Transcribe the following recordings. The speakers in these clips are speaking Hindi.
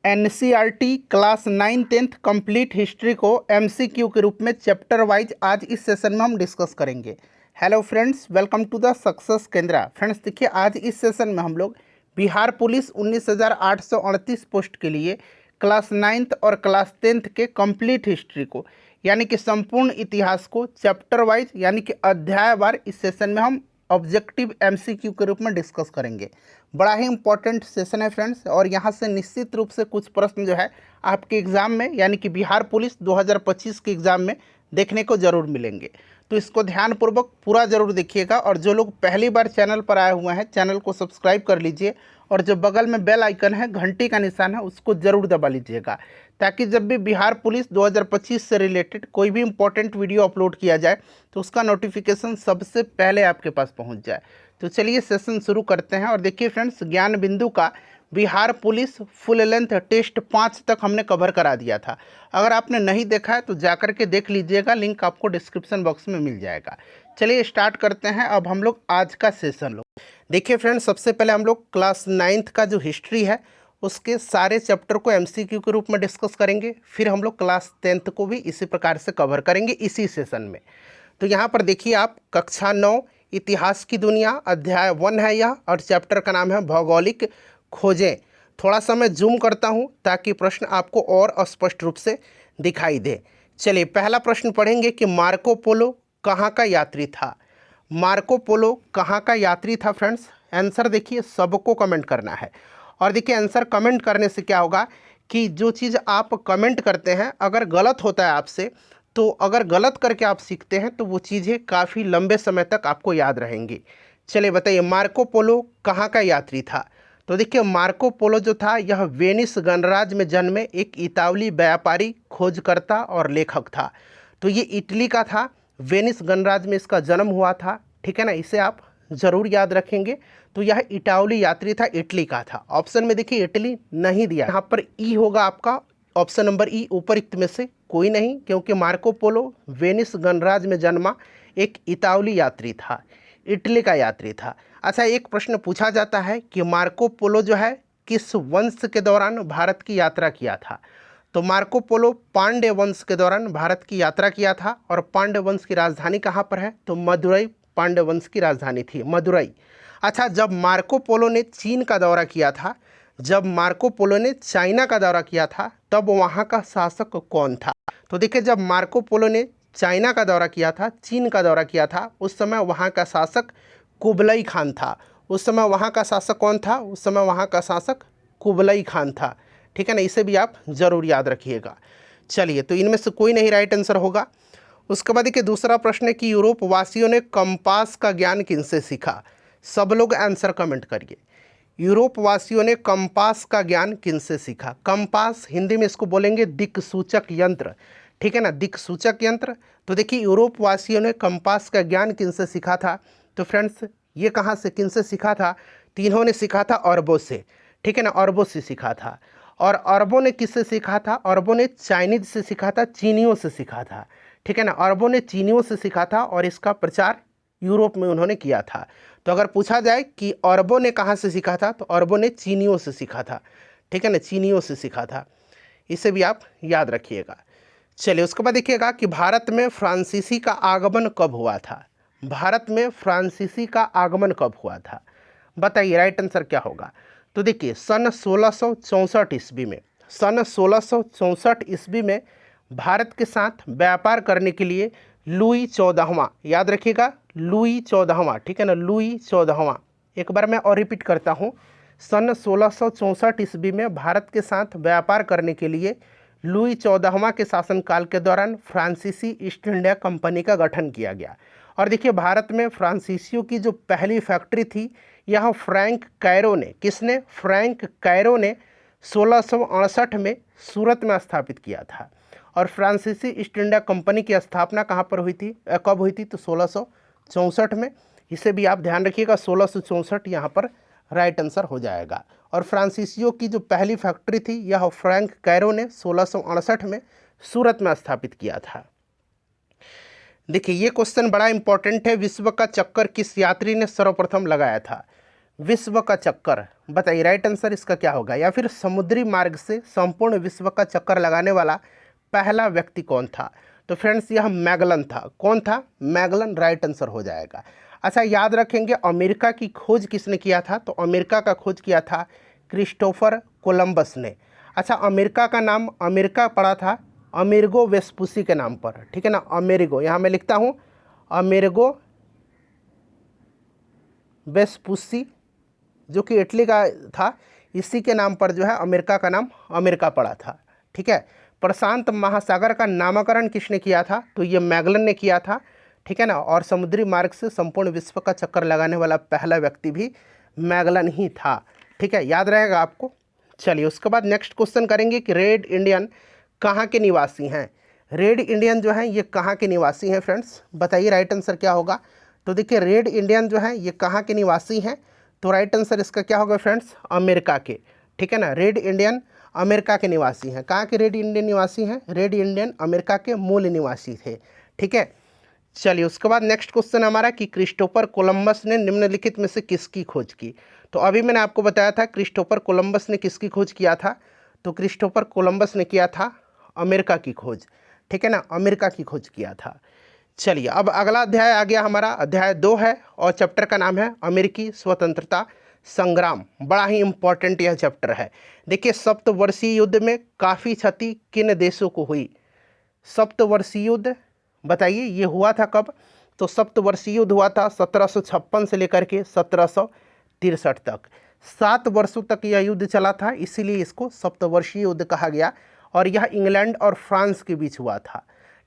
एनसीईआरटी क्लास 9-10 कंप्लीट हिस्ट्री को एमसीक्यू के रूप में चैप्टर वाइज आज इस सेशन में हम डिस्कस करेंगे। Hello friends, welcome to the success Kendra. Friends देखिए, आज इस सेशन में हम लोग बिहार पुलिस 19,838 पोस्ट के लिए क्लास 9th और क्लास 10th के कंप्लीट हिस्ट्री को यानी कि संपूर्ण इतिहास को चैप्टर वाइज यानी कि अध्यायवार इस सेशन में हम ऑब्जेक्टिव एमसीक्यू के रूप में डिस्कस करेंगे। बड़ा ही इंपॉर्टेंट सेशन है फ्रेंड्स, और यहाँ से निश्चित रूप से कुछ प्रश्न जो है आपके एग्ज़ाम में यानी कि बिहार पुलिस 2025 के एग्ज़ाम में देखने को ज़रूर मिलेंगे। तो इसको ध्यानपूर्वक पूरा ज़रूर देखिएगा, और जो लोग पहली बार चैनल पर आए हुए हैं चैनल को सब्सक्राइब कर लीजिए, और जो बगल में बेल आइकन है, घंटी का निशान है, उसको ज़रूर दबा लीजिएगा, ताकि जब भी बिहार पुलिस 2025 से रिलेटेड कोई भी इंपॉर्टेंट वीडियो अपलोड किया जाए तो उसका नोटिफिकेशन सबसे पहले आपके पास पहुंच जाए। तो चलिए सेशन शुरू करते हैं। और देखिए फ्रेंड्स, ज्ञान बिंदु का Bihar police full length test 5 तक हमने कवर करा दिया था। अगर आपने नहीं देखा है तो जाकर के देख लीजिएगा, लिंक आपको डिस्क्रिप्शन बॉक्स में मिल जाएगा। चलिए स्टार्ट करते हैं अब हम लोग आज का सेशन। लोग देखिए फ्रेंड्स, सबसे पहले हम लोग क्लास 9th का जो हिस्ट्री है उसके सारे चैप्टर को एमसीक्यू के रूप में डिस्कस करेंगे। फिर हम लोग क्लास 10th को भी इसी प्रकार से कवर करेंगे इसी सेशन में। तो यहाँ पर देखिए आप, कक्षा 9 इतिहास की दुनिया अध्याय 1 है यह, और चैप्टर का नाम है भौगोलिक खोजें। थोड़ा सा मैं जूम करता हूँ ताकि प्रश्न आपको और स्पष्ट रूप से दिखाई दे। चलिए पहला प्रश्न पढ़ेंगे कि मार्को पोलो कहाँ का यात्री था। मार्को पोलो कहाँ का यात्री था फ्रेंड्स? आंसर देखिए, सबको कमेंट करना है। और देखिए आंसर कमेंट करने से क्या होगा कि जो चीज़ आप कमेंट करते हैं अगर गलत होता है आपसे, तो अगर गलत करके आप सीखते हैं तो वो चीज़ें काफ़ी लंबे समय तक आपको याद रहेंगी। चलिए बताइए, मार्को पोलो कहाँ का यात्री था? तो देखिए, मार्को पोलो जो था यह वेनिस गणराज्य में जन्मे एक इतालवी व्यापारी, खोजकर्ता और लेखक था। तो ये इटली का था, वेनिस गणराज्य में इसका जन्म हुआ था। ठीक है ना, इसे आप ज़रूर याद रखेंगे। तो यह इटावली यात्री था, इटली का था। ऑप्शन में देखिए इटली नहीं दिया, यहाँ पर ई होगा आपका ऑप्शन नंबर ई, उपरोक्त में से कोई नहीं, क्योंकि मार्को पोलो वेनिस गणराज्य में जन्मा एक इतावली यात्री था, इटली का यात्री था। अच्छा, एक प्रश्न पूछा जाता है कि मार्को पोलो जो है किस वंश के दौरान भारत की यात्रा किया था? तो मार्को पोलो पांड्य वंश के दौरान भारत की यात्रा किया था। और पांड्य वंश की राजधानी कहाँ पर है? तो मदुरई पांड्य वंश की राजधानी थी, मदुरई। अच्छा, जब मार्को पोलो ने चीन का दौरा किया था, जब मार्को पोलो ने चाइना का दौरा किया था, तब वहाँ का शासक कौन था? तो देखिए, जब मार्को पोलो ने चाइना का दौरा किया था, चीन का दौरा किया था, उस समय वहाँ का शासक कुबलई खान था। उस समय वहाँ का शासक कौन था? उस समय वहाँ का शासक कुबलई खान था। ठीक है ना, इसे भी आप ज़रूर याद रखिएगा। चलिए, तो इनमें से कोई नहीं राइट आंसर होगा। उसके बाद देखिए दूसरा प्रश्न है कि यूरोप वासियों ने कंपास का ज्ञान किनसे सीखा? सब लोग आंसर कमेंट करिए। यूरोप वासियों ने कंपास का ज्ञान किनसे सीखा? कंपास हिंदी में इसको बोलेंगे दिक्सूचक यंत्र। ठीक है ना, दिक्सूचक यंत्र। तो देखिए, यूरोप वासियों ने कंपास का ज्ञान किनसे सीखा था? तो फ्रेंड्स, ये कहाँ से किनसे सीखा था? तो इन्होंने सीखा था अरबों से। ठीक है ना, अरबों से सीखा था। और अरबों ने किससे सीखा था? अरबों ने चाइनीज से सीखा था, चीनियों से सीखा था। ठीक है ना, अरबों ने चीनियों से सीखा था, और इसका प्रचार यूरोप में उन्होंने किया था। तो अगर पूछा जाए कि अरबों ने कहाँ से सीखा था, तो अरबों ने चीनियों से सीखा था। ठीक है ना, चीनियों से सीखा था। इसे भी आप याद रखिएगा। चलिए, उसके बाद देखिएगा कि भारत में फ्रांसीसी का आगमन कब हुआ था? भारत में फ्रांसीसी का आगमन कब हुआ था? बताइए, राइट आंसर क्या होगा? तो देखिए, सन 1664 ईस्वी में, सन 1664 ईस्वी में भारत के साथ व्यापार करने के लिए लुई 14वां, याद रखिएगा, लुई 14वां, ठीक है ना, लुई 14वां। एक बार मैं और रिपीट करता हूँ, सन 1664 ईस्वी में भारत के साथ व्यापार करने के लिए लुई 14वां के शासनकाल के दौरान फ्रांसीसी ईस्ट इंडिया कंपनी का गठन किया गया। और देखिए, भारत में फ्रांसीसियों की जो पहली फैक्ट्री थी, यह फ्रैंक कैरो ने, किसने? फ्रैंक कैरो ने 1668 में सूरत में स्थापित किया था। और फ्रांसीसी ईस्ट इंडिया कंपनी की स्थापना कहाँ पर हुई थी, कब हुई थी? तो 1664 में। इसे भी आप ध्यान रखिएगा, 1664 यहाँ पर राइट आंसर हो जाएगा। और फ्रांसीसियों की जो पहली फैक्ट्री थी, यह फ्रैंक कैरो ने 1668 में सूरत में स्थापित किया था। देखिए, ये क्वेश्चन बड़ा इंपॉर्टेंट है। विश्व का चक्कर किस यात्री ने सर्वप्रथम लगाया था? विश्व का चक्कर, बताइए राइट आंसर इसका क्या होगा। या फिर समुद्री मार्ग से संपूर्ण विश्व का चक्कर लगाने वाला पहला व्यक्ति कौन था। तो फ्रेंड्स यह मैगलन था। कौन था? मैगलन राइट आंसर हो जाएगा। अच्छा याद रखेंगे अमेरिका की खोज किसने किया था। तो अमेरिका का खोज किया था क्रिस्टोफर कोलंबस ने। अच्छा अमेरिका का नाम अमेरिका पड़ा था अमेरिगो वेस्पुसी के नाम पर, ठीक है ना। अमेरिगो, यहाँ मैं लिखता हूँ अमेरिगो वेस्पुसी, जो कि इटली का था, इसी के नाम पर जो है अमेरिका का नाम अमेरिका पड़ा था, ठीक है। प्रशांत महासागर का नामकरण किसने किया था। तो ये मैगलन ने किया था, ठीक है ना। और समुद्री मार्ग से संपूर्ण विश्व का चक्कर लगाने वाला पहला व्यक्ति भी मैगलन ही था, ठीक है, याद रहेगा आपको। चलिए उसके बाद नेक्स्ट क्वेश्चन करेंगे कि रेड इंडियन कहाँ के निवासी हैं। रेड इंडियन जो हैं ये कहाँ के निवासी हैं फ्रेंड्स, बताइए राइट आंसर क्या होगा। तो देखिए रेड इंडियन जो हैं ये कहाँ के निवासी हैं। तो राइट आंसर इसका क्या होगा फ्रेंड्स, अमेरिका के, ठीक है ना। रेड इंडियन अमेरिका के निवासी हैं। कहाँ के रेड इंडियन निवासी हैं? रेड इंडियन अमेरिका के मूल निवासी थे, ठीक है। चलिए उसके बाद नेक्स्ट क्वेश्चन हमारा कि क्रिस्टोफर कोलंबस ने निम्नलिखित में से किसकी खोज की। तो अभी मैंने आपको बताया था क्रिस्टोफर कोलंबस ने किसकी खोज किया था। तो क्रिस्टोफर कोलंबस ने किया था अमेरिका की खोज, ठीक है ना, अमेरिका की खोज किया था। चलिए अब अगला अध्याय आ गया हमारा, अध्याय 2 है और चैप्टर का नाम है अमेरिकी स्वतंत्रता संग्राम। बड़ा ही इंपॉर्टेंट यह चैप्टर है। देखिए सप्तवर्षीय युद्ध में काफ़ी क्षति किन देशों को हुई। सप्तवर्षीय युद्ध बताइए ये हुआ था कब। तो सप्तवर्षीय युद्ध हुआ था 1756 से लेकर के 1763 तक। 7 वर्षों तक यह युद्ध चला था, इसीलिए इसको सप्तवर्षीय युद्ध कहा गया। और यह इंग्लैंड और फ्रांस के बीच हुआ था,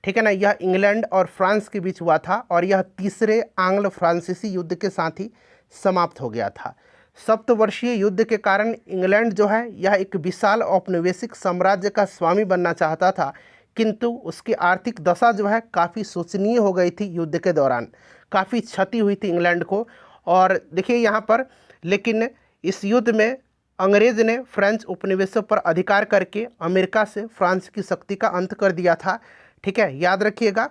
ठीक है ना। यह इंग्लैंड और फ्रांस के बीच हुआ था और यह तीसरे आंग्ल फ्रांसीसी युद्ध के साथ ही समाप्त हो गया था। सप्तवर्षीय युद्ध के कारण इंग्लैंड जो है यह एक विशाल औपनिवेशिक साम्राज्य का स्वामी बनना चाहता था, किंतु उसकी आर्थिक दशा जो है काफ़ी शोचनीय हो गई थी। युद्ध के दौरान काफ़ी क्षति हुई थी इंग्लैंड को। और देखिए यहाँ पर लेकिन इस युद्ध में अंग्रेज ने फ्रेंच उपनिवेशों पर अधिकार करके अमेरिका से फ्रांस की शक्ति का अंत कर दिया था, ठीक है, याद रखिएगा।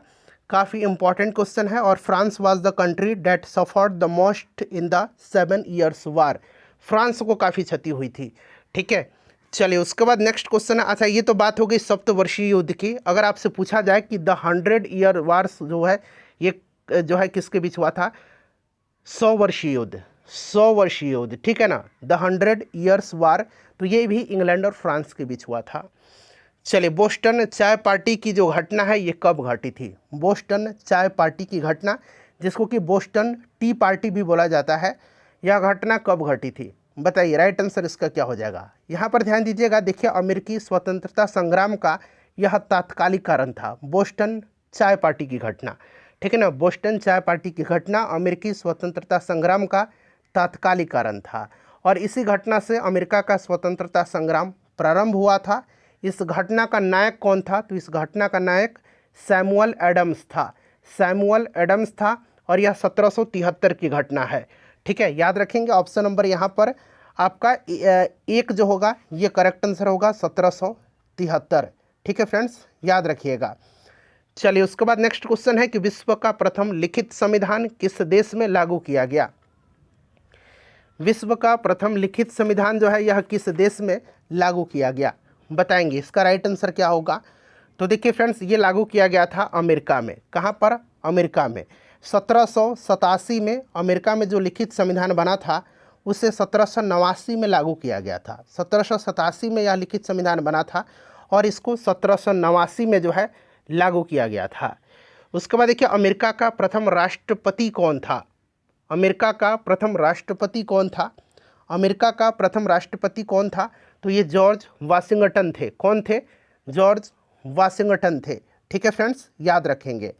काफ़ी इंपॉर्टेंट क्वेश्चन है। और France was the country that suffered the most in the 7 years war. France को काफ़ी क्षति हुई थी, ठीक है। चलिए उसके बाद नेक्स्ट क्वेश्चन है। अच्छा ये तो बात हो गई सप्तवर्षीय युद्ध की। अगर आपसे पूछा जाए कि द 100 ईयर वार्स जो है ये जो है किसके बीच हुआ था। 100 वर्षीय युद्ध, 100 वर्षीय युद्ध, ठीक है ना, द 100 ईयर्स वार। तो ये भी इंग्लैंड और फ्रांस के बीच हुआ था। चलिए बोस्टन चाय पार्टी की जो घटना है ये कब घटी थी। बोस्टन चाय पार्टी की घटना, जिसको कि बोस्टन टी पार्टी भी बोला जाता है, यह घटना कब घटी थी, बताइए राइट आंसर इसका क्या हो जाएगा। यहाँ पर ध्यान दीजिएगा, देखिए अमेरिकी स्वतंत्रता संग्राम का यह तात्कालिक कारण था बोस्टन चाय पार्टी की घटना, ठीक है ना। बोस्टन चाय पार्टी की घटना अमेरिकी स्वतंत्रता संग्राम का तात्कालिक कारण था और इसी घटना से अमेरिका का स्वतंत्रता संग्राम प्रारंभ हुआ था। इस घटना का नायक कौन था। तो इस घटना का नायक सैमुअल एडम्स था। सैमुअल एडम्स था और यह 1773 की घटना है, ठीक है, याद रखेंगे। ऑप्शन नंबर यहाँ पर आपका एक जो होगा ये करेक्ट आंसर होगा 1773, ठीक है फ्रेंड्स, याद रखिएगा। चलिए उसके बाद नेक्स्ट क्वेश्चन है कि विश्व का प्रथम लिखित संविधान किस देश में लागू किया गया। विश्व का प्रथम लिखित संविधान जो है यह किस देश में लागू किया गया, बताएंगे इसका राइट आंसर क्या होगा। तो देखिए फ्रेंड्स ये लागू किया गया था अमेरिका में। कहाँ पर? अमेरिका में। 1787 में अमेरिका में जो लिखित संविधान बना था उसे 1789 में लागू किया गया था। 1787 में यह लिखित संविधान बना था और इसको 1789 में जो है लागू किया गया था। उसके बाद देखिए अमेरिका का प्रथम राष्ट्रपति कौन था। अमेरिका का प्रथम राष्ट्रपति कौन था। अमेरिका का प्रथम राष्ट्रपति कौन था। तो ये जॉर्ज वाशिंगटन थे। कौन थे? जॉर्ज वाशिंगटन थे, ठीक है फ्रेंड्स, याद रखेंगे।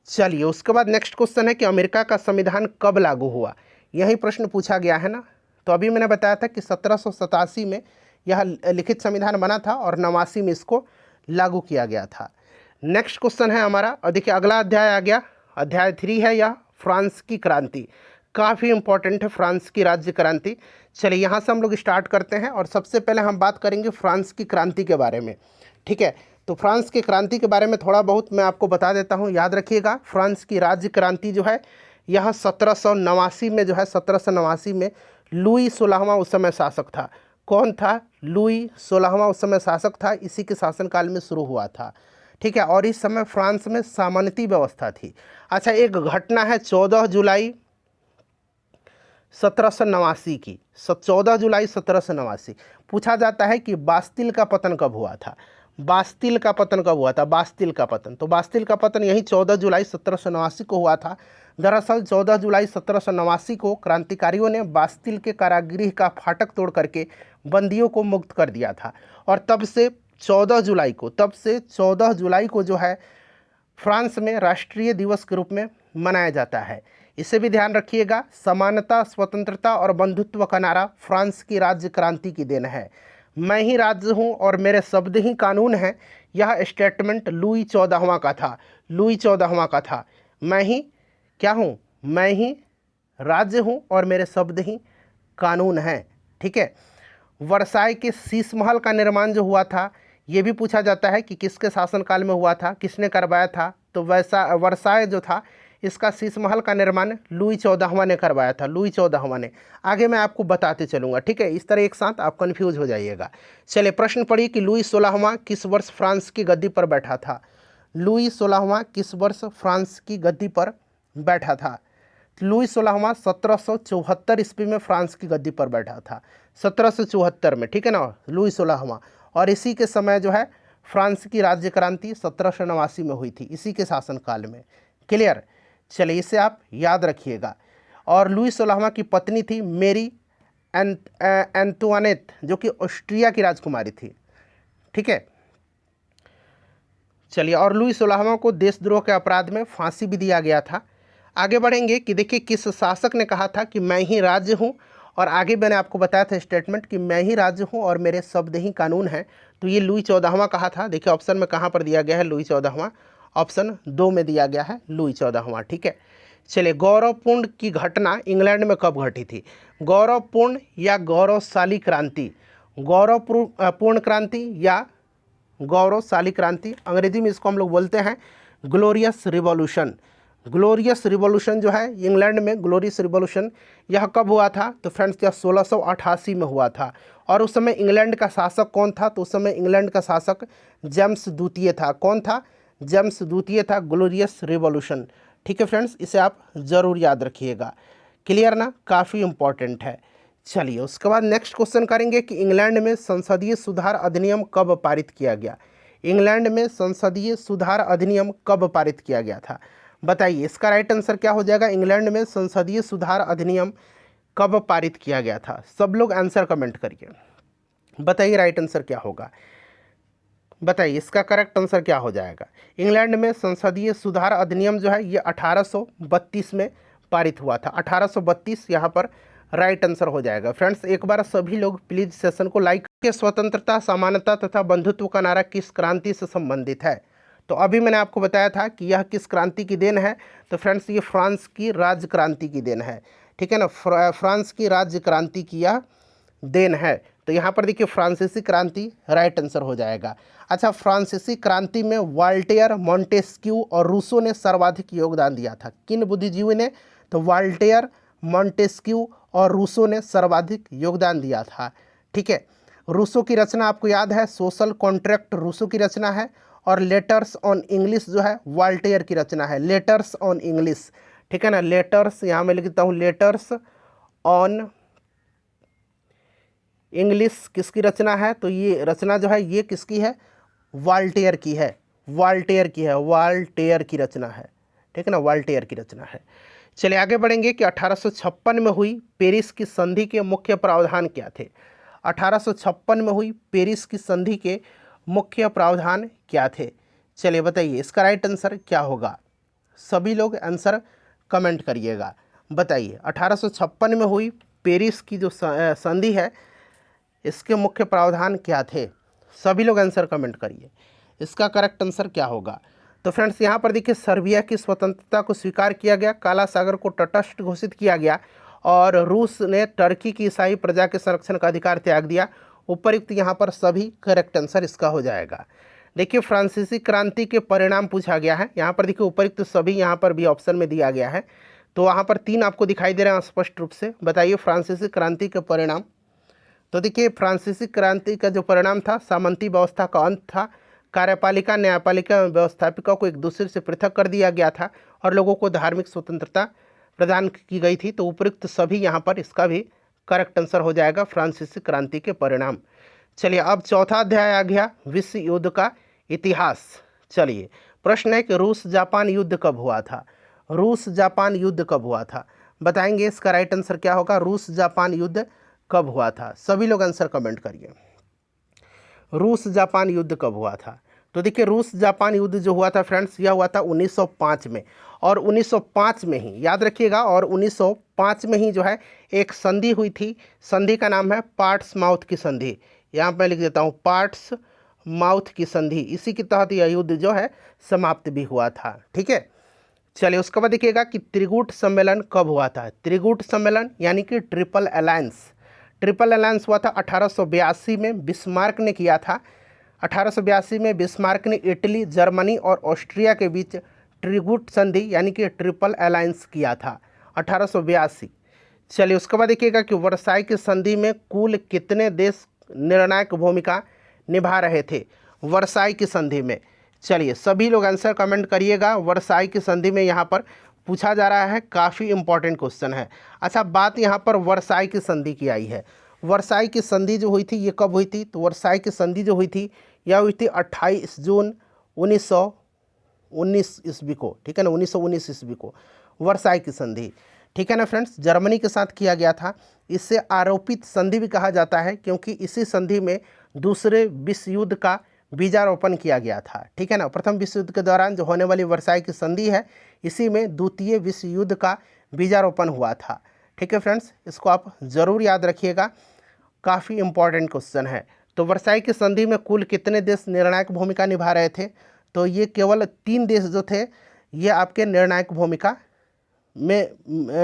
चलिए उसके बाद नेक्स्ट क्वेश्चन है कि अमेरिका का संविधान कब लागू हुआ। यही प्रश्न पूछा गया है ना। तो अभी मैंने बताया था कि 1787 में यह लिखित संविधान बना था और 89 में इसको लागू किया गया था। नेक्स्ट क्वेश्चन है हमारा, देखिए अगला अध्याय आ गया, अध्याय 3 है यह फ्रांस की क्रांति। काफ़ी इंपॉर्टेंट है फ्रांस की राज्य क्रांति। चलिए यहाँ से हम लोग स्टार्ट करते हैं और सबसे पहले हम बात करेंगे फ्रांस की क्रांति के बारे में, ठीक है। तो फ्रांस की क्रांति के बारे में थोड़ा बहुत मैं आपको बता देता हूँ, याद रखिएगा। फ्रांस की राज्य क्रांति जो है यह 1789 में जो है 1789 में लुई 16वां उस समय शासक था। कौन था? लुई 16वां उस समय शासक था, इसी के शासनकाल में शुरू हुआ था। ठीक है, और इस समय फ्रांस में सामंती व्यवस्था थी। अच्छा, एक घटना है 14 जुलाई 1789 की। 14 जुलाई 1789 पूछा जाता है कि बास्तिल का पतन कब हुआ था। बास्तिल का पतन कब हुआ था? बास्तिल का पतन, तो बास्तिल का पतन यही 14 जुलाई 1789 को हुआ था। दरअसल 14 जुलाई 1789 को क्रांतिकारियों ने बास्तिल के कारागृह का फाटक तोड़ करके बंदियों को मुक्त कर दिया था, और तब से 14 जुलाई को जो है फ्रांस में राष्ट्रीय दिवस के रूप में मनाया जाता है। इसे भी ध्यान रखिएगा, समानता, स्वतंत्रता और बंधुत्व का नारा फ्रांस की राज्य क्रांति की देन है। मैं ही राज्य हूँ और मेरे शब्द ही कानून हैं, यह स्टेटमेंट लुई 14वां का था। लुई 14वां का था। मैं ही क्या हूँ? मैं ही राज्य हूँ और मेरे शब्द ही कानून हैं। ठीक है। वर्साई के शीश महल का निर्माण जो हुआ था, ये भी पूछा जाता है कि किसके शासनकाल में हुआ था, किसने करवाया था। तो वर्साई जो था, इसका शीश महल का निर्माण लुई 14वां ने करवाया था। लुई 14वां ने। आगे मैं आपको बताते चलूँगा। ठीक है, इस तरह एक साथ आप कन्फ्यूज हो जाइएगा। चलिए, प्रश्न पढ़िए कि लुई 16वां किस वर्ष फ्रांस की गद्दी पर बैठा था। लुई 16वां किस वर्ष फ्रांस की गद्दी पर बैठा था? लुई 16वां 1774 ईस्वी में फ्रांस की गद्दी पर बैठा था। 1774 में, ठीक है ना, लुई 16वां। और इसी के समय जो है फ्रांस की राज्य क्रांति 1789 में हुई थी, इसी के शासनकाल में। क्लियर? चलिए, इसे आप याद रखिएगा। और लुई 16वां की पत्नी थी मेरी एंतुआनेत, जो कि ऑस्ट्रिया की राजकुमारी थी। ठीक है। चलिए, और लुई 16वां को देशद्रोह के अपराध में फांसी भी दिया गया था। आगे बढ़ेंगे कि देखिए किस शासक ने कहा था कि मैं ही राज्य हूँ, और आगे मैंने आपको बताया था स्टेटमेंट कि मैं ही राज्य हूँ और मेरे शब्द ही कानून हैं। तो ये लुई 14वां कहा था। देखिए ऑप्शन में कहाँ पर दिया गया है? लुई 14वां, ऑप्शन 2 में दिया गया है लुई 14वां। ठीक है। चलिए, गौरवपूर्ण की घटना इंग्लैंड में कब घटी थी? गौरवपूर्ण या गौरवशाली क्रांति? गौरवपूर्ण क्रांति या गौरवशाली क्रांति, अंग्रेजी में इसको हम लोग बोलते हैं ग्लोरियस रिवॉल्यूशन। ग्लोरियस रिवॉल्यूशन जो है इंग्लैंड में, ग्लोरियस रिवॉल्यूशन यह कब हुआ था? तो फ्रेंड्स, यह 1688 में हुआ था। और उस समय इंग्लैंड का शासक कौन था? तो उस समय इंग्लैंड का शासक जेम्स द्वितीय था। कौन था? जेम्स द्वितीय था। Glorious revolution. ठीक है फ्रेंड्स, इसे आप ज़रूर याद रखिएगा। क्लियर ना? काफ़ी इंपॉर्टेंट है। चलिए, उसके बाद नेक्स्ट क्वेश्चन करेंगे कि इंग्लैंड में संसदीय सुधार अधिनियम कब पारित किया गया? इंग्लैंड में संसदीय सुधार अधिनियम कब पारित किया गया था? बताइए, इसका राइट आंसर क्या हो जाएगा? इंग्लैंड में संसदीय सुधार अधिनियम कब पारित किया गया था? सब लोग आंसर कमेंट करिए, बताइए राइट आंसर क्या होगा। बताइए, इसका करेक्ट आंसर क्या हो जाएगा? इंग्लैंड में संसदीय सुधार अधिनियम जो है ये 1832 में पारित हुआ था। 1832 यहाँ पर राइट आंसर हो जाएगा। फ्रेंड्स, एक बार सभी लोग प्लीज सेशन को लाइक के। स्वतंत्रता, समानता तथा बंधुत्व का नारा किस क्रांति से संबंधित है? तो अभी मैंने आपको बताया था कि यह किस क्रांति की देन है। तो फ्रेंड्स, ये फ्रांस की राज्य क्रांति की देन है। ठीक है ना, फ्रांस की राज्य क्रांति की यह देन है। तो यहाँ पर देखिए फ्रांसीसी क्रांति राइट आंसर हो जाएगा। अच्छा, फ्रांसीसी क्रांति में वाल्टेयर, मॉन्टेस्क्यू और रूसो ने सर्वाधिक योगदान दिया था। किन बुद्धिजीवी ने? तो वाल्टेयर, मॉन्टेस्क्यू और रूसो ने सर्वाधिक योगदान दिया था। ठीक है। रूसो की रचना आपको याद है, सोशल कॉन्ट्रैक्ट रूसो की रचना है, और लेटर्स ऑन इंग्लिश जो है वाल्टेयर की रचना है। लेटर्स ऑन इंग्लिश, ठीक है ना, लेटर्स, यहाँ मैं लिखता हूँ लेटर्स ऑन इंग्लिश किसकी रचना है? तो ये रचना जो है ये किसकी है? वाल्टेयर की है। वाल्टेयर की है, वाल्टेयर की रचना है। ठीक है ना, वाल्टेयर की रचना है। चलिए आगे बढ़ेंगे कि 1856 में हुई पेरिस की संधि के मुख्य प्रावधान क्या थे? 1856 में हुई पेरिस की संधि के मुख्य प्रावधान क्या थे? चलिए बताइए, इसका राइट आंसर क्या होगा? सभी लोग आंसर कमेंट करिएगा। बताइए, 1856 में हुई पेरिस की जो संधि है, इसके मुख्य प्रावधान क्या थे? सभी लोग आंसर कमेंट करिए, इसका करेक्ट आंसर क्या होगा? तो फ्रेंड्स, यहाँ पर देखिए सर्बिया की स्वतंत्रता को स्वीकार किया गया, काला सागर को तटस्थ घोषित किया गया, और रूस ने टर्की की ईसाई प्रजा के संरक्षण का अधिकार त्याग दिया। उपयुक्त यहाँ पर सभी करेक्ट आंसर इसका हो जाएगा। देखिए, फ्रांसीसी क्रांति के परिणाम पूछा गया है। यहाँ पर देखिए उपयुक्त सभी यहाँ पर भी ऑप्शन में दिया गया है। तो वहाँ पर 3 आपको दिखाई दे रहे हैं स्पष्ट रूप से। बताइए फ्रांसीसी क्रांति के परिणाम। तो देखिए फ्रांसीसी क्रांति का जो परिणाम था, सामंती व्यवस्था का अंत था, कार्यपालिका न्यायपालिका व्यवस्थापिका को एक दूसरे से पृथक कर दिया गया था और लोगों को धार्मिक स्वतंत्रता प्रदान की गई थी। तो उपयुक्त सभी यहाँ पर इसका भी करेक्ट आंसर हो जाएगा फ्रांसीसी क्रांति के परिणाम। चलिए अब चौथा अध्याय आ गया, विश्व युद्ध का इतिहास। चलिए प्रश्न है कि रूस जापान युद्ध कब हुआ था। रूस जापान युद्ध कब हुआ था, बताएंगे इसका राइट आंसर क्या होगा। रूस जापान युद्ध कब हुआ था, सभी लोग आंसर कमेंट करिए। रूस जापान युद्ध कब हुआ था। तो देखिए रूस जापान युद्ध जो हुआ था फ्रेंड्स, यह हुआ था 1905 में। और 1905 में ही याद रखिएगा, और 1905 में ही जो है एक संधि हुई थी। संधि का नाम है पोर्ट्समाउथ की संधि। यहाँ पर लिख देता हूँ पोर्ट्समाउथ की संधि। इसी के तहत यह युद्ध जो है समाप्त भी हुआ था। ठीक है, चलिए उसके बाद देखिएगा कि त्रिकूट सम्मेलन कब हुआ था। त्रिकूट सम्मेलन यानी कि ट्रिपल अलायंस। ट्रिपल अलायंस हुआ था 1882 में, बिस्मार्क ने किया था। 1882 में बिस्मार्क ने इटली, जर्मनी और ऑस्ट्रिया के बीच त्रिकूट संधि यानी कि ट्रिपल अलायंस किया था 1882। चलिए उसके बाद देखिएगा कि वर्साई की संधि में कुल कितने देश निर्णायक भूमिका निभा रहे थे वर्साई की संधि में। चलिए सभी लोग आंसर कमेंट करिएगा। वर्साई की संधि में यहाँ पर पूछा जा रहा है, काफ़ी इंपॉर्टेंट क्वेश्चन है। अच्छा बात यहाँ पर वर्साई की संधि की आई है। वर्साई की संधि जो हुई थी ये कब हुई थी, तो वर्साई की संधि जो हुई थी यह हुई थी 28 जून 1919 ईस्वी को। ठीक है ना, 1919 ईस्वी को वर्साई की संधि। ठीक है ना फ्रेंड्स, जर्मनी के साथ किया गया था। इससे आरोपित संधि भी कहा जाता है क्योंकि इसी संधि में दूसरे विश्व युद्ध का बीजारोपण किया गया था। ठीक है ना, प्रथम विश्व युद्ध के दौरान जो होने वाली वर्साई की संधि है, इसी में द्वितीय विश्व युद्ध का बीजारोपण हुआ था। ठीक है फ्रेंड्स, इसको आप ज़रूर याद रखिएगा, काफ़ी इंपॉर्टेंट क्वेश्चन है। तो वर्साई की संधि में कुल कितने देश निर्णायक भूमिका निभा रहे थे, तो ये केवल 3 देश जो थे ये आपके निर्णायक भूमिका में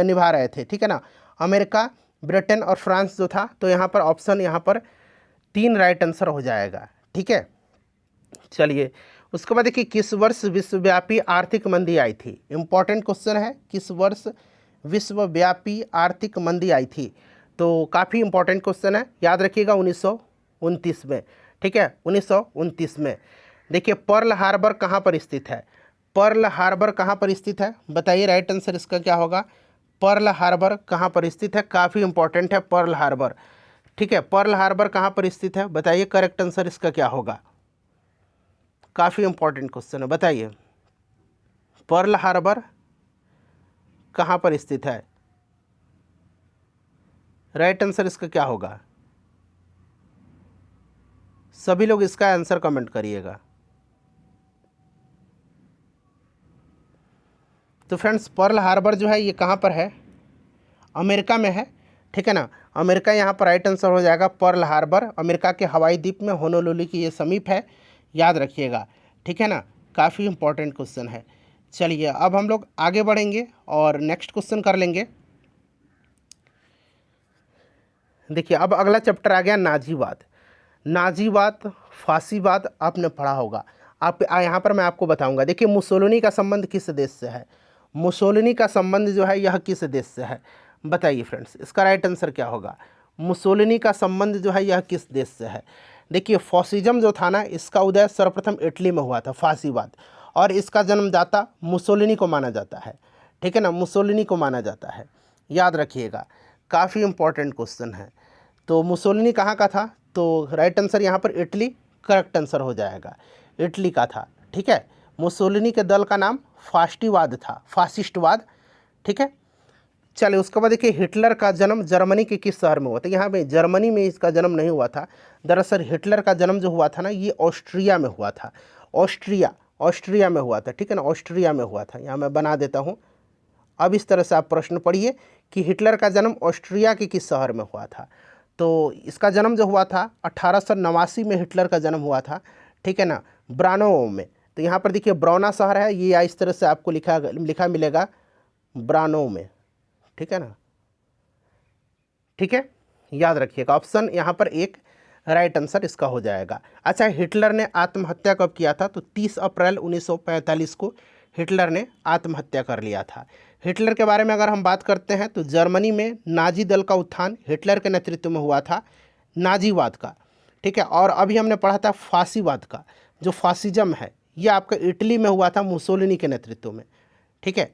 निभा रहे थे। ठीक है ना, अमेरिका, ब्रिटेन और फ्रांस जो था। तो यहाँ पर ऑप्शन यहाँ पर 3 राइट आंसर हो जाएगा। ठीक है, चलिए उसके बाद देखिए किस वर्ष विश्वव्यापी आर्थिक मंदी आई थी। इंपॉर्टेंट क्वेश्चन है, किस वर्ष विश्वव्यापी आर्थिक मंदी आई थी। तो काफ़ी इंपॉर्टेंट क्वेश्चन है, याद रखिएगा 1929 में। ठीक है, 1929 में। देखिए पर्ल हार्बर कहाँ पर स्थित है। पर्ल हार्बर कहाँ पर स्थित है, बताइए राइट आंसर इसका क्या होगा। पर्ल हार्बर कहाँ पर स्थित है, काफ़ी इंपॉर्टेंट है पर्ल हार्बर। ठीक है, पर्ल हार्बर कहाँ पर स्थित है, बताइए करेक्ट आंसर इसका क्या होगा। काफ़ी इंपॉर्टेंट क्वेश्चन है, बताइए पर्ल हार्बर कहाँ पर स्थित है, राइट आंसर इसका क्या होगा। सभी लोग इसका आंसर कमेंट करिएगा। तो फ्रेंड्स पर्ल हार्बर जो है ये कहाँ पर है, अमेरिका में है। ठीक है ना, अमेरिका यहाँ पर राइट आंसर हो जाएगा। पर्ल हार्बर अमेरिका के हवाई द्वीप में होनोलुलु की ये समीप है, याद रखिएगा। ठीक है ना, काफ़ी इंपॉर्टेंट क्वेश्चन है। चलिए अब हम लोग आगे बढ़ेंगे और नेक्स्ट क्वेश्चन कर लेंगे। देखिए अब अगला चैप्टर आ गया नाजीवाद। नाजीवाद, फासीवाद आपने पढ़ा होगा। आप यहाँ पर मैं आपको बताऊंगा। देखिए मुसोलिनी का संबंध किस देश से है, मुसोलिनी का संबंध जो है यह किस देश से है, बताइए फ्रेंड्स इसका राइट आंसर क्या होगा। मुसोलिनी का संबंध जो है यह किस देश से है। देखिए फॉसिज्म जो था ना, इसका उदय सर्वप्रथम इटली में हुआ था, फासीवाद, और इसका जन्मदाता मुसोलिनी को माना जाता है। ठीक है ना, मुसोलिनी को माना जाता है, याद रखिएगा। काफ़ी इंपॉर्टेंट क्वेश्चन है। तो मुसोलिनी कहाँ का था, तो राइट आंसर यहाँ पर इटली करेक्ट आंसर हो जाएगा, इटली का था। ठीक है, मुसोलिनी के दल का नाम फास्टिवाद था, फासिस्टवाद। ठीक है, चलिए उसके बाद देखिए हिटलर का जन्म जर्मनी के किस शहर में हुआ था। यहाँ पे जर्मनी में इसका जन्म नहीं हुआ था, दरअसल हिटलर का जन्म जो हुआ था ना ये ऑस्ट्रिया में हुआ था। ऑस्ट्रिया में हुआ था। ठीक है ना, ऑस्ट्रिया में हुआ था। यहाँ मैं बना देता हूँ। अब इस तरह से आप प्रश्न पढ़िए कि हिटलर का जन्म ऑस्ट्रिया के किस शहर में हुआ था। तो इसका जन्म जो हुआ था 1889 में हिटलर का जन्म हुआ था। ठीक है ना, ब्रानो में। तो यहाँ पर देखिए ब्रौना शहर है, ये इस तरह से आपको लिखा मिलेगा ब्रानो में। ठीक है ना, ठीक है, याद रखिएगा। ऑप्शन यहाँ पर एक राइट आंसर इसका हो जाएगा। अच्छा हिटलर ने आत्महत्या कब किया था, तो 30 अप्रैल 1945 को हिटलर ने आत्महत्या कर लिया था। हिटलर के बारे में अगर हम बात करते हैं तो जर्मनी में नाजी दल का उत्थान हिटलर के नेतृत्व में हुआ था, नाजीवाद का, ठीक है। और अभी हमने पढ़ा था फासीवाद का, जो फासिज्म है ये आपका इटली में हुआ था मुसोलिनी के नेतृत्व में, ठीक है।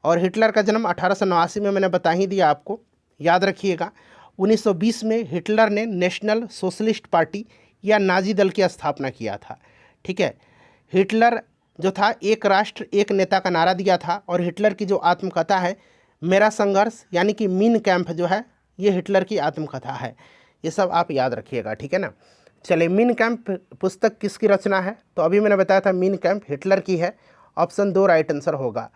और हिटलर का जन्म 1889 में मैंने बता ही दिया आपको, याद रखिएगा। 1920 में हिटलर ने नेशनल सोशलिस्ट पार्टी या नाजी दल की स्थापना किया था, ठीक है। हिटलर जो था एक राष्ट्र एक नेता का नारा दिया था, और हिटलर की जो आत्मकथा है मेरा संघर्ष यानी कि मीन कैंप जो है ये हिटलर की आत्मकथा है, ये सब आप याद रखिएगा, ठीक है ना। चलिए, मीन कैंप पुस्तक किसकी रचना है? तो अभी मैंने बताया था मीन कैंप हिटलर की है, ऑप्शन 2 राइट आंसर होगा।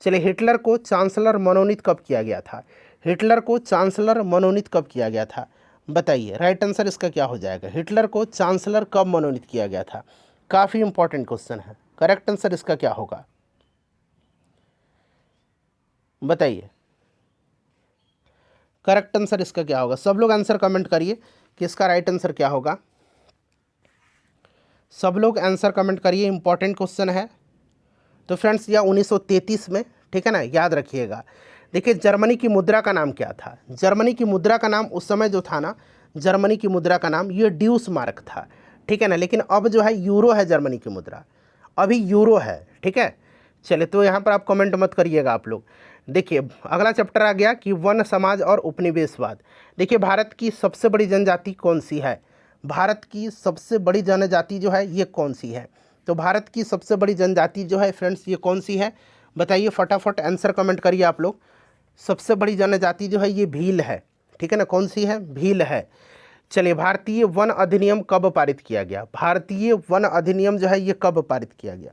चलिए, हिटलर को चांसलर मनोनीत कब किया गया था? हिटलर को चांसलर मनोनीत कब किया गया था? बताइए, राइट आंसर इसका क्या हो जाएगा? हिटलर को चांसलर कब मनोनीत किया गया था? काफ़ी इंपॉर्टेंट क्वेश्चन है। करेक्ट आंसर इसका क्या होगा बताइए, करेक्ट आंसर इसका क्या होगा? सब लोग आंसर कमेंट करिए कि इसका राइट आंसर क्या होगा। सब लोग आंसर कमेंट करिए, इंपॉर्टेंट क्वेश्चन है। तो फ्रेंड्स यह 1933 में, ठीक है ना, याद रखिएगा। देखिए, जर्मनी की मुद्रा का नाम क्या था? जर्मनी की मुद्रा का नाम उस समय जो था ना, जर्मनी की मुद्रा का नाम ये ड्यूस मार्क था, ठीक है ना। लेकिन अब जो है यूरो है जर्मनी की मुद्रा, अभी यूरो है, ठीक है। चलिए, तो यहाँ पर आप कमेंट मत करिएगा आप लोग। देखिए, अगला चैप्टर आ गया कि वन समाज और उपनिवेशवाद। देखिए, भारत की सबसे बड़ी जनजाति कौन सी है? भारत की सबसे बड़ी जनजाति जो है ये कौन सी है? तो भारत की सबसे बड़ी जनजाति जो है फ्रेंड्स ये कौन सी है? बताइए, फटाफट आंसर कमेंट करिए आप लोग। सबसे बड़ी जनजाति जो है ये भील है, ठीक है ना। कौन सी है? भील है। चलिए, भारतीय वन अधिनियम कब पारित किया गया? भारतीय वन अधिनियम जो है ये कब पारित किया गया?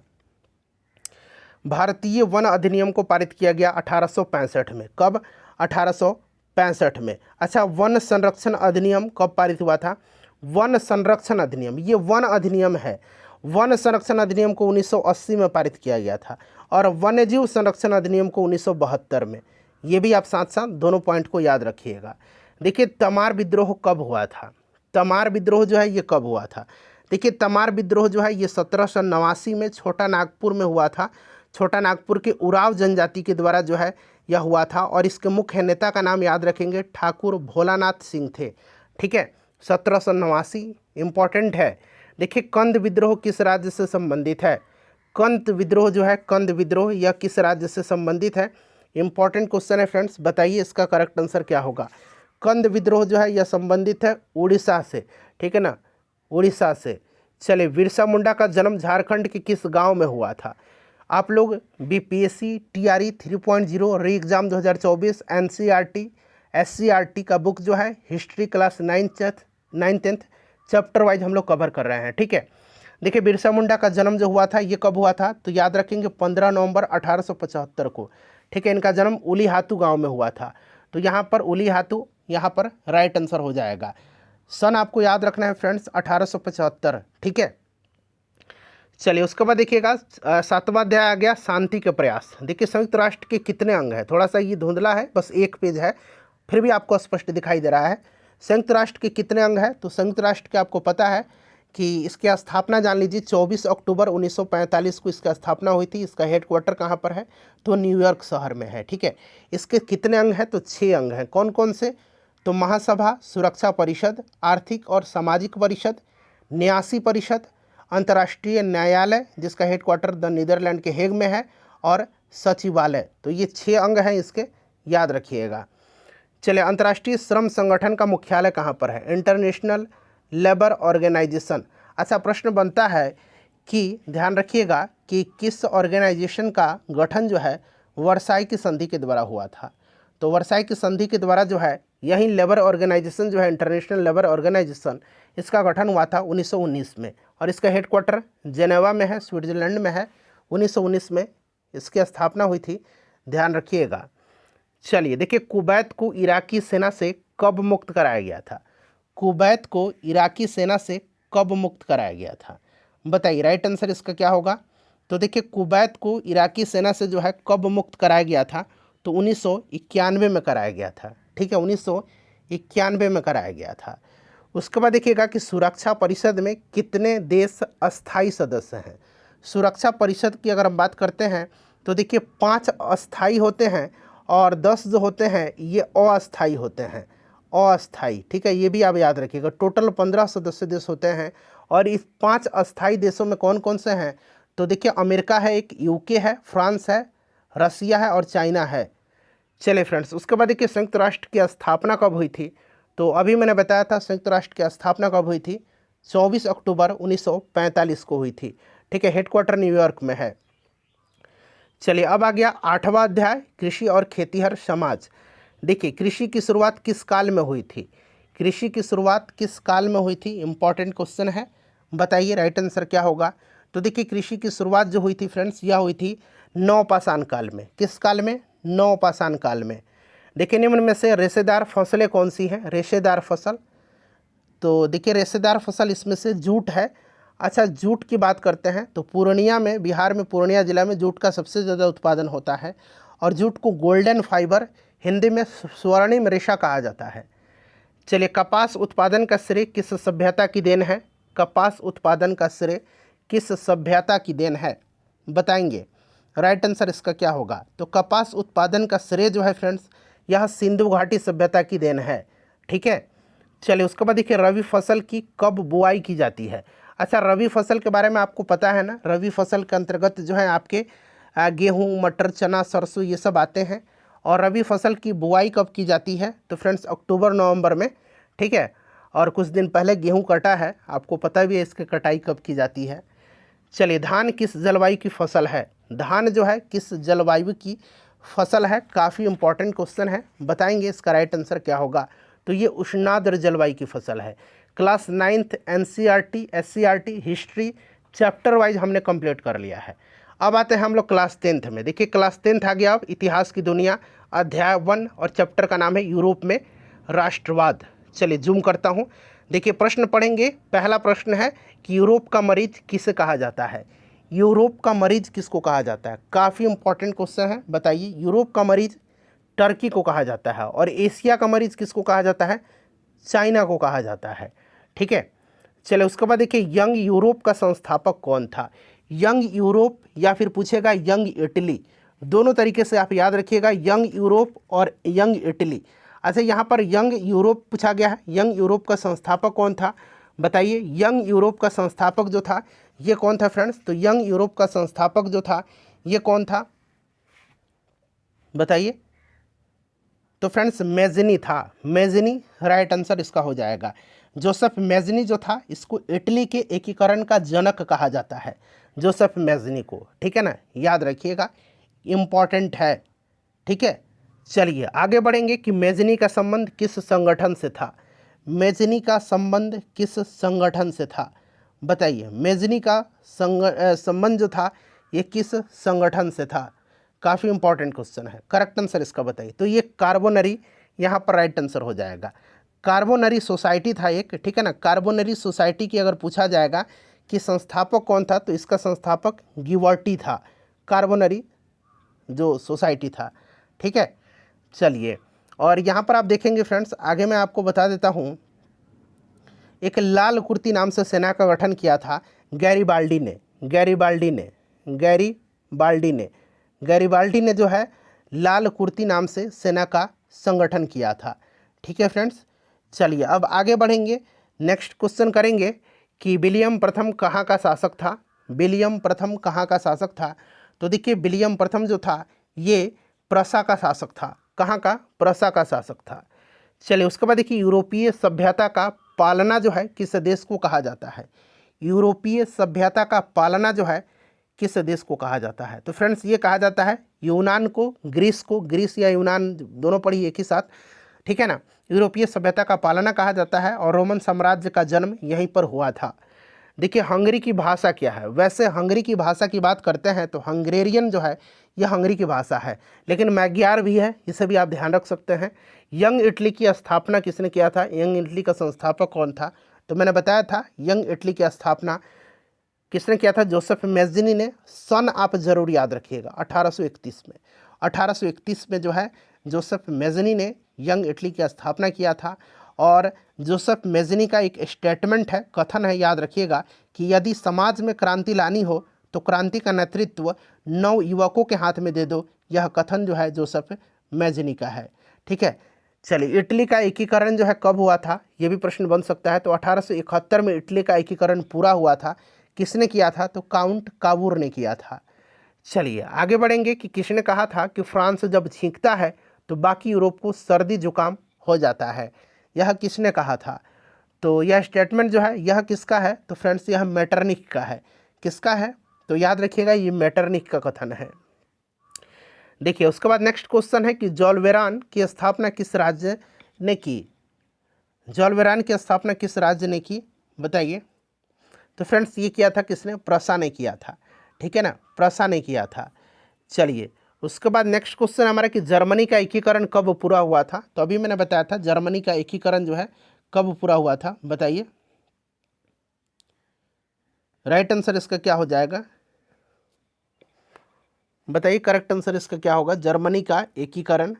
भारतीय वन अधिनियम को पारित किया गया 1865 में। कब? 1865 में। अच्छा, वन संरक्षण अधिनियम कब पारित हुआ था? वन संरक्षण अधिनियम, ये वन अधिनियम है। वन संरक्षण अधिनियम को 1980 में पारित किया गया था, और वन्यजीव संरक्षण अधिनियम को 1972 में। ये भी आप साथ साथ दोनों पॉइंट को याद रखिएगा। देखिए, तमार विद्रोह कब हुआ था? तमार विद्रोह जो है ये कब हुआ था? देखिए, तमार विद्रोह जो है ये 1789 में छोटा नागपुर में हुआ था। छोटा नागपुर के उराव जनजाति के द्वारा जो है यह हुआ था, और इसके मुख्य नेता का नाम याद रखेंगे, ठाकुर भोलानाथ सिंह थे, ठीक है। 1789 इंपॉर्टेंट है। देखिए, कंद विद्रोह किस राज्य से संबंधित है? कंद विद्रोह जो है, कंद विद्रोह यह किस राज्य से संबंधित है? इंपॉर्टेंट क्वेश्चन है फ्रेंड्स, बताइए इसका करेक्ट आंसर क्या होगा? कंद विद्रोह जो है यह संबंधित है उड़ीसा से, ठीक है ना, उड़ीसा से। चलिए, बिरसा मुंडा का जन्म झारखंड के किस गांव में हुआ था? आप लोग बीपीएससी टीआरई 3.0 री एग्ज़ाम 2024 एनसीईआरटी एससीईआरटी का बुक जो है history class 9th chapter wise हम लोग कवर कर रहे हैं, ठीक है। देखिए, बिरसा मुंडा का जन्म जो हुआ था ये कब हुआ था? तो याद रखेंगे 15 नवंबर 1875 को, ठीक है। इनका जन्म उलीहातू गांव में हुआ था। तो यहाँ पर उलीहातू यहाँ पर राइट आंसर हो जाएगा। सन आपको याद रखना है फ्रेंड्स 1875, ठीक है। चलिए, उसके बाद देखिएगा 7वां अध्याय आ गया शांति के प्रयास। देखिए, संयुक्त राष्ट्र के कितने अंग हैं? थोड़ा सा ये धुंधला है, बस एक पेज है, फिर भी आपको स्पष्ट दिखाई दे रहा है। संयुक्त राष्ट्र के कितने अंग हैं? तो संयुक्त राष्ट्र के आपको पता है कि इसकी स्थापना जान लीजिए 24 अक्टूबर 1945 को इसकी स्थापना हुई थी। इसका हेडक्वार्टर कहाँ पर है? तो न्यूयॉर्क शहर में है, ठीक है। इसके कितने अंग हैं? तो 6 अंग हैं। कौन कौन से? तो महासभा, सुरक्षा परिषद, आर्थिक और सामाजिक परिषद, न्यासी परिषद, अंतर्राष्ट्रीय न्यायालय जिसका हेडक्वार्टर द नीदरलैंड के हेग में है, और सचिवालय। तो ये 6 अंग हैं इसके, याद रखिएगा। चलिए, अंतर्राष्ट्रीय श्रम संगठन का मुख्यालय कहाँ पर है? International Labour Organization. अच्छा, प्रश्न बनता है कि ध्यान रखिएगा कि किस ऑर्गेनाइजेशन का गठन जो है वर्साई की संधि के द्वारा हुआ था? तो वर्साई की संधि के द्वारा जो है यही लेबर ऑर्गेनाइजेशन जो है इंटरनेशनल लेबर ऑर्गेनाइजेशन, इसका गठन हुआ था 1919 में, और इसका हेडक्वार्टर जेनेवा में है, स्विट्जरलैंड में है। 1919 में इसकी स्थापना हुई थी, ध्यान रखिएगा। चलिए, देखिए, कुवैत को इराकी सेना से कब मुक्त कराया गया था? कुवैत को इराकी सेना से कब मुक्त कराया गया था? बताइए, राइट आंसर इसका क्या होगा? तो देखिए, कुवैत को इराकी सेना से जो है कब मुक्त कराया गया था? तो 1991 में कराया गया था, ठीक है। 1991 में कराया गया था। उसके बाद देखिएगा कि सुरक्षा परिषद में कितने देश अस्थायी सदस्य हैं? सुरक्षा परिषद की अगर हम बात करते हैं तो देखिए 5 अस्थाई होते हैं और 10 जो होते हैं ये अस्थाई होते हैं, अस्थाई, ठीक है, ये भी आप याद रखिएगा। टोटल 15 सदस्य देश होते हैं और इस 5 अस्थाई देशों में कौन कौन से हैं? तो देखिए अमेरिका है, एक यूके है, फ्रांस है, रसिया है और चाइना है। चलिए फ्रेंड्स, उसके बाद देखिए संयुक्त राष्ट्र की स्थापना कब हुई थी? तो अभी मैंने बताया था संयुक्त राष्ट्र की स्थापना कब हुई थी, 24 अक्टूबर 1945 को हुई थी, ठीक है। हेडक्वार्टर न्यूयॉर्क में है। चलिए अब आ गया 8वां अध्याय, कृषि और खेतीहर समाज। देखिए कृषि की शुरुआत किस काल में हुई थी? कृषि की शुरुआत किस काल में हुई थी? इंपॉर्टेंट क्वेश्चन है, बताइए राइट आंसर क्या होगा। तो देखिए कृषि की शुरुआत जो हुई थी फ्रेंड्स, यह हुई थी नवपाषाण काल में। किस काल में? नवपाषाण काल में। देखिए निम्न में से रेशेदार फसलें कौन सी हैं? रेशेदार फसल, तो देखिए रेशेदार फसल इसमें से जूट है। अच्छा, जूट की बात करते हैं तो पूर्णिया में, बिहार में पूर्णिया जिला में जूट का सबसे ज़्यादा उत्पादन होता है और जूट को गोल्डन फाइबर, हिंदी में स्वर्णिम रेशा कहा जाता है। चलिए कपास उत्पादन का श्रेय किस सभ्यता की देन है? कपास उत्पादन का श्रेय किस सभ्यता की देन है, बताएंगे। राइट आंसर इसका क्या होगा? तो कपास उत्पादन का श्रेय जो है फ्रेंड्स, यह सिंधु घाटी सभ्यता की देन है, ठीक है। चलिए उसके बाद देखिए रबी फसल की कब बुआई की जाती है? अच्छा, रबी फसल के बारे में आपको पता है ना, रबी फसल के अंतर्गत जो है आपके गेहूँ, मटर, चना, सरसों ये सब आते हैं। और रबी फसल की बुआई कब की जाती है? तो फ्रेंड्स अक्टूबर नवंबर में, ठीक है। और कुछ दिन पहले गेहूँ कटा है, आपको पता भी है इसकी कटाई कब की जाती है। चलिए धान किस जलवायु की फसल है? धान जो है किस जलवायु की फसल है? काफ़ी इंपॉर्टेंट क्वेश्चन है, बताएंगे इसका राइट आंसर क्या होगा। तो ये उष्णाद्र जलवायु की फसल है। Class 9th NCERT, SCERT, history chapter wise हमने कंप्लीट कर लिया है। अब आते हैं हम लोग क्लास 10th में। देखिए क्लास 10th आ गया अब, इतिहास की दुनिया, अध्याय 1 और चैप्टर का नाम है यूरोप में राष्ट्रवाद। चलिए जूम करता हूँ। देखिए प्रश्न पढ़ेंगे। पहला प्रश्न है कि यूरोप का मरीज किसे कहा जाता है? यूरोप का मरीज किसको कहा जाता है? काफ़ी इंपॉर्टेंट क्वेश्चन है, बताइए। यूरोप का मरीज टर्की को कहा जाता है और एशिया का मरीज किसको कहा जाता है? चाइना को कहा जाता है, ठीक है। चलिए उसके बाद देखिए यंग यूरोप का संस्थापक कौन था? यंग यूरोप या फिर पूछेगा यंग इटली, दोनों तरीके से आप याद रखिएगा, यंग यूरोप और यंग इटली। अच्छा यहाँ पर यंग यूरोप पूछा गया है, यंग यूरोप का संस्थापक कौन था, बताइए। यंग यूरोप का संस्थापक जो था ये कौन था फ्रेंड्स? तो यंग यूरोप का संस्थापक जो था ये कौन था, बताइए। तो फ्रेंड्स मेजनी था, मेजनी राइट आंसर इसका हो जाएगा। जोसेफ मेजनी जो था, इसको इटली के एकीकरण का जनक कहा जाता है, जोसेफ मेजनी को, ठीक है ना, याद रखिएगा, इम्पॉर्टेंट है, ठीक है। चलिए आगे बढ़ेंगे कि मेजनी का संबंध किस संगठन से था? मेजनी का संबंध किस संगठन से था, बताइए। मेजनी का संबंध जो था ये किस संगठन से था? काफ़ी इंपॉर्टेंट क्वेश्चन है, करेक्ट आंसर इसका बताइए। तो ये कार्बोनरी यहाँ पर राइट आंसर हो जाएगा। कार्बोनरी सोसाइटी था एक, ठीक है ना। कार्बोनरी सोसाइटी की अगर पूछा जाएगा कि संस्थापक कौन था, तो इसका संस्थापक गिवर्टी था, कार्बोनरी जो सोसाइटी था, ठीक है। चलिए और यहाँ पर आप देखेंगे फ्रेंड्स, आगे मैं आपको बता देता हूँ, एक लाल कुर्ती नाम से सेना का गठन किया था गैरीबाल्डी ने, गैरीबाल्डी ने जो है लाल कुर्ती नाम से सेना का संगठन किया था, ठीक है फ्रेंड्स। चलिए अब आगे बढ़ेंगे, नेक्स्ट क्वेश्चन करेंगे कि विलियम प्रथम कहाँ का शासक था? विलियम प्रथम कहाँ का शासक था? तो देखिए विलियम प्रथम जो था ये प्रसा का शासक था। कहाँ का? प्रसा का शासक था। चलिए उसके बाद देखिए यूरोपीय सभ्यता का पालना जो है किस देश को कहा जाता है? यूरोपीय सभ्यता का पालना जो है किस देश को कहा जाता है? तो फ्रेंड्स ये कहा जाता है यूनान को, ग्रीस या यूनान दोनों पढ़ी एक ही साथ, ठीक है ना। यूरोपीय सभ्यता का पालना कहा जाता है और रोमन साम्राज्य का जन्म यहीं पर हुआ था। देखिए हंगरी की भाषा क्या है? वैसे हंगरी की भाषा की बात करते हैं तो हंगेरियन जो है यह हंगरी की भाषा है, लेकिन मैग्यार भी है, इसे भी आप ध्यान रख सकते हैं। यंग इटली की स्थापना किसने किया था? यंग इटली का संस्थापक कौन था? तो मैंने बताया था यंग इटली की स्थापना किसने किया था? जोसेफ मेज़नी ने। सन आप जरूर याद रखिएगा, 1831 में, 1831 में जो है जोसेफ मेज़नी ने यंग इटली की स्थापना किया था। और जोसेफ मेज़नी का एक स्टेटमेंट है, कथन है, याद रखिएगा कि यदि समाज में क्रांति लानी हो तो क्रांति का नेतृत्व 9 युवकों के हाथ में दे दो, यह कथन जो है जोसेफ मैजनी का है। ठीक है, चलिए इटली का एकीकरण जो है कब हुआ था, ये भी प्रश्न बन सकता है। तो 1871 में इटली का एकीकरण पूरा हुआ था। किसने किया था, तो काउंट कावूर ने किया था। चलिए आगे बढ़ेंगे कि किसने कहा था कि फ्रांस जब छींकता है तो बाकी यूरोप को सर्दी जुकाम हो जाता है, यह किसने कहा था। तो यह स्टेटमेंट जो है यह किसका है, तो फ्रेंड्स यह मेटरनिख का है। किसका है, तो याद रखिएगा ये मेटरनिख का कथन है। देखिए उसके बाद नेक्स्ट क्वेश्चन है कि जॉलवेरान की स्थापना किस राज्य ने की। जॉलवेरान की स्थापना किस राज्य ने की, बताइए। तो फ्रेंड्स ये किया था किसने, प्रसा ने किया था। ठीक है ना, प्रसा ने किया था। चलिए उसके बाद नेक्स्ट क्वेश्चन हमारा कि जर्मनी का एकीकरण कब पूरा हुआ था। तो अभी मैंने बताया था जर्मनी का एकीकरण जो है कब पूरा हुआ था, बताइए। राइट आंसर इसका क्या हो जाएगा, बताइए। करेक्ट आंसर इसका क्या होगा, जर्मनी का एकीकरण,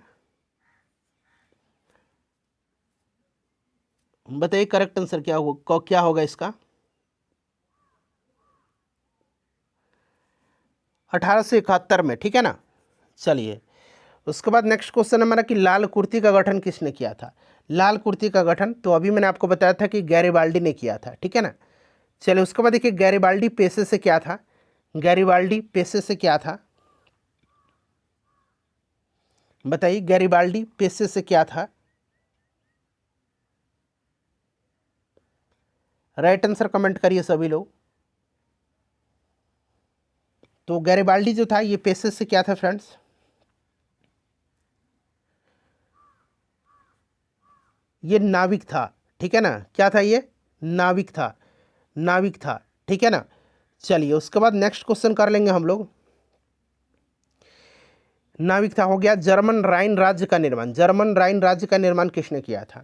बताइए करेक्ट आंसर क्या होगा इसका। 1871 में, ठीक है ना। चलिए उसके बाद नेक्स्ट क्वेश्चन हमारा कि लाल कुर्ती का गठन किसने किया था। लाल कुर्ती का गठन तो अभी मैंने आपको बताया था कि गैरिबाल्डी ने किया था, ठीक है ना। चलिए उसके बाद देखिए गैरिबाल्डी पेशे से क्या था, गैरिबाल्डी पेशे से क्या था, बताइए। गैरिबाल्डी पेशे से क्या था, राइट आंसर कमेंट करिए सभी लोग। तो गैरिबाल्डी जो था ये पेशे से क्या था फ्रेंड्स, ये नाविक था, ठीक है ना। क्या था ये, नाविक था, नाविक था, ठीक है ना। चलिए उसके बाद नेक्स्ट क्वेश्चन कर लेंगे हम लोग। नाविक था हो गया। जर्मन राइन राज्य का निर्माण, जर्मन राइन राज्य का निर्माण किसने किया था।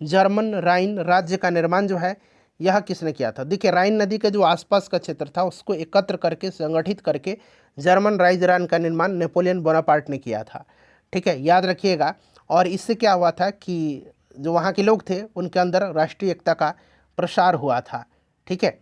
जर्मन राइन राज्य का निर्माण जो है यह किसने किया था। देखिए राइन नदी के जो आसपास का क्षेत्र था उसको एकत्र करके संगठित करके जर्मन राइन का निर्माण नेपोलियन बोनापार्ट ने किया था, ठीक है, याद रखिएगा। और इससे क्या हुआ था कि जो वहाँ के लोग थे उनके अंदर राष्ट्रीय एकता का प्रसार हुआ था, ठीक है।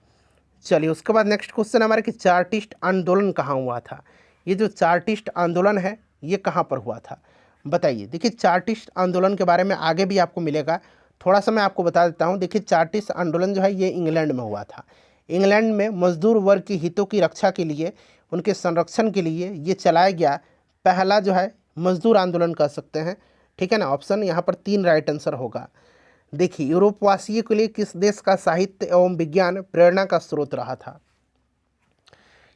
चलिए उसके बाद नेक्स्ट क्वेश्चन हमारा कि चार्टिस्ट आंदोलन कहाँ हुआ था। ये जो चार्टिस्ट आंदोलन है ये कहाँ पर हुआ था, बताइए। देखिए चार्टिस्ट आंदोलन के बारे में आगे भी आपको मिलेगा, थोड़ा सा मैं आपको बता देता हूँ। देखिए चार्टिस्ट आंदोलन जो है ये इंग्लैंड में हुआ था। इंग्लैंड में मजदूर वर्ग के हितों की रक्षा के लिए, उनके संरक्षण के लिए ये चलाया गया पहला जो है मजदूर आंदोलन कह सकते हैं, ठीक है ना। ऑप्शन यहाँ पर 3 राइट आंसर होगा। देखिए यूरोपवासियों के लिए किस देश का साहित्य एवं विज्ञान प्रेरणा का स्रोत रहा था।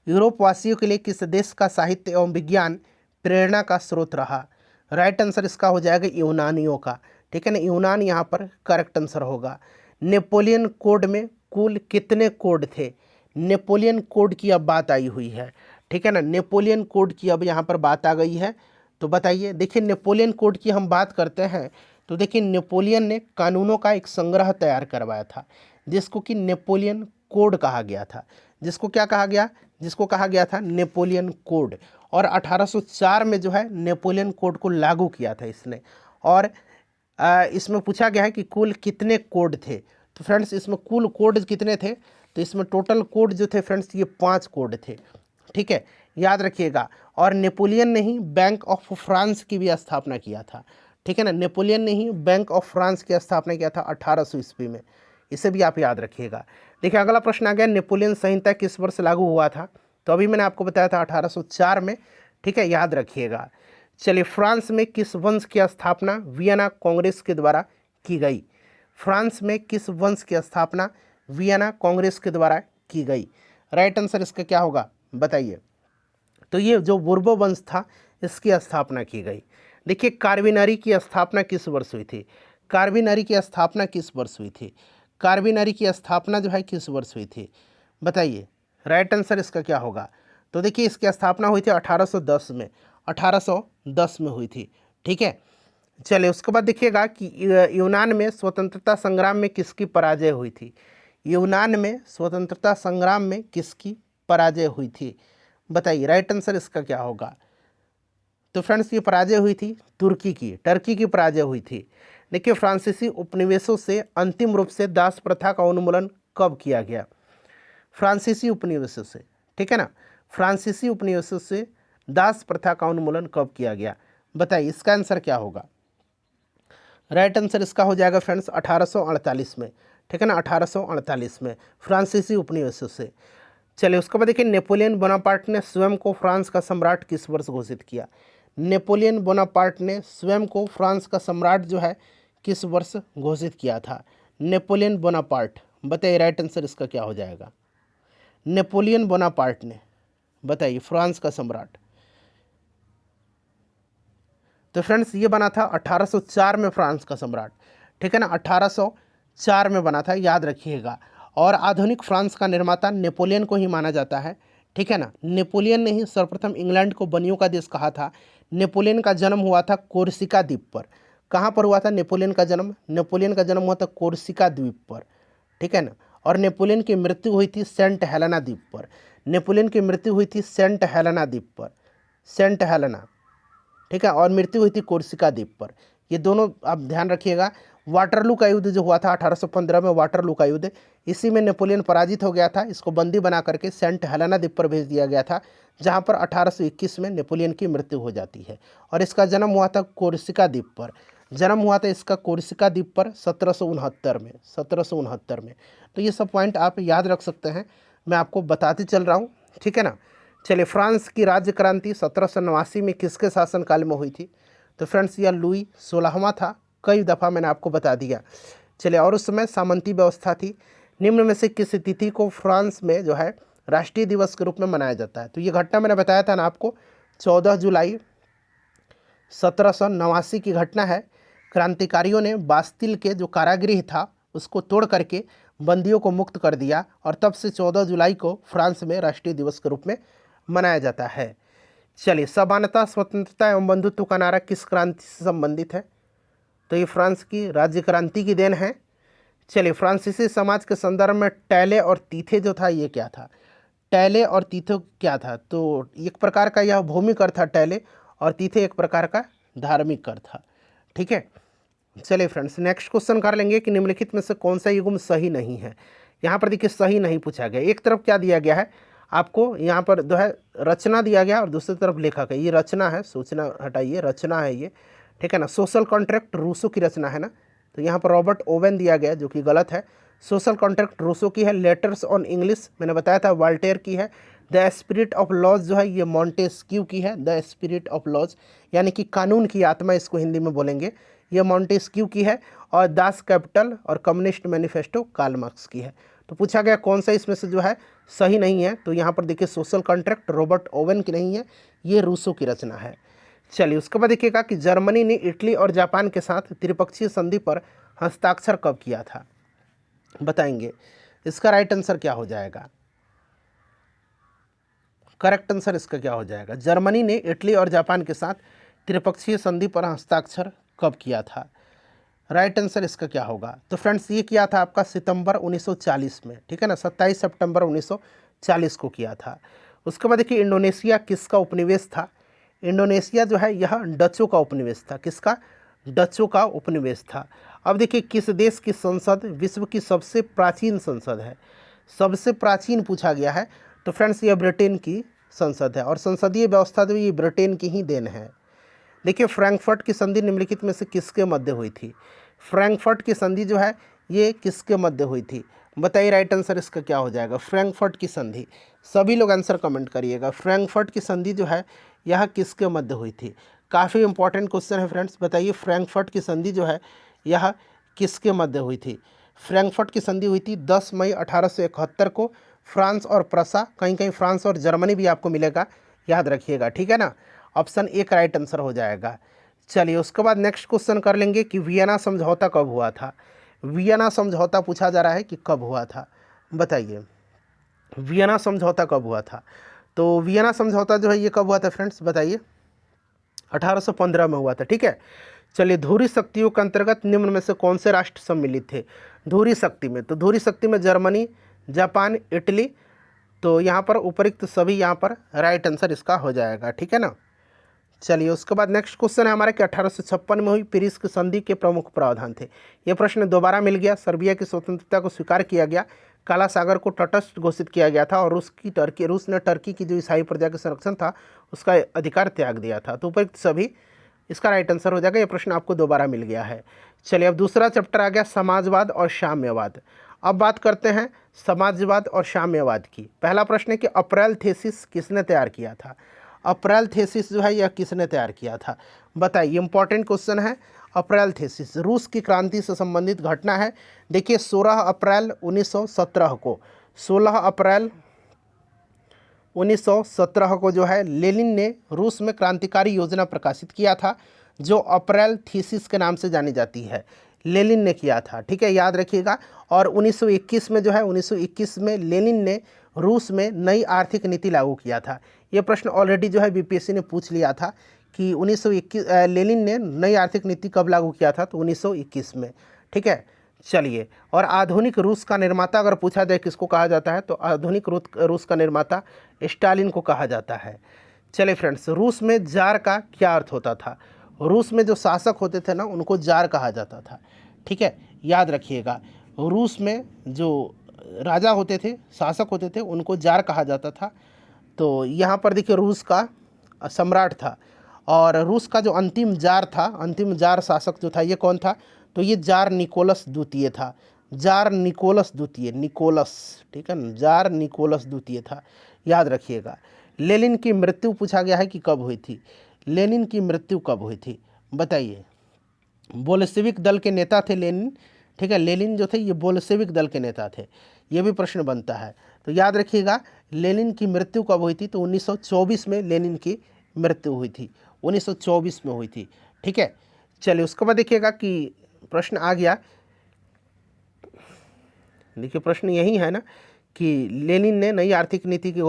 यूरोपवासियों के लिए किस देश का साहित्य एवं विज्ञान प्रेरणा का स्रोत रहा। राइट आंसर इसका हो जाएगा यूनानियों का, ठीक है ना। यूनान यहाँ पर करेक्ट आंसर होगा। नेपोलियन कोड में कुल कितने कोड थे। नेपोलियन कोड की अब बात आई हुई है, ठीक है ना। नेपोलियन कोड की अब यहाँ पर बात आ गई है, तो बताइए। देखिए नेपोलियन कोड की हम बात करते हैं तो देखिए नेपोलियन ने कानूनों का एक संग्रह तैयार करवाया था जिसको कि नेपोलियन कोड कहा गया था। जिसको क्या कहा गया, जिसको कहा गया था नेपोलियन कोड। और 1804 में जो है नेपोलियन कोड को लागू किया था इसने। और इसमें पूछा गया है कि कुल कितने कोड थे। तो फ्रेंड्स इसमें कुल कोड कितने थे, तो इसमें टोटल कोड जो थे फ्रेंड्स ये 5 कोड थे, ठीक है, याद रखिएगा। और नेपोलियन ने ही बैंक ऑफ फ्रांस की भी स्थापना किया था, ठीक है ना। नेपोलियन ने ही बैंक ऑफ फ्रांस की स्थापना किया था 1800 ईस्वी में, इसे भी आप याद रखिएगा। देखिए अगला प्रश्न आ गया, नेपोलियन संहिता किस वर्ष लागू हुआ था। तो अभी मैंने आपको बताया था 1804 में, ठीक है, याद रखिएगा। चलिए फ्रांस में किस वंश की स्थापना वियना कांग्रेस के द्वारा की गई। फ्रांस में किस वंश की स्थापना वियना कांग्रेस के द्वारा की गई। राइट आंसर इसका क्या होगा, बताइए। तो ये जो बुर्बो वंश था इसकी स्थापना की गई। देखिए कार्बिनरी की स्थापना किस वर्ष हुई थी। कार्बिनरी की स्थापना किस वर्ष हुई थी। कार्बिनरी की स्थापना जो है किस वर्ष हुई थी, बताइए। राइट आंसर इसका क्या होगा, तो देखिए इसकी स्थापना हुई थी 1810 में, 1810 में हुई थी, ठीक है। चलिए उसके बाद देखिएगा कि यूनान में स्वतंत्रता संग्राम में किसकी पराजय हुई थी। यूनान में स्वतंत्रता संग्राम में किसकी पराजय हुई थी, बताइए। राइट आंसर इसका क्या होगा, तो फ्रेंड्स ये पराजय हुई थी तुर्की की, टर्की की पराजय हुई थी। देखिए फ्रांसीसी उपनिवेशों से अंतिम रूप से दास प्रथा का उन्मूलन कब किया गया। फ्रांसीसी उपनिवेशों से, ठीक है ना। फ्रांसीसी उपनिवेशों से दास प्रथा का उन्मूलन कब किया गया, बताइए इसका आंसर क्या होगा। राइट आंसर इसका हो जाएगा फ्रेंड्स 1848 में, ठीक है ना, 1848 में फ्रांसीसी उपनिवेशों से। चलिए उसके बाद देखिए, नेपोलियन बोनापार्ट ने स्वयं को फ्रांस का सम्राट किस वर्ष घोषित किया। नेपोलियन बोनापार्ट ने स्वयं को फ्रांस का सम्राट जो है किस वर्ष घोषित किया था। नेपोलियन बोनापार्ट, बताइए राइट आंसर इसका क्या हो जाएगा। नेपोलियन बोनापार्ट ने, बताइए, फ्रांस का सम्राट। तो फ्रेंड्स ये बना था 1804 में फ्रांस का सम्राट, ठीक है ना, 1804 में बना था, याद रखिएगा। और आधुनिक फ्रांस का निर्माता नेपोलियन को ही माना जाता है, ठीक है ना। नेपोलियन ने ही सर्वप्रथम इंग्लैंड को बनियों का देश कहा था। नेपोलियन का जन्म हुआ था कोर्सिका द्वीप पर। कहाँ पर हुआ था नेपोलियन का जन्म? नेपोलियन का जन्म हुआ था कोर्सिका द्वीप पर, ठीक है ना। और नेपोलियन की मृत्यु हुई थी सेंट हेलेना द्वीप पर। नेपोलियन की मृत्यु हुई थी सेंट हेलेना द्वीप पर, सेंट हेलेना, ठीक है। और मृत्यु हुई थी कोर्सिका द्वीप पर। ये दोनों आप ध्यान रखिएगा। वाटरलू का युद्ध जो हुआ था 1815 में, वाटरलू का युद्ध, इसी में नेपोलियन पराजित हो गया था। इसको बंदी बना करके सेंट हेलेना द्वीप पर भेज दिया गया था, जहाँ पर 1821 में नेपोलियन की मृत्यु हो जाती है। और इसका जन्म हुआ था कोर्सिका द्वीप पर। जन्म हुआ था इसका कोर्सिका द्वीप पर 1769 में, 1769 में। तो ये सब पॉइंट आप याद रख सकते हैं, मैं आपको बताते चल रहा हूँ, ठीक है ना। चलिए, फ्रांस की राज्य क्रांति 1789 में किसके शासनकाल में हुई थी? तो फ्रेंड्स यह लुई 16वां था, कई दफ़ा मैंने आपको बता दिया। चलिए, और उस समय सामंती व्यवस्था थी। निम्न में से किस तिथि को फ्रांस में जो है राष्ट्रीय दिवस के रूप में मनाया जाता है? तो ये घटना मैंने बताया था ना आपको, 14 जुलाई 1789 की घटना है। क्रांतिकारियों ने बास्तिल के जो कारागृह था उसको तोड़ करके बंदियों को मुक्त कर दिया, और तब से 14 जुलाई को फ्रांस में राष्ट्रीय दिवस के रूप में मनाया जाता है। चलिए, समानता, स्वतंत्रता एवं बंधुत्व का नारा किस क्रांति से संबंधित है? तो ये फ्रांस की राज्य क्रांति की देन है। चलिए, फ्रांसीसी समाज के संदर्भ में टैले और तीथे जो था ये क्या था? टैले और तीथे क्या था? तो एक प्रकार का यह भूमि कर था टैले, और तीथे एक प्रकार का धार्मिक कर था, ठीक है। चलिए फ्रेंड्स, नेक्स्ट क्वेश्चन कर लेंगे कि निम्नलिखित में से कौन सा युग्म सही नहीं है। यहाँ पर देखिए सही नहीं पूछा गया। एक तरफ क्या दिया गया है आपको, यहाँ पर जो है रचना दिया गया, और दूसरी तरफ लेखक है। ये रचना है, सूचना हटाइए, रचना है ये, ठीक है ना। सोशल कॉन्ट्रैक्ट रूसो की रचना है ना, तो यहाँ पर रॉबर्ट ओवेन दिया गया जो कि गलत है। सोशल कॉन्ट्रैक्ट रूसो की है। लेटर्स ऑन इंग्लिश मैंने बताया था वाल्टेयर की है। द स्पिरिट ऑफ लॉज जो है ये मॉन्टेस्क्यू की है। द स्पिरिट ऑफ लॉज यानी कि कानून की आत्मा, इसको हिंदी में बोलेंगे, ये मॉन्टेस्क्यू की है। और दास कैपिटल और कम्युनिस्ट मैनिफेस्टो कार्ल मार्क्स की है। तो पूछा गया कौन सा इसमें से जो है सही नहीं है, तो यहाँ पर देखिए सोशल कॉन्ट्रैक्ट रॉबर्ट ओवेन की नहीं है, ये रूसो की रचना है। चलिए, उसके बाद देखिएगा कि जर्मनी ने इटली और जापान के साथ त्रिपक्षीय संधि पर हस्ताक्षर कब किया था, बताएंगे। इसका राइट आंसर क्या हो जाएगा? करेक्ट आंसर इसका क्या हो जाएगा? जर्मनी ने इटली और जापान के साथ त्रिपक्षीय संधि पर हस्ताक्षर कब किया था? राइट आंसर इसका क्या होगा? तो फ्रेंड्स ये किया था आपका सितंबर 1940 में, ठीक है ना, 27 सितंबर 1940 को किया था। उसके बाद देखिए इंडोनेशिया किसका उपनिवेश था? इंडोनेशिया जो है यह डचों का उपनिवेश था। किसका? डचों का उपनिवेश था। अब देखिए किस देश की संसद विश्व की सबसे प्राचीन संसद है? सबसे प्राचीन पूछा गया है, तो फ्रेंड्स ये ब्रिटेन की संसद है, और संसदीय व्यवस्था जो ये ब्रिटेन की ही देन है। देखिए, फ्रैंकफर्ट की संधि निम्नलिखित में से किसके मध्य हुई थी? फ्रैंकफर्ट की संधि जो है ये किसके मध्य हुई थी? बताइए राइट आंसर इसका क्या हो जाएगा? फ्रैंकफर्ट की संधि। सभी लोग आंसर कमेंट करिएगा। फ्रैंकफर्ट की संधि जो है यह किसके मध्य हुई थी? काफ़ी इंपॉर्टेंट क्वेश्चन है फ्रेंड्स, बताइए फ्रैंकफर्ट की संधि जो है यह किसके मध्य हुई थी? फ्रैंकफर्ट की संधि हुई थी 10 मई 1871 को। फ्रांस और प्रसा, कहीं कहीं फ्रांस और जर्मनी भी आपको मिलेगा, याद रखिएगा, ठीक है ना। ऑप्शन ए का राइट आंसर हो जाएगा। चलिए, उसके बाद नेक्स्ट क्वेश्चन कर लेंगे कि वियना समझौता कब हुआ था? वियना समझौता पूछा जा रहा है कि कब हुआ था, बताइए वियना समझौता कब हुआ था? तो वियना समझौता जो है ये कब हुआ था फ्रेंड्स, बताइए। 1815 में हुआ था, ठीक है। चलिए, धुरी शक्तियों के अंतर्गत निम्न में से कौन से राष्ट्र सम्मिलित थे धुरी शक्ति में? तो धुरी शक्ति में जर्मनी, जापान, इटली, तो यहाँ पर उपरिक्त सभी यहाँ पर राइट आंसर इसका हो जाएगा, ठीक है ना। चलिए, उसके बाद नेक्स्ट क्वेश्चन है हमारा कि 1856 में हुई पेरिस की संधि के प्रमुख प्रावधान थे। यह प्रश्न दोबारा मिल गया। सर्बिया की स्वतंत्रता को स्वीकार किया गया, काला सागर को तटस्थ घोषित किया गया था और रूस ने टर्की की जो ईसाई प्रजा के संरक्षण था उसका अधिकार त्याग दिया था। तो उपयुक्त सभी इसका राइट आंसर हो जाएगा। ये प्रश्न आपको दोबारा मिल गया है। चलिए अब दूसरा चैप्टर आ गया समाजवाद और साम्यवाद। अब बात करते हैं समाजवाद और साम्यवाद की। पहला प्रश्न है कि अप्रैल थीसिस किसने तैयार किया था? अप्रैल थीसिस जो है यह किसने तैयार किया था बताइए, इंपॉर्टेंट क्वेश्चन है। अप्रैल थीसिस रूस की क्रांति से संबंधित घटना है। देखिए 16 अप्रैल 1917 को 16 अप्रैल 1917 को जो है लेनिन ने रूस में क्रांतिकारी योजना प्रकाशित किया था जो अप्रैल थीसिस के नाम से जानी जाती है। लेनिन ने किया था, ठीक है, याद रखिएगा। और 1921 में जो है 1921 में लेनिन ने रूस में नई आर्थिक नीति लागू किया था। ये प्रश्न ऑलरेडी जो है बीपीएससी ने पूछ लिया था कि 1921 लेनिन ने नई आर्थिक नीति कब लागू किया था, तो 1921 में, ठीक है। चलिए, और आधुनिक रूस का निर्माता अगर पूछा जाए किसको कहा जाता है, तो आधुनिक रूस का निर्माता स्टालिन को कहा जाता है। चलिए फ्रेंड्स, रूस में जार का क्या अर्थ होता था? रूस में जो शासक होते थे ना उनको जार कहा जाता था, ठीक है, याद रखिएगा। रूस में जो राजा होते थे, शासक होते थे, उनको जार कहा जाता था। तो यहाँ पर देखिए रूस का सम्राट था और रूस का जो अंतिम जार था, अंतिम जार शासक जो था ये कौन था? तो ये जार निकोलस द्वितीय था। जार निकोलस द्वितीय, निकोलस, ठीक है ना, जार निकोलस द्वितीय था, याद रखिएगा। लेनिन की मृत्यु पूछा गया है कि कब हुई थी? लेनिन की मृत्यु कब हुई थी बताइए। बोल्शेविक दल के नेता थे लेनिन, ठीक है, लेनिन जो थे ये बोल्शेविक दल के नेता थे, ये भी प्रश्न बनता है। तो याद रखिएगा लेनिन की मृत्यु कब हुई थी, तो 1924 में लेनिन की मृत्यु हुई थी, 1924 में हुई थी, ठीक है। चलिए उसके बाद देखिएगा कि प्रश्न आ गया, देखिए प्रश्न यही है ना कि लेनिन ने नई आर्थिक नीति की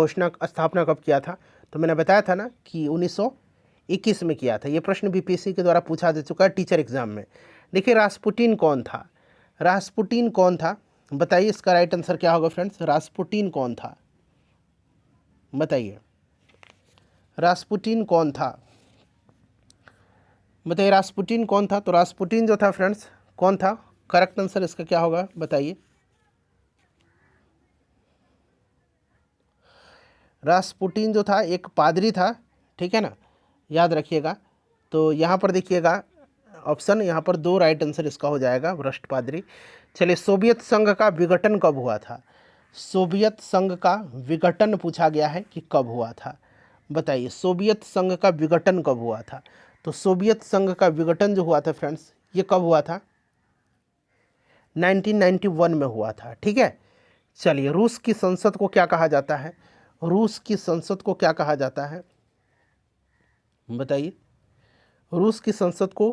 स्थापना कब किया था? तो मैंने बताया था ना कि 1921 में किया था। ये प्रश्न बीपीएससी के द्वारा पूछा जा चुका है टीचर एग्जाम में। देखिए रास्पुटिन कौन था? रास्पुटिन कौन था बताइए, इसका राइट आंसर क्या होगा फ्रेंड्स? रास्पुटिन कौन था बताइए, रास्पुटिन कौन था बताइए, रास्पुटिन कौन था? तो रास्पुटिन जो था फ्रेंड्स कौन था? करेक्ट आंसर इसका क्या होगा बताइए? रास्पुटिन जो था एक पादरी था, ठीक है ना, याद रखिएगा। तो यहाँ पर देखिएगा ऑप्शन, यहाँ पर 2 राइट आंसर इसका हो जाएगा, भ्रष्ट पादरी। चलिए सोवियत संघ का विघटन कब हुआ था? सोवियत संघ का विघटन पूछा गया है कि कब हुआ था बताइए, सोवियत संघ का विघटन कब हुआ था? तो सोवियत संघ का विघटन जो हुआ था फ्रेंड्स ये कब हुआ था? 1991 में हुआ था, ठीक है। चलिए रूस की संसद को क्या कहा जाता है? रूस की संसद को क्या कहा जाता है बताइए? रूस की संसद को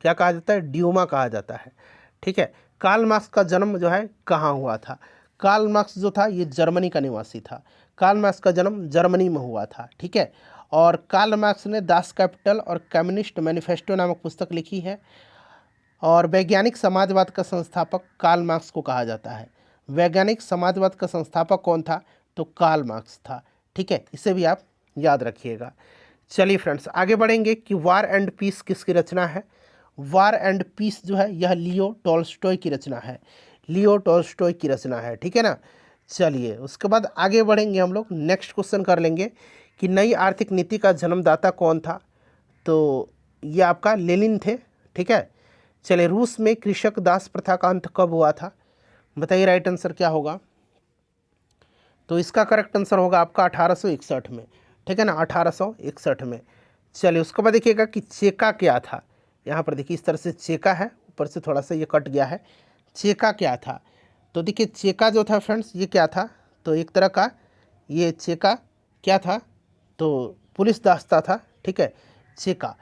क्या कहा जाता है? ड्यूमा कहा जाता है, ठीक है। कार्ल मार्क्स का जन्म जो है कहाँ हुआ था? कार्ल मार्क्स जो था ये जर्मनी का निवासी था। कार्ल मार्क्स का जन्म जर्मनी में हुआ था, ठीक है। और कार्ल मार्क्स ने दास कैपिटल और कम्युनिस्ट मैनिफेस्टो नामक पुस्तक लिखी है। और वैज्ञानिक समाजवाद का संस्थापक कार्ल मार्क्स को कहा जाता है। वैज्ञानिक समाजवाद का संस्थापक कौन था? तो कार्ल मार्क्स था, ठीक है, इसे भी आप याद रखिएगा। चलिए फ्रेंड्स आगे बढ़ेंगे कि वार एंड पीस किसकी रचना है? वार एंड पीस जो है यह लियो टॉल्स्टॉय की रचना है, लियो टॉल्स्टॉय की रचना है, ठीक है ना। चलिए उसके बाद आगे बढ़ेंगे हम लोग, नेक्स्ट क्वेश्चन कर लेंगे कि नई आर्थिक नीति का जन्मदाता कौन था? तो ये आपका लेनिन थे, ठीक है। चलिए रूस में कृषक दास प्रथा का अंत कब हुआ था बताइए, राइट आंसर क्या होगा? तो इसका करेक्ट आंसर होगा आपका 1861 में, ठीक है ना, 1861 में। चलिए उसके बाद देखिएगा कि चेका क्या था। यहाँ पर देखिए इस तरह से चेका है, ऊपर से थोड़ा सा ये कट गया है। चेका क्या था? तो देखिए चेका जो था फ्रेंड्स ये क्या था? तो एक तरह का ये चेका क्या था? तो पुलिस दस्ता था, ठीक है, चेका,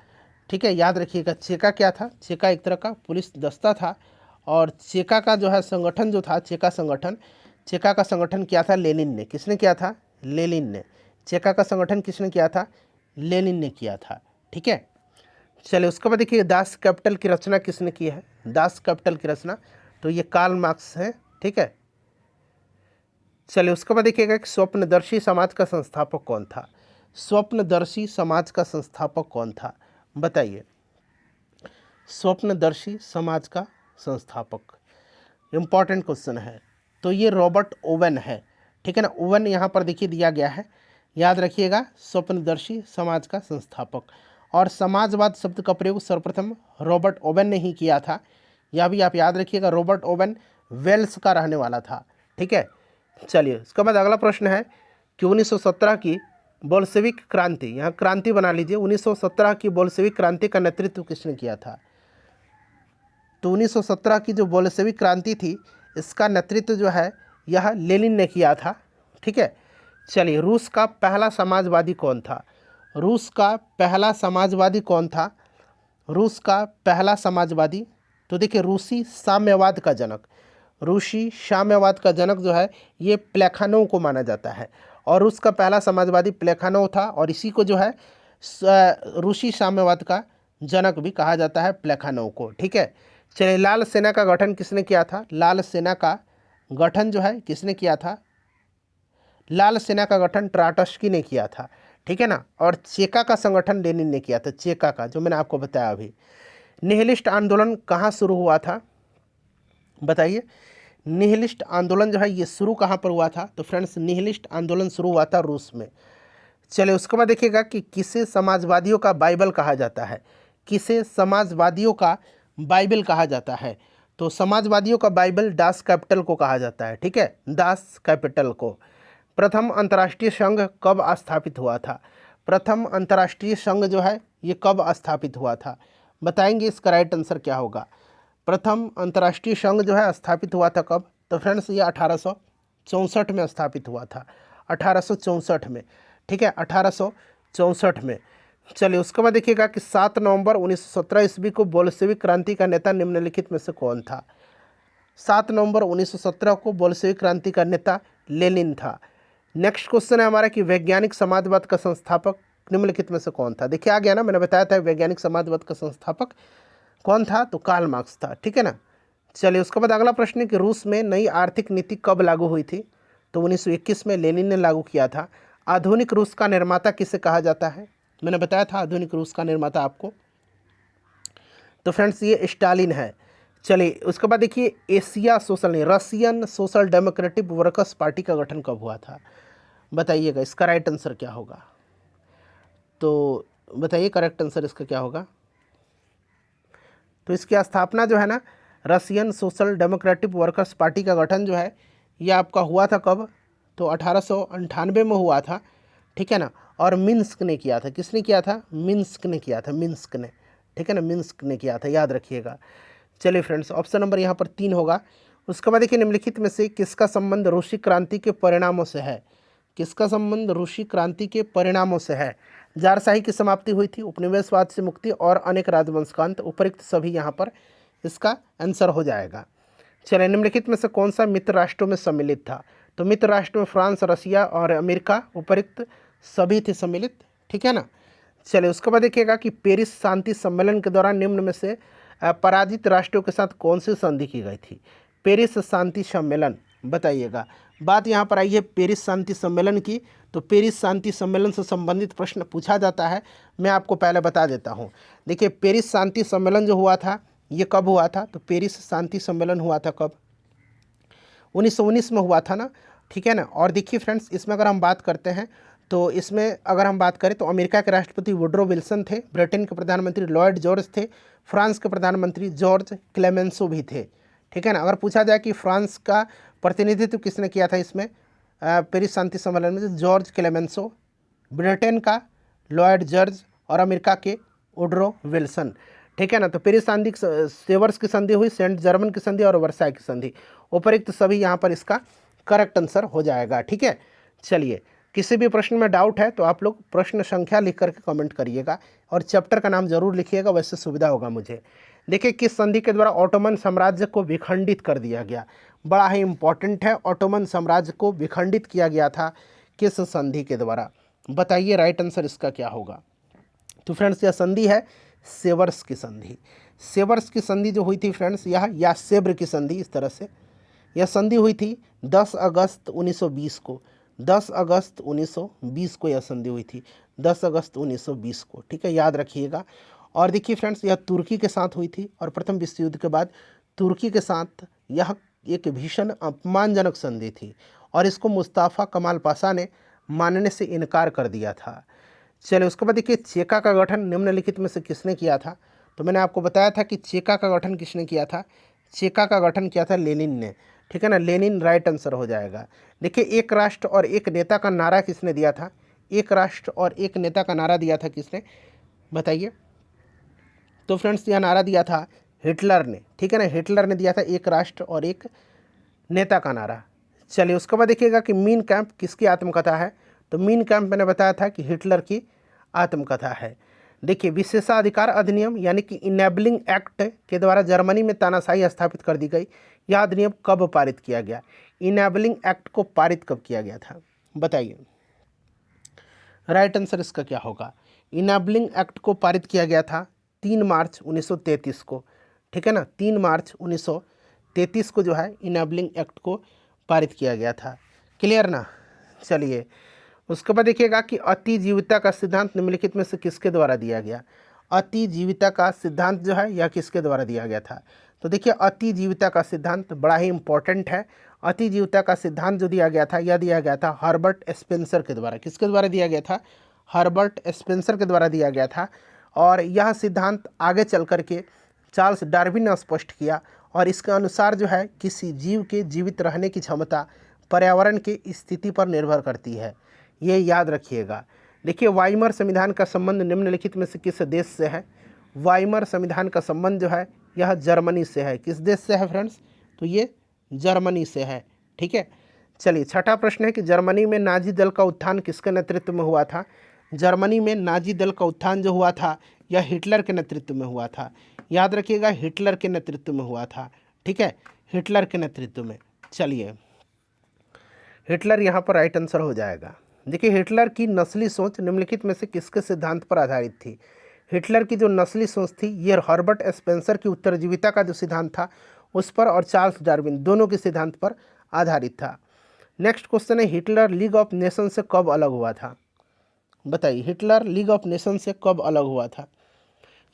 ठीक है, याद रखिएगा। चेका क्या था? चेका एक तरह का पुलिस दस्ता था। और चेका का जो है संगठन जो था, चेका संगठन, चेका का संगठन किया था लेनिन ने। किसने किया था? लेनिन ने। चेका का संगठन किसने किया था? लेनिन ने किया था, ठीक है। चलिए उसके बाद देखिए दास कैपिटल की रचना किसने की है? दास कैपिटल की रचना तो ये कार्ल मार्क्स है, ठीक है। चलिए उसके बाद देखिएगा कि स्वप्नदर्शी समाज का संस्थापक कौन था? स्वप्नदर्शी समाज का संस्थापक कौन था बताइए? स्वप्नदर्शी समाज का संस्थापक, इम्पॉर्टेंट क्वेश्चन है। तो ये रॉबर्ट ओवन है, ठीक है ना। ओवन यहाँ पर देखिए दिया गया है, याद रखिएगा, स्वप्नदर्शी समाज का संस्थापक। और समाजवाद शब्द का प्रयोग सर्वप्रथम रॉबर्ट ओवन ने ही किया था, यह भी आप याद रखिएगा। रॉबर्ट ओवन वेल्स का रहने वाला था, ठीक है। चलिए उसके बाद अगला प्रश्न है कि 1917 की बोल्शेविक क्रांति, यहाँ क्रांति बना लीजिए, 1917 की बोल्शेविक क्रांति का नेतृत्व किसने किया था। तो 1917 की जो बोल्शेविक क्रांति थी, इसका नेतृत्व जो है यह लेनिन ने किया था, ठीक है। चलिए रूस का पहला समाजवादी कौन था। रूस का पहला समाजवादी कौन था। रूस का पहला समाजवादी, तो देखिए रूसी साम्यवाद का जनक, रूसी साम्यवाद का जनक जो है ये प्लेखानोव को माना जाता है। और रूस का पहला समाजवादी प्लेखानोव था, और इसी को जो है रूसी साम्यवाद का जनक भी कहा जाता है, प्लेखानोव को, ठीक है। चलिए लाल सेना का गठन किसने किया था। लाल सेना का गठन जो है किसने किया था। लाल सेना का गठन ट्राटस्की ने किया था, ठीक है ना। और चेका का संगठन लेनिन ने किया था, चेका का, जो मैंने आपको बताया अभी। निहिलिस्ट आंदोलन कहाँ शुरू हुआ था, बताइए। निहिलिस्ट आंदोलन जो है ये शुरू कहाँ पर हुआ था। तो फ्रेंड्स निहिलिस्ट आंदोलन शुरू हुआ था रूस में। चलिए उसके बाद देखिएगा कि किसे समाजवादियों का बाइबल कहा जाता है। किसे समाजवादियों का बाइबल कहा जाता है। तो समाजवादियों का बाइबल दास कैपिटल को कहा जाता है, ठीक है, दास कैपिटल को। प्रथम अंतर्राष्ट्रीय संघ कब स्थापित हुआ था। प्रथम अंतर्राष्ट्रीय संघ जो है ये कब स्थापित हुआ था, बताएंगे। इसका राइट आंसर क्या होगा। प्रथम अंतर्राष्ट्रीय संघ जो है स्थापित हुआ था कब। तो फ्रेंड्स ये 1864 में स्थापित हुआ था, 1864 में, ठीक है, 1864 में। चलिए उसके बाद देखिएगा कि 7 नवंबर 1917 ईस्वी को बोल्शेविक क्रांति का नेता निम्नलिखित में से कौन था। 7 नवंबर 1917 को बोल्शेविक क्रांति का नेता लेनिन था। नेक्स्ट क्वेश्चन है हमारा कि वैज्ञानिक समाजवाद का संस्थापक निम्नलिखित में से कौन था। देखिए आ गया ना, मैंने बताया था वैज्ञानिक समाजवाद का संस्थापक कौन था, तो कार्ल मार्क्स था, ठीक है ना। चलिए उसके बाद अगला प्रश्न है कि रूस में नई आर्थिक नीति कब लागू हुई थी। तो 1921 में लेनिन ने लागू किया था। आधुनिक रूस का निर्माता किसे कहा जाता है, मैंने बताया था आधुनिक रूस का निर्माता आपको। तो फ्रेंड्स ये स्टालिन है। चलिए उसके बाद देखिए एशिया सोशल नहीं, Russian social democratic workers party का गठन कब हुआ था, बताइएगा। इसका राइट आंसर क्या होगा, तो बताइए करेक्ट आंसर इसका क्या होगा। तो इसकी स्थापना जो है ना, Russian social democratic workers party का गठन जो है ये आपका हुआ था कब, तो 1898 में हुआ था, ठीक है ना। और मिन्स्क ने किया था, किसने किया था, मिन्स्क ने किया था, मिन्स्क ने, ठीक है ना, मिन्स्क ने किया था, याद रखिएगा। चलिए फ्रेंड्स ऑप्शन नंबर यहाँ पर 3 होगा। उसके बाद देखिए निम्नलिखित में से किसका संबंध रूसी क्रांति के परिणामों से है। किसका संबंध रूसी क्रांति के परिणामों से है। जारशाही की समाप्ति हुई थी, उपनिवेशवाद से मुक्ति और अनेक राजवंश का अंत, उपयुक्त सभी यहाँ पर इसका आंसर हो जाएगा। चलिए निम्नलिखित में से कौन सा मित्र राष्ट्रों में सम्मिलित था। तो मित्र राष्ट्रों में फ्रांस, रसिया और अमेरिका उपयुक्त सभी थे सम्मिलित, ठीक है ना। चलिए उसके बाद देखिएगा कि पेरिस शांति सम्मेलन के दौरान निम्न में से पराजित राष्ट्रों के साथ कौन सी संधि की गई थी। पेरिस शांति सम्मेलन, बताइएगा। बात यहाँ पर आई है पेरिस शांति सम्मेलन की, तो पेरिस शांति सम्मेलन से संबंधित प्रश्न पूछा जाता है, मैं आपको पहले बता देता हूँ। देखिए पेरिस शांति सम्मेलन जो हुआ था ये कब हुआ था। तो पेरिस शांति सम्मेलन हुआ था कब, 1919 में हुआ था ना, ठीक है ना। और देखिए फ्रेंड्स इसमें अगर हम बात करते हैं तो इसमें अगर हम बात करें तो अमेरिका के राष्ट्रपति वुड्रो विल्सन थे, ब्रिटेन के प्रधानमंत्री लॉयड जॉर्ज थे, फ्रांस के प्रधानमंत्री जॉर्ज क्लेमेंसो भी थे, ठीक है ना। अगर पूछा जाए कि फ्रांस का प्रतिनिधित्व किसने किया था इसमें पेरिस शांति सम्मेलन में, जॉर्ज क्लेमेंसो, ब्रिटेन का लॉयड जॉर्ज और अमेरिका के वुड्रो विल्सन, ठीक है ना। तो पेरिस शांति सेवर्स की संधि हुई, सेंट जर्मन की संधि और वर्साई की संधि, उपयुक्त सभी यहाँ पर इसका करेक्ट आंसर हो जाएगा, ठीक है। चलिए किसी भी प्रश्न में डाउट है तो आप लोग प्रश्न संख्या लिख करके कमेंट करिएगा और चैप्टर का नाम जरूर लिखिएगा, वैसे सुविधा होगा मुझे। देखिए किस संधि के द्वारा ऑटोमन साम्राज्य को विखंडित कर दिया गया, बड़ा ही इंपॉर्टेंट है। ऑटोमन साम्राज्य को विखंडित किया गया था किस संधि के द्वारा, बताइए राइट आंसर इसका क्या होगा। तो फ्रेंड्स यह संधि है सेवर्स की संधि। सेवर्स की संधि जो हुई थी फ्रेंड्स यह या सेब्र की संधि, इस तरह से यह संधि हुई थी 10 अगस्त 1920 को, 10 अगस्त 1920 को यह संधि हुई थी, 10 अगस्त 1920 को, ठीक है, याद रखिएगा। और देखिए फ्रेंड्स यह तुर्की के साथ हुई थी और प्रथम विश्व युद्ध के बाद तुर्की के साथ यह एक भीषण अपमानजनक संधि थी और इसको मुस्तफ़ा कमाल पाशा ने मानने से इनकार कर दिया था। चलिए उसके बाद देखिए चेका का गठन निम्नलिखित में से किसने किया था। तो मैंने आपको बताया था कि चेका का गठन किसने किया था। चेका का गठन किया था लेनिन ने, ठीक है ना। लेनिन राइट आंसर हो जाएगा। देखिए एक राष्ट्र और एक नेता का नारा किसने दिया था। एक राष्ट्र और एक नेता का नारा दिया था किसने, बताइए। तो फ्रेंड्स यह नारा दिया था हिटलर ने, ठीक है ना। हिटलर ने दिया था एक राष्ट्र और एक नेता का नारा। चलिए उसके बाद देखिएगा कि मीन कैंप किसकी आत्मकथा है। तो मीन कैंप मैंने बताया था कि हिटलर की आत्मकथा है। देखिए विशेषाधिकार अधिनियम यानी कि इनेबलिंग एक्ट के द्वारा जर्मनी में तानाशाही स्थापित कर दी गई। यह अधिनियम कब पारित किया गया। इनेबलिंग एक्ट को पारित कब किया गया था, बताइए। राइट आंसर इसका क्या होगा। इनेबलिंग एक्ट को पारित किया गया था 3 मार्च 1933 को, ठीक है ना। 3 मार्च 1933 को जो है इनेबलिंग एक्ट को पारित किया गया था। क्लियर ना। चलिए उसके बाद देखिएगा कि अतिजीविता का सिद्धांत निम्नलिखित में से किसके द्वारा दिया गया। अतिजीविता का सिद्धांत जो है यह किसके द्वारा दिया गया था। तो देखिए अतिजीविता का सिद्धांत बड़ा ही इंपॉर्टेंट है। अतिजीविता का सिद्धांत जो दिया गया था यह दिया गया था हर्बर्ट स्पेंसर के द्वारा। किसके द्वारा दिया गया था, हर्बर्ट स्पेंसर के द्वारा दिया गया था। और यह सिद्धांत आगे चल कर के चार्ल्स डार्विन ने स्पष्ट किया और इसके अनुसार जो है किसी जीव के जीवित रहने की क्षमता पर्यावरण की स्थिति पर निर्भर करती है, ये याद रखिएगा। देखिए वाइमर संविधान का संबंध निम्नलिखित में से किस देश से है। वाइमर संविधान का संबंध जो है यह जर्मनी से है। किस देश से है फ्रेंड्स, तो ये जर्मनी से है, ठीक है। चलिए छठा प्रश्न है कि जर्मनी में नाजी दल का उत्थान किसके नेतृत्व में हुआ था। जर्मनी में नाजी दल का उत्थान जो हुआ था यह हिटलर के नेतृत्व में हुआ था। याद रखिएगा हिटलर के नेतृत्व में हुआ था, ठीक है, हिटलर के नेतृत्व में। चलिए हिटलर यहाँ पर राइट आंसर हो जाएगा। देखिए हिटलर की नस्ली सोच निम्नलिखित में से किसके सिद्धांत पर आधारित थी। हिटलर की जो नस्ली सोच थी ये हर्बर्ट स्पेंसर की उत्तरजीविता का जो सिद्धांत था उस पर और चार्ल्स डार्विन दोनों के सिद्धांत पर आधारित था। नेक्स्ट क्वेश्चन है हिटलर लीग ऑफ नेशन से कब अलग हुआ था, बताइए। हिटलर लीग ऑफ नेशन से कब अलग हुआ था।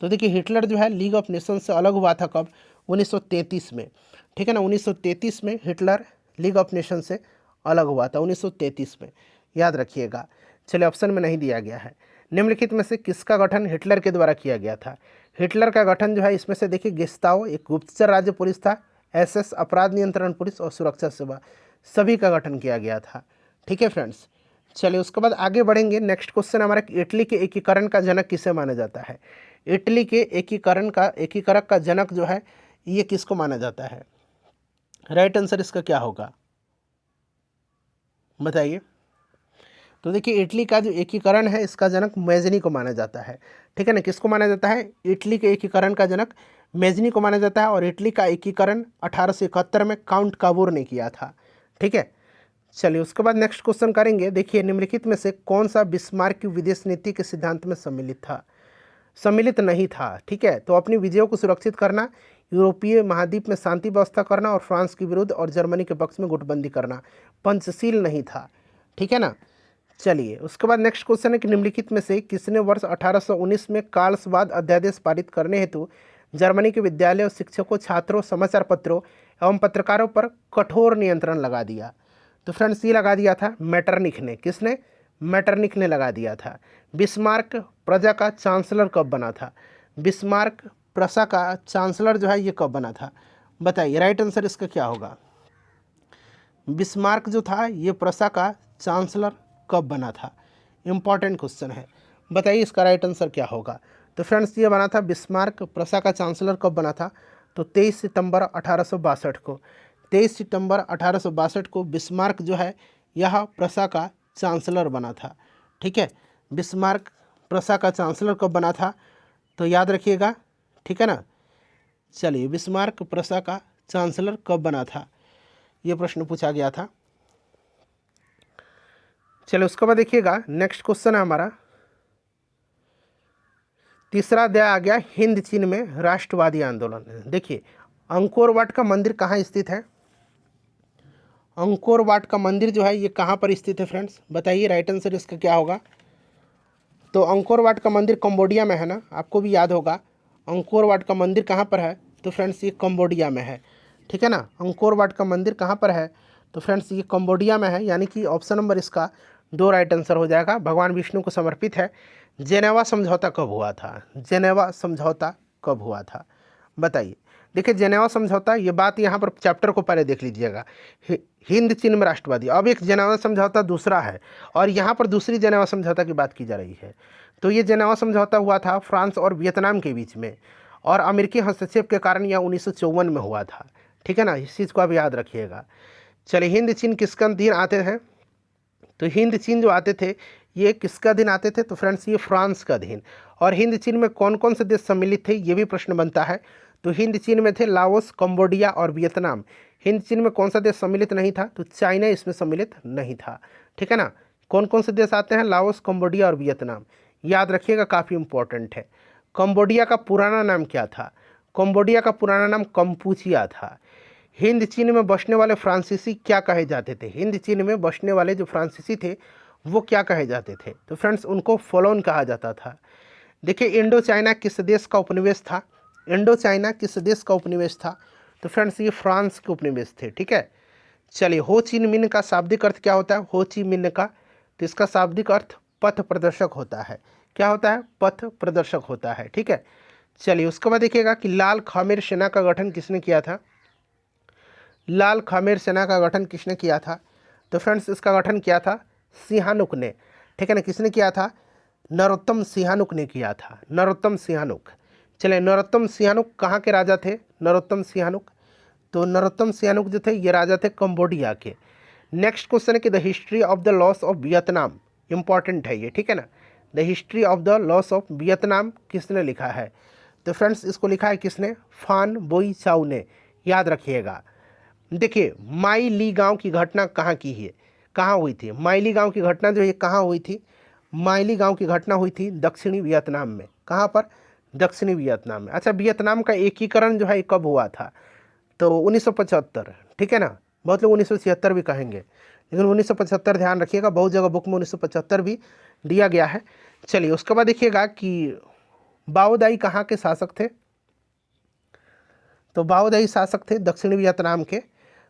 तो देखिए हिटलर जो है लीग ऑफ नेशन से अलग हुआ था कब, 1933 में, ठीक है ना। 1933 में हिटलर लीग ऑफ नेशन से अलग हुआ था, 1933 में, याद रखिएगा। चलिए ऑप्शन में नहीं दिया गया है। निम्नलिखित में से किसका गठन हिटलर के द्वारा किया गया था। हिटलर का गठन जो है इसमें से देखिए गेस्ताओ एक गुप्तचर राज्य पुलिस था, एसएस अपराध नियंत्रण पुलिस और सुरक्षा सेवा सभी का गठन किया गया था, ठीक है फ्रेंड्स। चलिए उसके बाद आगे बढ़ेंगे। नेक्स्ट क्वेश्चन हमारा इटली के एकीकरण का जनक किसे माना जाता है। इटली के एकीकरण का जनक जो है ये किसको माना जाता है। राइट आंसर इसका क्या होगा, बताइए। तो देखिए इटली का जो एकीकरण है इसका जनक मेजनी को माना जाता है, ठीक है ना। किसको माना जाता है, इटली के एकीकरण का जनक मेजनी को माना जाता है। और इटली का एकीकरण 1871 में काउंट काबूर ने किया था, ठीक है। चलिए उसके बाद नेक्स्ट क्वेश्चन करेंगे। देखिए निम्नलिखित में से कौन सा बिस्मार्क की विदेश नीति के सिद्धांत में सम्मिलित नहीं था, ठीक है। तो अपनी विजयों को सुरक्षित करना, यूरोपीय महाद्वीप में शांति व्यवस्था करना और फ्रांस के विरुद्ध और जर्मनी के पक्ष में गुटबंदी करना, पंचशील नहीं था, ठीक है ना। चलिए उसके बाद नेक्स्ट क्वेश्चन है कि निम्नलिखित में से किसने वर्ष 1819 में कार्लसवाद अध्यादेश पारित करने हेतु जर्मनी के विद्यालयों, शिक्षकों, छात्रों, समाचार पत्रों एवं पत्रकारों पर कठोर नियंत्रण लगा दिया। तो फ्रेंड्स ये लगा दिया था मेटरनिख ने। किसने, मेटरनिख ने लगा दिया था। बिस्मार्क प्रजा का चांसलर कब बना था। बिस्मार्क प्रसा का चांसलर जो है ये कब बना था, बताइए। राइट आंसर इसका क्या होगा। बिस्मार्क जो था ये प्रसा का चांसलर कब बना था, इंपॉर्टेंट क्वेश्चन है, बताइए इसका राइट आंसर क्या होगा। तो फ्रेंड्स ये बना था बिस्मार्क प्रसा का चांसलर कब बना था, तो 23 सितंबर 1862 को। 23 सितंबर 1862 को बिस्मार्क जो है यह प्रसा का चांसलर बना था, ठीक है। बिस्मार्क प्रसा का चांसलर कब बना था, तो याद रखिएगा, ठीक है ना। चलिए बिस्मार्क प्रसा का चांसलर कब बना था, ये प्रश्न पूछा गया था। चलिए उसके बाद देखिएगा नेक्स्ट क्वेश्चन है हमारा, तीसरा अध्याय आ गया हिंद चीन में राष्ट्रवादी आंदोलन। देखिए अंकोर वाट का मंदिर कहाँ स्थित है। अंकोर वाट का मंदिर जो है ये कहाँ पर स्थित है फ्रेंड्स, बताइए। राइट आंसर इसका क्या होगा। तो अंकोर वाट का मंदिर कंबोडिया में है ना, आपको भी याद होगा। अंकोर वाट का मंदिर कहाँ पर है, तो फ्रेंड्स ये कंबोडिया में है, ठीक है ना। अंकोर वाट का मंदिर कहाँ पर है? तो फ्रेंड्स ये कंबोडिया में है, यानी कि ऑप्शन नंबर इसका 2 राइट आंसर हो जाएगा। भगवान विष्णु को समर्पित है। जेनेवा समझौता कब हुआ था? जेनेवा समझौता कब हुआ था बताइए। देखिए जेनेवा समझौता, ये बात यहाँ पर चैप्टर को पहले देख लीजिएगा। हिंद चीन में राष्ट्रवादी, अब एक जेनेवा समझौता दूसरा है और यहाँ पर दूसरी जेनेवा समझौता की बात की जा रही है। तो ये जेनेवा समझौता हुआ था फ्रांस और वियतनाम के बीच में, और अमेरिकी हस्तक्षेप के कारण यह 1954 में हुआ था। ठीक है ना, इस चीज़ को आप याद रखिएगा। चलिए, हिंद चीन किसका अधीन आते हैं? तो हिंद चीन जो आते थे ये किसका अधीन आते थे? तो फ्रेंड्स ये फ्रांस का अधीन। और हिंद चीन में कौन कौन से देश सम्मिलित थे, ये भी प्रश्न बनता है। तो हिंद चीन में थे लाओस, कंबोडिया और वियतनाम। हिंद चीन में कौन सा देश सम्मिलित नहीं था? तो चाइना इसमें सम्मिलित नहीं था। ठीक है ना। कौन कौन से देश आते हैं? लाओस, कंबोडिया और वियतनाम। याद रखिएगा, काफ़ी इंपॉर्टेंट है। कंबोडिया का पुराना नाम क्या था? कंबोडिया का पुराना नाम कंपूचिया था। हिंद चीन में बसने वाले फ्रांसीसी क्या कहे जाते थे? हिंद चीन में बसने वाले जो फ्रांसीसी थे वो क्या कहे जाते थे? तो फ्रेंड्स उनको फोलोन कहा जाता था। देखिए, इंडो चाइना किस देश का उपनिवेश था? इंडो चाइना किस देश का उपनिवेश था? तो फ्रेंड्स ये फ्रांस के उपनिवेश थे। ठीक है। चलिए, हो ची मिन्ह का शाब्दिक अर्थ क्या होता है? हो ची मिन्ह का, तो इसका शाब्दिक अर्थ पथ प्रदर्शक होता है। क्या होता है? पथ प्रदर्शक होता है। ठीक है। चलिए, उसके बाद देखिएगा कि लाल खामेर सेना का गठन किसने किया था? लाल खामेर सेना का गठन किसने किया था? तो फ्रेंड्स इसका गठन किया था सिहानुक ने। ठीक है ना। किसने किया था? नरोत्तम सिहानुक ने किया था। नरोत्तम सिहानुक। चलिए, नरोत्तम सिहानुक कहाँ के राजा थे? नरोत्तम सिहानुक, तो नरोत्तम सिहानुक जो थे ये राजा थे कंबोडिया के। नेक्स्ट क्वेश्चन है कि the history of the loss of Vietnam, important है ये। ठीक है ना। The history of the loss of Vietnam किसने लिखा है? तो फ्रेंड्स इसको लिखा है किसने? फान बोई चाउ ने। याद रखिएगा। देखिए, माई ली गांव की घटना कहाँ की है, कहाँ हुई थी? माइली गांव की घटना जो है कहाँ हुई थी? माइली गांव की घटना हुई थी दक्षिणी वियतनाम में। कहाँ पर? दक्षिणी वियतनाम में। अच्छा, वियतनाम का एकीकरण जो है कब हुआ था? तो 1975। ठीक है ना। बहुत लोग 1976 भी कहेंगे, लेकिन 1975 ध्यान रखिएगा, बहुत जगह बुक में 1975 भी दिया गया है। चलिए, उसके बाद देखिएगा कि बाओदाई कहाँ के शासक थे? तो बाओदाई शासक थे दक्षिणी वियतनाम के।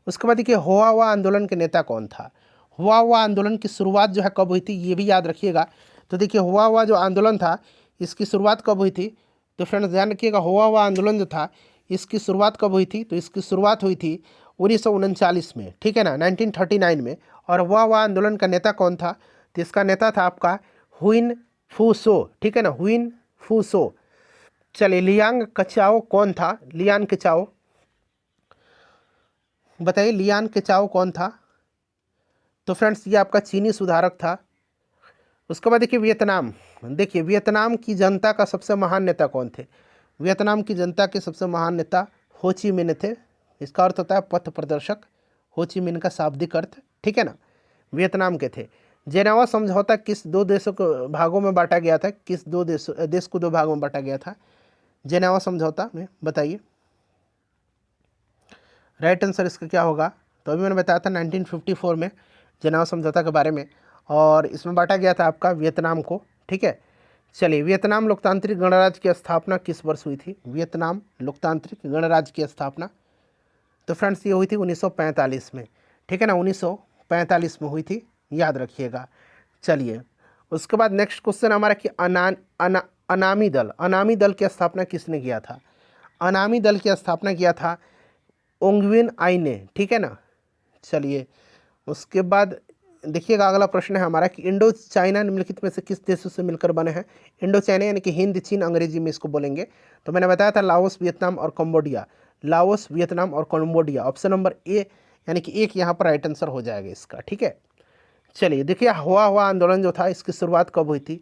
उसके बाद देखिए, हुआ हुआ आंदोलन के नेता कौन था? हुआ हुआ आंदोलन की शुरुआत जो है कब हुई थी, ये भी याद रखिएगा। तो देखिए, हुआ हुआ जो आंदोलन था इसकी शुरुआत कब हुई थी? तो फ्रेंड्स ध्यान रखिएगा, हुआ हुआ आंदोलन जो था इसकी शुरुआत कब हुई थी? तो इसकी शुरुआत हुई थी 1939 में। ठीक है ना, 1939 में। और हुआ हुआ आंदोलन का नेता कौन था? तो इसका नेता था आपका हुइन फूसो। ठीक है ना, हुइन फूसो। चलिए, लियांग कचाओ कौन था? लियान केचाओ, बताइए लियान केचाओ कौन था? तो फ्रेंड्स ये आपका चीनी सुधारक था। उसके बाद देखिए वियतनाम। देखिए, वियतनाम की जनता का सबसे महान नेता कौन थे? वियतनाम की जनता के सबसे महान नेता हो ची मिन्ह थे। इसका अर्थ होता है पथ प्रदर्शक। हो ची मिन्ह का शाब्दिक अर्थ। ठीक है ना, वियतनाम के थे। जेनेवा समझौता किस दो देशों को भागों में बांटा गया था? किस दो देश को दो भागों में बांटा गया था जेनेवा समझौता में, बताइए। राइट आंसर इसका क्या होगा? तो अभी मैंने बताया था 1954 में जेनेवा समझौता के बारे में, और इसमें बांटा गया था आपका वियतनाम को। ठीक है। चलिए, वियतनाम लोकतांत्रिक गणराज्य की स्थापना किस वर्ष हुई थी? वियतनाम लोकतांत्रिक गणराज्य की स्थापना, तो फ्रेंड्स ये हुई थी 1945 में। ठीक है ना, 1945 में हुई थी, याद रखिएगा। चलिए, उसके बाद नेक्स्ट क्वेश्चन हमारा कि अनामी दल, अनामी दल की स्थापना किसने किया था? अनामी दल की स्थापना किया था ओंगविन आई ने। ठीक है ना। चलिए, उसके बाद देखिएगा अगला प्रश्न है हमारा कि इंडो चाइना निम्नलिखित में से किस देशों से मिलकर बने हैं? इंडो चाइना यानी कि हिंद चीन अंग्रेजी में इसको बोलेंगे। तो मैंने बताया था लाओस, वियतनाम और कंबोडिया। लाओस, वियतनाम और कंबोडिया। ऑप्शन नंबर ए यानी कि एक यहाँ पर राइट आंसर हो जाएगा इसका। ठीक है। चलिए, देखिए, हुआ हुआ आंदोलन जो था इसकी शुरुआत कब हुई थी?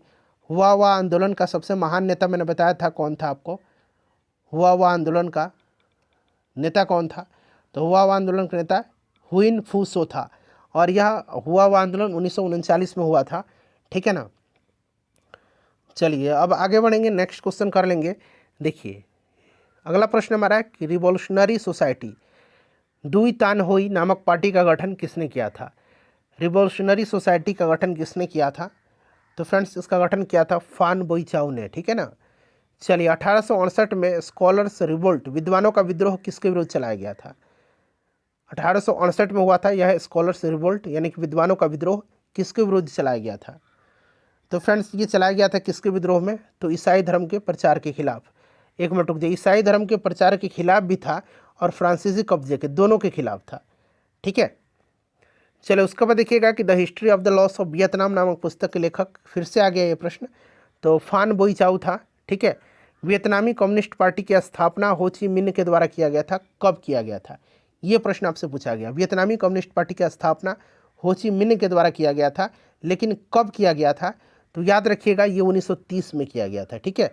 हुआ हुआ आंदोलन का सबसे महान नेता मैंने बताया था कौन था आपको? हुआ हुआ आंदोलन का नेता कौन था? तो हुआ हुआ आंदोलन का नेता हुइन फूसो था, और यह हुआ हुआ आंदोलन 1939 में हुआ था। ठीक है ना। चलिए, अब आगे बढ़ेंगे, नेक्स्ट क्वेश्चन कर लेंगे। देखिए, अगला प्रश्न हमारा है कि रिवॉल्यूशनरी सोसाइटी दुई तान होई नामक पार्टी का गठन किसने किया था? रिवॉल्यूशनरी सोसाइटी का गठन किसने किया था? तो फ्रेंड्स इसका गठन किया था फान बोईचाउ ने। ठीक है ना। चलिए, 1868 में स्कॉलर्स रिवोल्ट, विद्वानों का विद्रोह किसके विरुद्ध चलाया गया था? 1868 में हुआ था यह स्कॉलर्स रिवोल्ट यानी कि विद्वानों का विद्रोह किसके विरुद्ध चलाया गया था? तो फ्रेंड्स ये चलाया गया था किसके विद्रोह में? तो ईसाई धर्म के प्रचार के खिलाफ। एक मिनट रुक जाइए, ईसाई धर्म के प्रचार के खिलाफ भी था और फ्रांसीसी कब्जे के, दोनों के खिलाफ था। ठीक है, चलो उसके बाद देखिएगा कि the history of the loss of Vietnam नामक पुस्तक के लेखक, फिर से आ गया ये प्रश्न, तो फान बोई चाउ था। ठीक है, वियतनामी कम्युनिस्ट पार्टी की स्थापना हो ची मिन्ह के द्वारा किया गया था, कब किया गया था? ये प्रश्न आपसे पूछा गया। वियतनामी कम्युनिस्ट पार्टी की स्थापना हो ची मिन्ह के द्वारा किया गया था, लेकिन कब किया गया था? तो याद रखिएगा ये 1930 में किया गया था। ठीक है,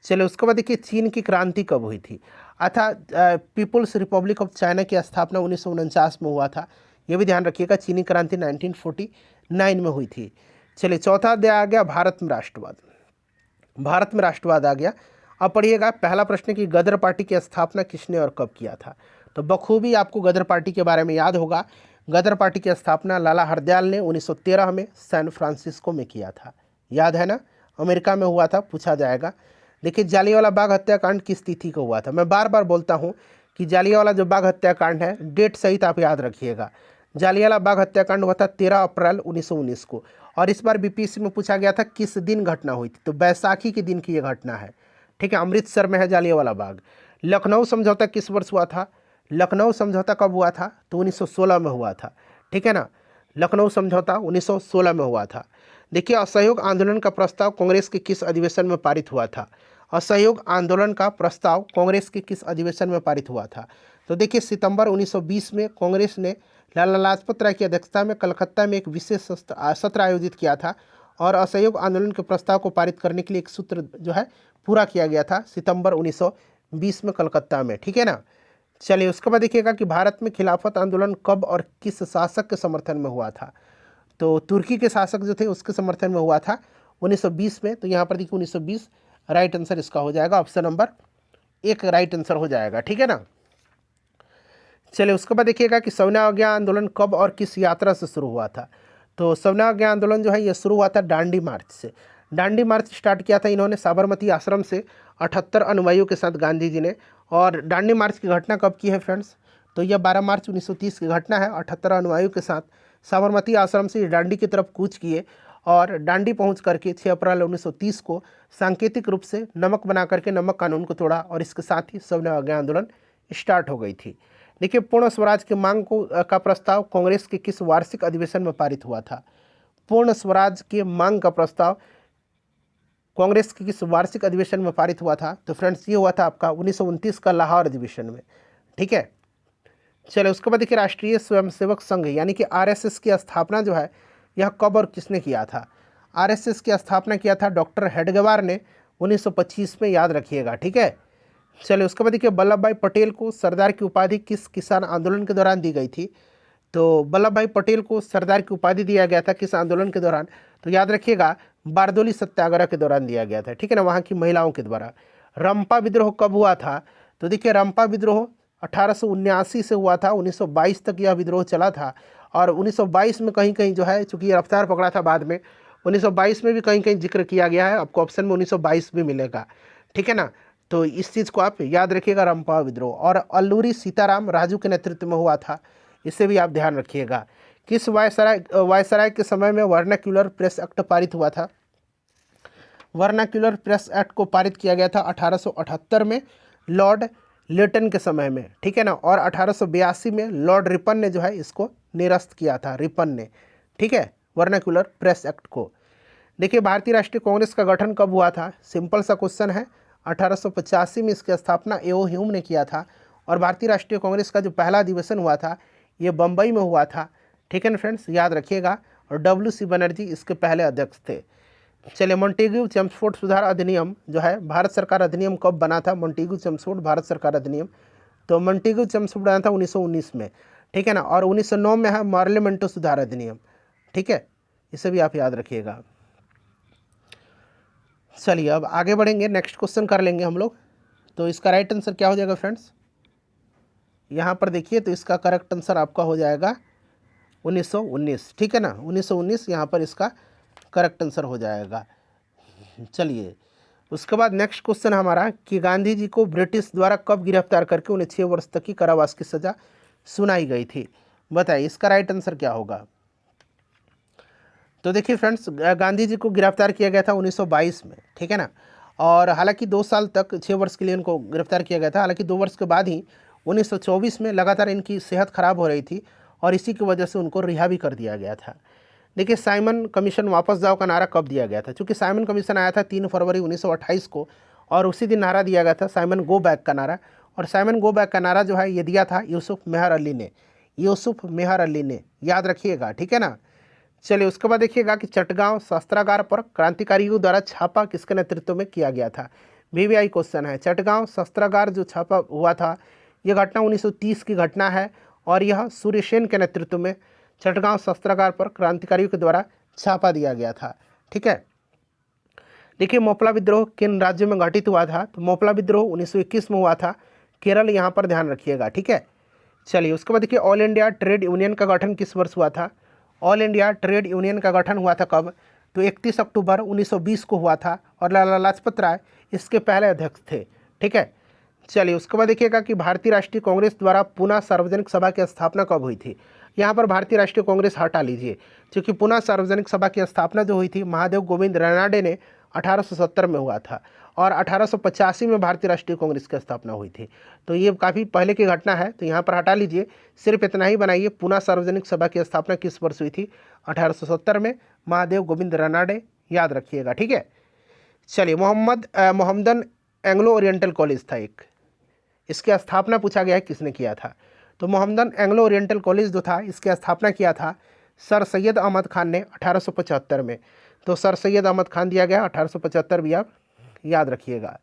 चलो उसके बाद देखिए चीन की क्रांति कब हुई थी? अर्थात पीपुल्स रिपब्लिक ऑफ चाइना की स्थापना 1949 में हुआ था। ये भी ध्यान रखिएगा, चीनी क्रांति 1949 में हुई थी। चलिए चौथा अध्याय आ गया भारत में राष्ट्रवाद। भारत में राष्ट्रवाद आ गया। अब पढ़िएगा पहला प्रश्न कि गदर पार्टी की स्थापना किसने और कब किया था? तो बखूबी आपको गदर पार्टी के बारे में याद होगा। गदर पार्टी की स्थापना लाला हरदयाल ने 1913 में सैन फ्रांसिस्को में किया था। याद है ना, अमेरिका में हुआ था, पूछा जाएगा। देखिए जालियांवाला बाग हत्याकांड किस तिथि को हुआ था? मैं बार बार बोलता हूँ कि जालियांवाला जो बाग हत्याकांड है, डेट सहित आप याद रखिएगा। जालियांवाला बाग हत्याकांड हुआ था 13 अप्रैल 1919 को। और इस बार बीपीएससी में पूछा गया था किस दिन घटना हुई थी? तो बैसाखी के दिन की ये घटना है। ठीक है, अमृतसर में है जालियांवाला बाग। लखनऊ समझौता किस वर्ष हुआ था? लखनऊ समझौता कब हुआ था? तो 1916 में हुआ था। ठीक है ना, लखनऊ समझौता 1916 में हुआ था। देखिए असहयोग आंदोलन का प्रस्ताव कांग्रेस के किस अधिवेशन में पारित हुआ था? असहयोग आंदोलन का प्रस्ताव कांग्रेस के किस अधिवेशन में पारित हुआ था? तो देखिए सितंबर 1920 में कांग्रेस ने लाला लाजपत राय की अध्यक्षता में कलकत्ता में एक विशेष सत्र आयोजित किया था और असहयोग आंदोलन के प्रस्ताव को पारित करने के लिए एक सूत्र जो है पूरा किया गया था सितंबर 1920 में कलकत्ता में। ठीक है ना, चलिए उसके बाद देखिएगा कि भारत में खिलाफत आंदोलन कब और किस शासक के समर्थन में हुआ था? तो तुर्की के शासक जो थे उसके समर्थन में हुआ था 1920 में। तो यहाँ पर देखिए 1920 राइट आंसर इसका हो जाएगा, ऑप्शन नंबर 1 राइट आंसर हो जाएगा। ठीक है ना, चलिए उसके बाद देखिएगा कि सविनय आंदोलन कब और किस यात्रा से शुरू हुआ था? तो सविनय आंदोलन जो है ये शुरू हुआ था दांडी मार्च से। दांडी मार्च स्टार्ट किया था इन्होंने साबरमती आश्रम से 78 अनुयायियों के साथ गांधी जी ने। और दांडी मार्च की घटना कब की है फ्रेंड्स? तो यह 12 मार्च 1930 की घटना है। 78 अनुयायियों के साथ साबरमती आश्रम से दांडी की तरफ कूच किए और दांडी पहुंच करके 6 अप्रैल 1930 को सांकेतिक रूप से नमक बना करके नमक कानून को तोड़ा और इसके साथ ही सविनय आंदोलन स्टार्ट हो गई थी। देखिए पूर्ण स्वराज की मांग का प्रस्ताव कांग्रेस के किस वार्षिक अधिवेशन में पारित हुआ था? पूर्ण स्वराज की मांग का प्रस्ताव कांग्रेस के किस वार्षिक अधिवेशन में पारित हुआ था? तो फ्रेंड्स ये हुआ था आपका 1929 का लाहौर अधिवेशन में। ठीक है, चलो उसके बाद देखिए राष्ट्रीय स्वयंसेवक संघ यानी कि आरएसएस की स्थापना जो है यह कब और किसने किया था? आरएसएस की स्थापना किया था डॉक्टर हेडगेवार ने 1925 में, याद रखिएगा। ठीक है, चलिए उसके बाद देखिए वल्लभ भाई पटेल को सरदार की उपाधि किस किसान आंदोलन के दौरान दी गई थी? तो वल्लभ भाई पटेल को सरदार की उपाधि दिया गया था किस आंदोलन के दौरान? तो याद रखिएगा बारदोली सत्याग्रह के दौरान दिया गया था। ठीक है ना, वहाँ की महिलाओं के द्वारा। रंपा विद्रोह कब हुआ था? तो देखिए रंपा विद्रोह 1879 से हुआ था, 1922 तक यह विद्रोह चला था। और 1922 में कहीं कहीं जो है, चूँकि रफ्तार पकड़ा था बाद में, 1922 में भी कहीं कहीं जिक्र किया गया है। आपको ऑप्शन में 1922 भी मिलेगा। ठीक है ना, तो इस चीज़ को आप याद रखिएगा, रंपा विद्रोह। और अल्लूरी सीताराम राजू के नेतृत्व में हुआ था, इसे भी आप ध्यान रखिएगा। किस वायसराय के समय में वर्नाक्यूलर प्रेस एक्ट पारित हुआ था? वर्नाक्यूलर प्रेस एक्ट को पारित किया गया था 1878 में लॉर्ड लेटन के समय में। ठीक है ना, और 1882 में लॉर्ड रिपन ने जो है इसको निरस्त किया था, रिपन ने। ठीक है, वर्नाक्यूलर प्रेस एक्ट को। देखिए भारतीय राष्ट्रीय कांग्रेस का गठन कब हुआ था? सिंपल सा क्वेश्चन है। 1885 में इसकी स्थापना एओ ह्यूम ने किया था। और भारतीय राष्ट्रीय कांग्रेस का जो पहला अधिवेशन हुआ था ये बम्बई में हुआ था। ठीक है ना फ्रेंड्स, याद रखिएगा। और डब्ल्यू.सी. बनर्जी इसके पहले अध्यक्ष थे। चलिए मॉन्टेग्यू चेम्सफोर्ड सुधार अधिनियम जो है भारत सरकार अधिनियम कब बना था? मॉन्टेग्यू चेम्सफोर्ड भारत सरकार अधिनियम। तो मॉन्टेग्यू चेम्सफोर्ड बना था 1919 में। ठीक है ना, और 1909 में है मार्लिमेंटो सुधार अधिनियम। ठीक है, इसे भी आप याद रखिएगा। चलिए अब आगे बढ़ेंगे, नेक्स्ट क्वेश्चन कर लेंगे हम लोग। तो इसका राइट आंसर क्या हो जाएगा फ्रेंड्स? यहाँ पर देखिए, तो इसका करेक्ट आंसर आपका हो जाएगा 1919। ठीक है ना, 1919 यहाँ पर इसका करेक्ट आंसर हो जाएगा। चलिए उसके बाद नेक्स्ट क्वेश्चन हमारा कि गांधी जी को ब्रिटिश द्वारा कब गिरफ्तार करके उन्हें 6 वर्ष तक की कारावास की सज़ा सुनाई गई थी। बताइए इसका राइट आंसर क्या होगा। तो देखिए फ्रेंड्स, गांधी जी को गिरफ्तार किया गया था 1922 में, ठीक है ना। और हालांकि 2 साल तक 6 वर्ष के लिए उनको गिरफ्तार किया गया था। हालांकि 2 वर्ष के बाद ही 1924 में लगातार इनकी सेहत खराब हो रही थी और इसी की वजह से उनको रिहा भी कर दिया गया था। देखिए साइमन कमीशन वापस जाओ का नारा कब दिया गया था? क्योंकि साइमन कमीशन आया था 3 फरवरी 1928 को और उसी दिन नारा दिया गया था साइमन गो बैक का नारा। और साइमन गो बैक का नारा जो है ये दिया था यूसुफ मेहर अली ने, यूसुफ मेहर अली ने, याद रखिएगा, ठीक है ना। चलिए उसके बाद देखिएगा कि चटगांव शस्त्रागार पर क्रांतिकारियों द्वारा छापा किसके नेतृत्व में किया गया था? वीवीआई क्वेश्चन है। चटगांव शस्त्रागार जो छापा हुआ था यह घटना 1930 की घटना है और यह सूर्यसेन के नेतृत्व में चटगांव शस्त्रागार पर क्रांतिकारियों के द्वारा छापा दिया गया था, ठीक है। देखिए मोपला विद्रोह किन राज्यों में घटित हुआ था? तो मोपला विद्रोह 1921 में हुआ था, केरल, यहाँ पर ध्यान रखिएगा, ठीक है। चलिए उसके बाद देखिए ऑल इंडिया ट्रेड यूनियन का गठन किस वर्ष हुआ था? ऑल इंडिया ट्रेड यूनियन का गठन हुआ था कब? तो 31 अक्टूबर 1920 को हुआ था और लाला लाजपत राय इसके पहले अध्यक्ष थे, ठीक है। चलिए उसके बाद देखिएगा कि भारतीय राष्ट्रीय कांग्रेस द्वारा पुनः सार्वजनिक सभा की स्थापना कब हुई थी? यहाँ पर भारतीय राष्ट्रीय कांग्रेस हटा लीजिए, क्योंकि पुनः सार्वजनिक सभा की स्थापना जो हुई थी महादेव गोविंद रानडे ने 1870 में हुआ था और 1885 में भारतीय राष्ट्रीय कांग्रेस की स्थापना हुई थी। तो ये काफ़ी पहले की घटना है, तो यहाँ पर हटा लीजिए, सिर्फ इतना ही बनाइए। पुनः सार्वजनिक सभा की स्थापना किस वर्ष हुई थी? 1870 में, महादेव गोविंद रानडे, याद रखिएगा, ठीक है। चलिए मोहम्मदन एंग्लो ओरिएंटल कॉलेज था एक, इसकी स्थापना पूछा गया है किसने किया था? तो मोहम्मदन एंग्लो ओरिएंटल कॉलेज जो था इसकी स्थापना किया था सर सैयद अहमद खान ने 1875 में। तो सर सैयद अहमद खान दिया गया 1875 भी, आप याद रखिएगा।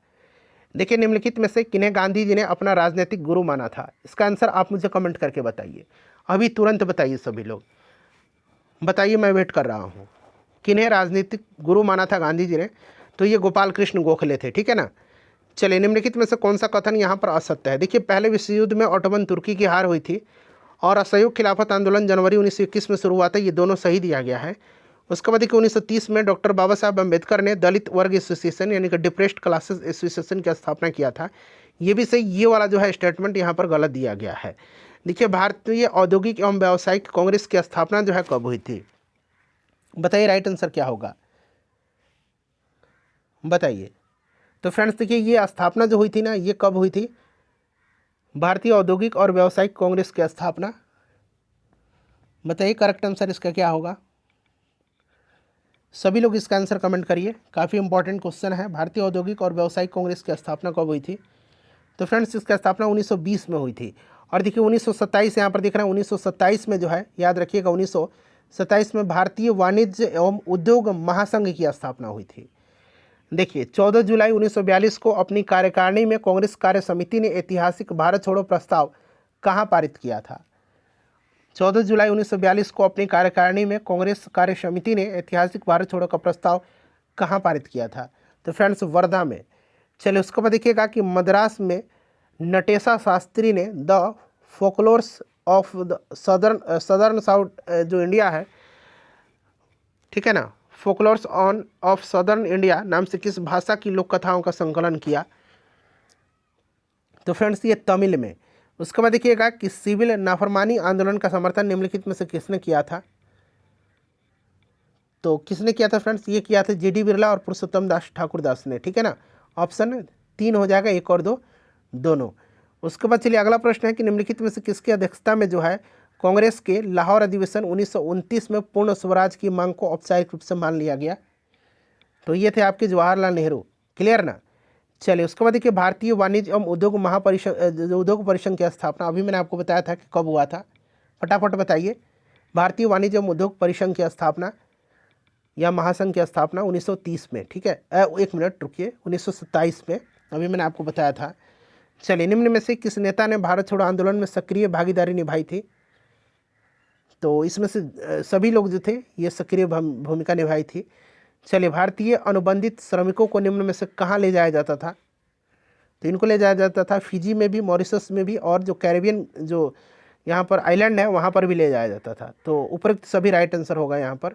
देखिए निम्नलिखित में से किन्हें गांधी जी ने अपना राजनीतिक गुरु माना था? इसका आंसर आप मुझे कमेंट करके बताइए, अभी तुरंत बताइए सभी लोग, बताइए, मैं वेट कर रहा हूँ। किन्हें राजनीतिक गुरु माना था गांधी जी ने? तो ये गोपाल कृष्ण गोखले थे, ठीक है ना। चलिए निम्नलिखित में से कौन सा कथन यहाँ पर असत्य है? देखिए पहले विश्व युद्ध में ओटोमन तुर्की की हार हुई थी और असहयोग खिलाफत आंदोलन जनवरी 1921 में शुरू हुआ था, ये दोनों सही दिया गया है। उसके बाद देखिए 1930 में डॉक्टर बाबा साहब अम्बेडकर ने दलित वर्ग एसोसिएशन यानी कि डिप्रेस्ड क्लासेस एसोसिएशन की स्थापना किया था, ये भी सही। ये वाला जो है स्टेटमेंट यहाँ पर गलत दिया गया है। देखिए भारतीय औद्योगिक एवं व्यावसायिक कांग्रेस की स्थापना जो है कब हुई थी? बताइए राइट आंसर क्या होगा, बताइए। तो फ्रेंड्स देखिए ये स्थापना जो हुई थी ना, ये कब हुई थी? भारतीय औद्योगिक और व्यावसायिक कांग्रेस की स्थापना, बताइए करेक्ट आंसर इसका क्या होगा। सभी लोग इसका आंसर कमेंट करिए, काफ़ी इंपॉर्टेंट क्वेश्चन है। भारतीय औद्योगिक और व्यावसायिक कांग्रेस की स्थापना कब हुई थी? तो फ्रेंड्स इसकी स्थापना 1920 में हुई थी। और देखिए 1927 यहाँ पर दिख रहा है, 1927 में जो है, याद रखिएगा, 1927 में भारतीय वाणिज्य एवं उद्योग महासंघ की स्थापना हुई थी। देखिए 14 जुलाई 1942 को अपनी कार्यकारिणी में कांग्रेस कार्य समिति ने ऐतिहासिक भारत छोड़ो प्रस्ताव कहाँ पारित किया था? 14 जुलाई 1942 को अपनी कार्यकारिणी में कांग्रेस कार्य समिति ने ऐतिहासिक भारत छोड़ो का प्रस्ताव कहाँ पारित किया था? तो फ्रेंड्स वर्धा में। चलिए उसके बाद देखिएगा कि मद्रास में नटेशा शास्त्री ने the folklores of the southern south जो इंडिया है, ठीक है ना, folklores on off southern India नाम से किस भाषा की लोक कथाओं का संकलन किया? तो फ्रेंड्स ये तमिल में। उसके बाद देखिएगा कि सिविल नाफरमानी आंदोलन का समर्थन निम्नलिखित में से किसने किया था? तो किसने किया था फ्रेंड्स? ये किया था जीडी बिरला और पुरुषोत्तम दास ठाकुर दास ने, ठीक है ना। ऑप्शन 3 हो जाएगा, 1 और 2 दोनों। उसके बाद चलिए अगला प्रश्न है कि निम्नलिखित में से किसकी अध्यक्षता में जो है कांग्रेस के लाहौर अधिवेशन 1929 में पूर्ण स्वराज की मांग को औपचारिक रूप से मान लिया गया? तो ये थे आपके जवाहरलाल नेहरू, क्लियर ना। चलिए उसके बाद देखिए भारतीय वाणिज्य एवं उद्योग महापरिषद उद्योग परिषद की स्थापना अभी मैंने आपको बताया था कि कब हुआ था, फटाफट बताइए। भारतीय वाणिज्य एवं उद्योग परिषद की स्थापना या महासंघ की स्थापना 1930 में, ठीक है। 1 मिनट रुकिए, 1927 में, अभी मैंने आपको बताया था। चलिए निम्न में से किस नेता ने भारत छोड़ो आंदोलन में सक्रिय भागीदारी निभाई थी? तो इसमें से सभी लोग जो थे ये सक्रिय भूमिका निभाई थी। चलिए भारतीय अनुबंधित श्रमिकों को निम्न में से कहाँ ले जाया जाता था? तो इनको ले जाया जाता था फिजी में भी, मॉरिशस में भी, और जो कैरेबियन जो यहाँ पर आइलैंड है वहाँ पर भी ले जाया जाता था। तो उपरोक्त सभी राइट आंसर होगा यहाँ पर।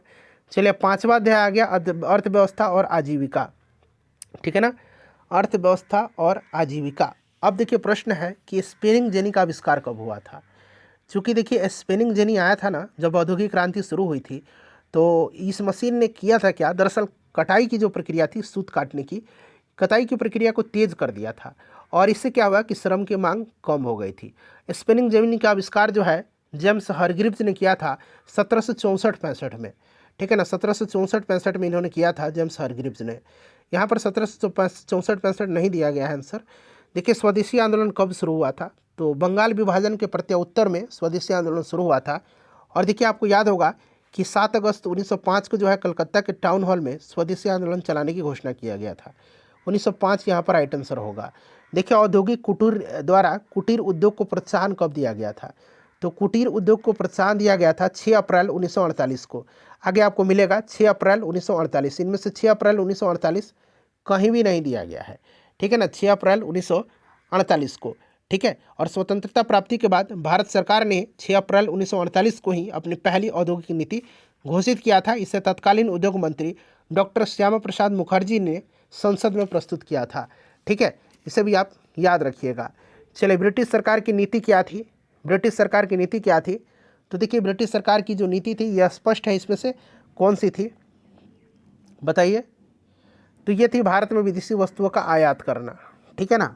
चलिए 5वां अध्याय आ गया, अर्थव्यवस्था और आजीविका, ठीक है ना, अर्थव्यवस्था और आजीविका। अब देखिए प्रश्न है कि स्पिनिंग जेनी का आविष्कार कब हुआ था? चूँकि देखिए स्पिनिंग जेनी आया था ना, जब औद्योगिक क्रांति शुरू हुई थी, तो इस मशीन ने किया था क्या, दरअसल कटाई की जो प्रक्रिया थी, सूत काटने की, कटाई की प्रक्रिया को तेज कर दिया था, और इससे क्या हुआ कि श्रम की मांग कम हो गई थी। स्पिनिंग जेनी का आविष्कार जो है जेम्स हरग्रीव्स ने किया था 1764-65 में, ठीक है ना, 1764-65 में इन्होंने किया था जेम्स हरग्रीव्स ने। यहाँ पर 1764-65 नहीं दिया गया है आंसर। देखिए स्वदेशी आंदोलन कब शुरू हुआ था, तो बंगाल विभाजन के प्रत्युत्तर में स्वदेशी आंदोलन शुरू हुआ था। और देखिए आपको याद होगा कि 7 अगस्त 1905 को जो है कलकत्ता के टाउन हॉल में स्वदेशी आंदोलन चलाने की घोषणा किया गया था। 1905 यहाँ पर राइट आंसर होगा। देखिए औद्योगिक कुटीर द्वारा कुटीर उद्योग को प्रोत्साहन कब दिया गया था, तो कुटीर उद्योग को प्रोत्साहन दिया गया था 6 अप्रैल 1948 को। आगे आपको मिलेगा 6 अप्रैल 1948, इनमें से 6 अप्रैल 1948 कहीं भी नहीं दिया गया है, ठीक है ना, 6 अप्रैल 1948 को, ठीक है। और स्वतंत्रता प्राप्ति के बाद भारत सरकार ने 6 अप्रैल 1948 को ही अपनी पहली औद्योगिक नीति घोषित किया था। इसे तत्कालीन उद्योग मंत्री डॉक्टर श्यामा प्रसाद मुखर्जी ने संसद में प्रस्तुत किया था, ठीक है, इसे भी आप याद रखिएगा। चलिए ब्रिटिश सरकार की नीति क्या थी, ब्रिटिश सरकार की नीति क्या थी, तो देखिए ब्रिटिश सरकार की जो नीति थी यह स्पष्ट है, इसमें से कौन सी थी बताइए, तो ये थी भारत में विदेशी वस्तुओं का आयात करना, ठीक है ना।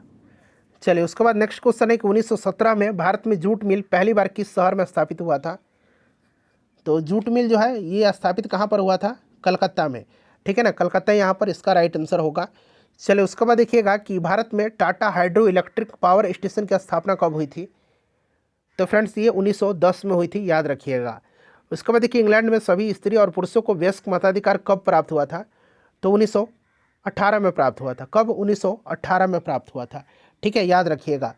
चलिए उसके बाद नेक्स्ट क्वेश्चन है कि 1917 में भारत में जूट मिल पहली बार किस शहर में स्थापित हुआ था, तो जूट मिल जो है ये स्थापित कहाँ पर हुआ था, कलकत्ता में, ठीक है ना, कलकत्ता यहाँ पर इसका राइट आंसर होगा। चलिए उसके बाद देखिएगा कि भारत में Tata hydro electric power station की स्थापना कब हुई थी, तो फ्रेंड्स ये 1910 में हुई थी, याद रखिएगा। उसके बाद देखिए इंग्लैंड में सभी स्त्री और पुरुषों को वयस्क मताधिकार कब प्राप्त हुआ था, तो 1918 में प्राप्त हुआ था। कब, 1918 में प्राप्त हुआ था, ठीक है, याद रखिएगा।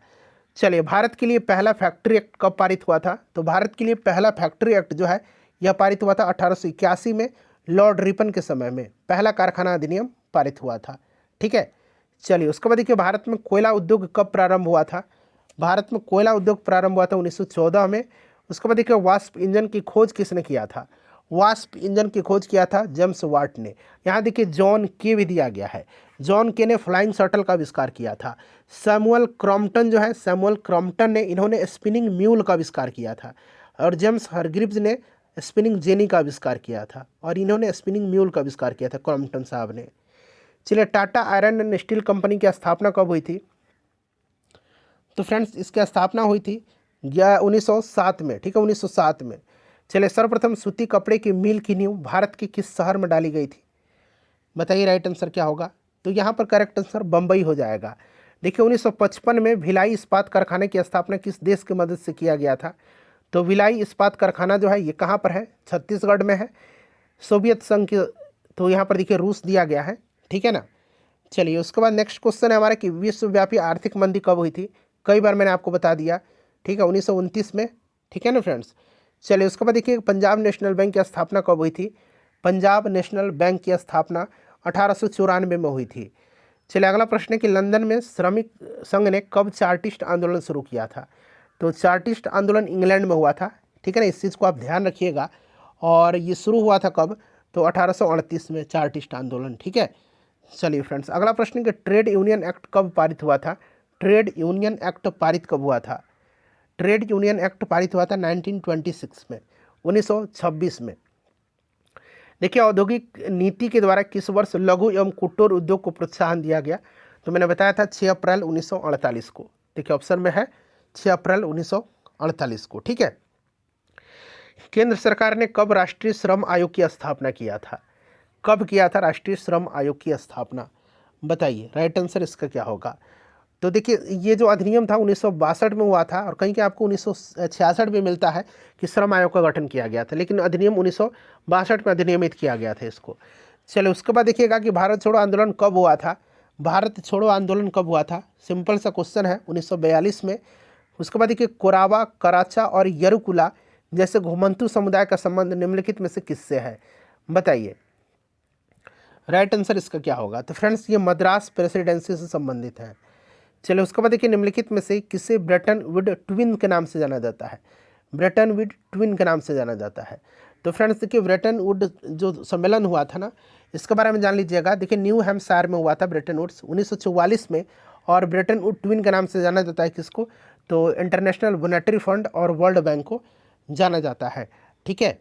चलिए भारत के लिए पहला फैक्ट्री एक्ट कब पारित हुआ था, तो भारत के लिए पहला फैक्ट्री एक्ट जो है यह पारित हुआ था 1881 में, लॉर्ड रिपन के समय में पहला कारखाना अधिनियम पारित हुआ था, ठीक है। चलिए उसके बाद देखिए भारत में कोयला उद्योग कब प्रारंभ हुआ था, भारत में कोयला उद्योग प्रारंभ हुआ था 1914 में। उसके बाद देखिए वाष्प इंजन की खोज किसने किया था, वाष्प इंजन की खोज किया था जेम्स वाट ने। यहाँ देखिए जॉन के भी दिया गया है, जॉन के ने फ्लाइंग शटल का आविष्कार किया था। सैमुअल क्रॉम्पटन जो है, सैमुअल क्रॉम्पटन ने इन्होंने स्पिनिंग म्यूल का आविष्कार किया था, और जेम्स हरग्रीव्स ने स्पिनिंग जेनी का आविष्कार किया था, और इन्होंने स्पिनिंग म्यूल का आविष्कार किया था क्रॉम्पटन साहब ने। चलिए Tata iron and steel company की स्थापना कब हुई थी, तो फ्रेंड्स इसकी स्थापना हुई थी 1907 में, ठीक है, 1907 में। चलिए सर्वप्रथम सूती कपड़े की मिल की नींव भारत के किस शहर में डाली गई थी, बताइए राइट आंसर क्या होगा, तो यहाँ पर करेक्ट आंसर बम्बई हो जाएगा। देखिए 1955 में भिलाई इस्पात कारखाने की स्थापना किस देश की मदद से किया गया था, तो भिलाई इस्पात कारखाना जो है ये कहाँ पर है, छत्तीसगढ़ में है, सोवियत संघ के, तो यहाँ पर देखिए रूस दिया गया है, ठीक है ना। चलिए उसके बाद नेक्स्ट क्वेश्चन है हमारा कि विश्वव्यापी आर्थिक मंदी कब हुई थी, कई बार मैंने आपको बता दिया, ठीक है, 1929 में, ठीक है ना फ्रेंड्स। चलिए उसके बाद देखिए पंजाब नेशनल बैंक की स्थापना कब हुई थी, पंजाब नेशनल बैंक की स्थापना 1894 में हुई थी। चलिए अगला प्रश्न है कि लंदन में श्रमिक संघ ने कब चार्टिस्ट आंदोलन शुरू किया था, तो चार्टिस्ट आंदोलन इंग्लैंड में हुआ था, ठीक है ना, इस चीज़ को आप ध्यान रखिएगा। और ये शुरू हुआ था कब, तो 1838 में चार्टिस्ट आंदोलन, ठीक है। चलिए फ्रेंड्स अगला प्रश्न कि ट्रेड यूनियन एक्ट कब पारित हुआ था, ट्रेड यूनियन एक्ट पारित कब हुआ था, ट्रेड यूनियन एक्ट पारित हुआ था 1926 में, 1926 में। देखिए औद्योगिक नीति के द्वारा किस वर्ष लघु एवं कुटीर उद्योग को प्रोत्साहन दिया गया, तो मैंने बताया था 6 अप्रैल 1948 को, देखिए ऑप्शन में है 6 अप्रैल 1948 को, ठीक है। केंद्र सरकार ने कब राष्ट्रीय श्रम आयोग की स्थापना किया था, कब किया था राष्ट्रीय श्रम आयोग की स्थापना, बताइए राइट आंसर इसका क्या होगा। तो देखिए ये जो अधिनियम था 1962 में हुआ था, और कहीं के आपको 1966 में मिलता है कि श्रम आयोग का गठन किया गया था, लेकिन अधिनियम 1962 में अधिनियमित किया गया था इसको। चलिए उसके बाद देखिएगा कि भारत छोड़ो आंदोलन कब हुआ था, भारत छोड़ो आंदोलन कब हुआ था, सिंपल सा क्वेश्चन है, 1942 में। उसके बाद देखिए कोरावा, कराचा और यरुकुला जैसे घुमंतू समुदाय का संबंध निम्नलिखित में से किससे है, बताइए राइट आंसर इसका क्या होगा। तो फ्रेंड्स ये मद्रास प्रेसिडेंसी से संबंधित है। चलिए उसके बाद देखिए निम्नलिखित में से किसे ब्रेटन वुड ट्विन के नाम से जाना जाता है, ब्रेटन वुड ट्विन के नाम से जाना जाता है। तो फ्रेंड्स देखिए ब्रेटन वुड जो सम्मेलन हुआ था ना, इसके बारे में जान लीजिएगा। देखिए न्यू हैम्पशायर में हुआ था ब्रेटन वुड्स 1944 में, और ब्रेटन वुड ट्विन के नाम से जाना जाता है किसको, तो इंटरनेशनल मॉनेटरी फंड और वर्ल्ड बैंक को जाना जाता है। ठीक है,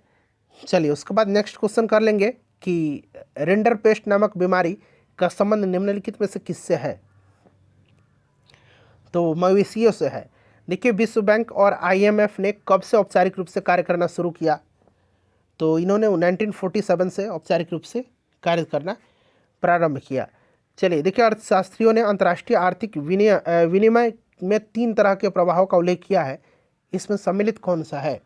चलिए उसके बाद नेक्स्ट क्वेश्चन कर लेंगे कि रिंडरपेस्ट नामक बीमारी का संबंध निम्नलिखित में से किससे है? तो मवेशियों से है। देखिए, विश्व बैंक और IMF ने कब से औपचारिक रूप से कार्य करना शुरू किया? तो इन्होंने 1947 से औपचारिक रूप से कार्य करना प्रारंभ किया। चलिए देखिए, अर्थशास्त्रियों ने अंतर्राष्ट्रीय आर्थिक विनिमय में 3 तरह के प्रभावों का उल्लेख किया है, इसमें सम्मिलित कौन सा है?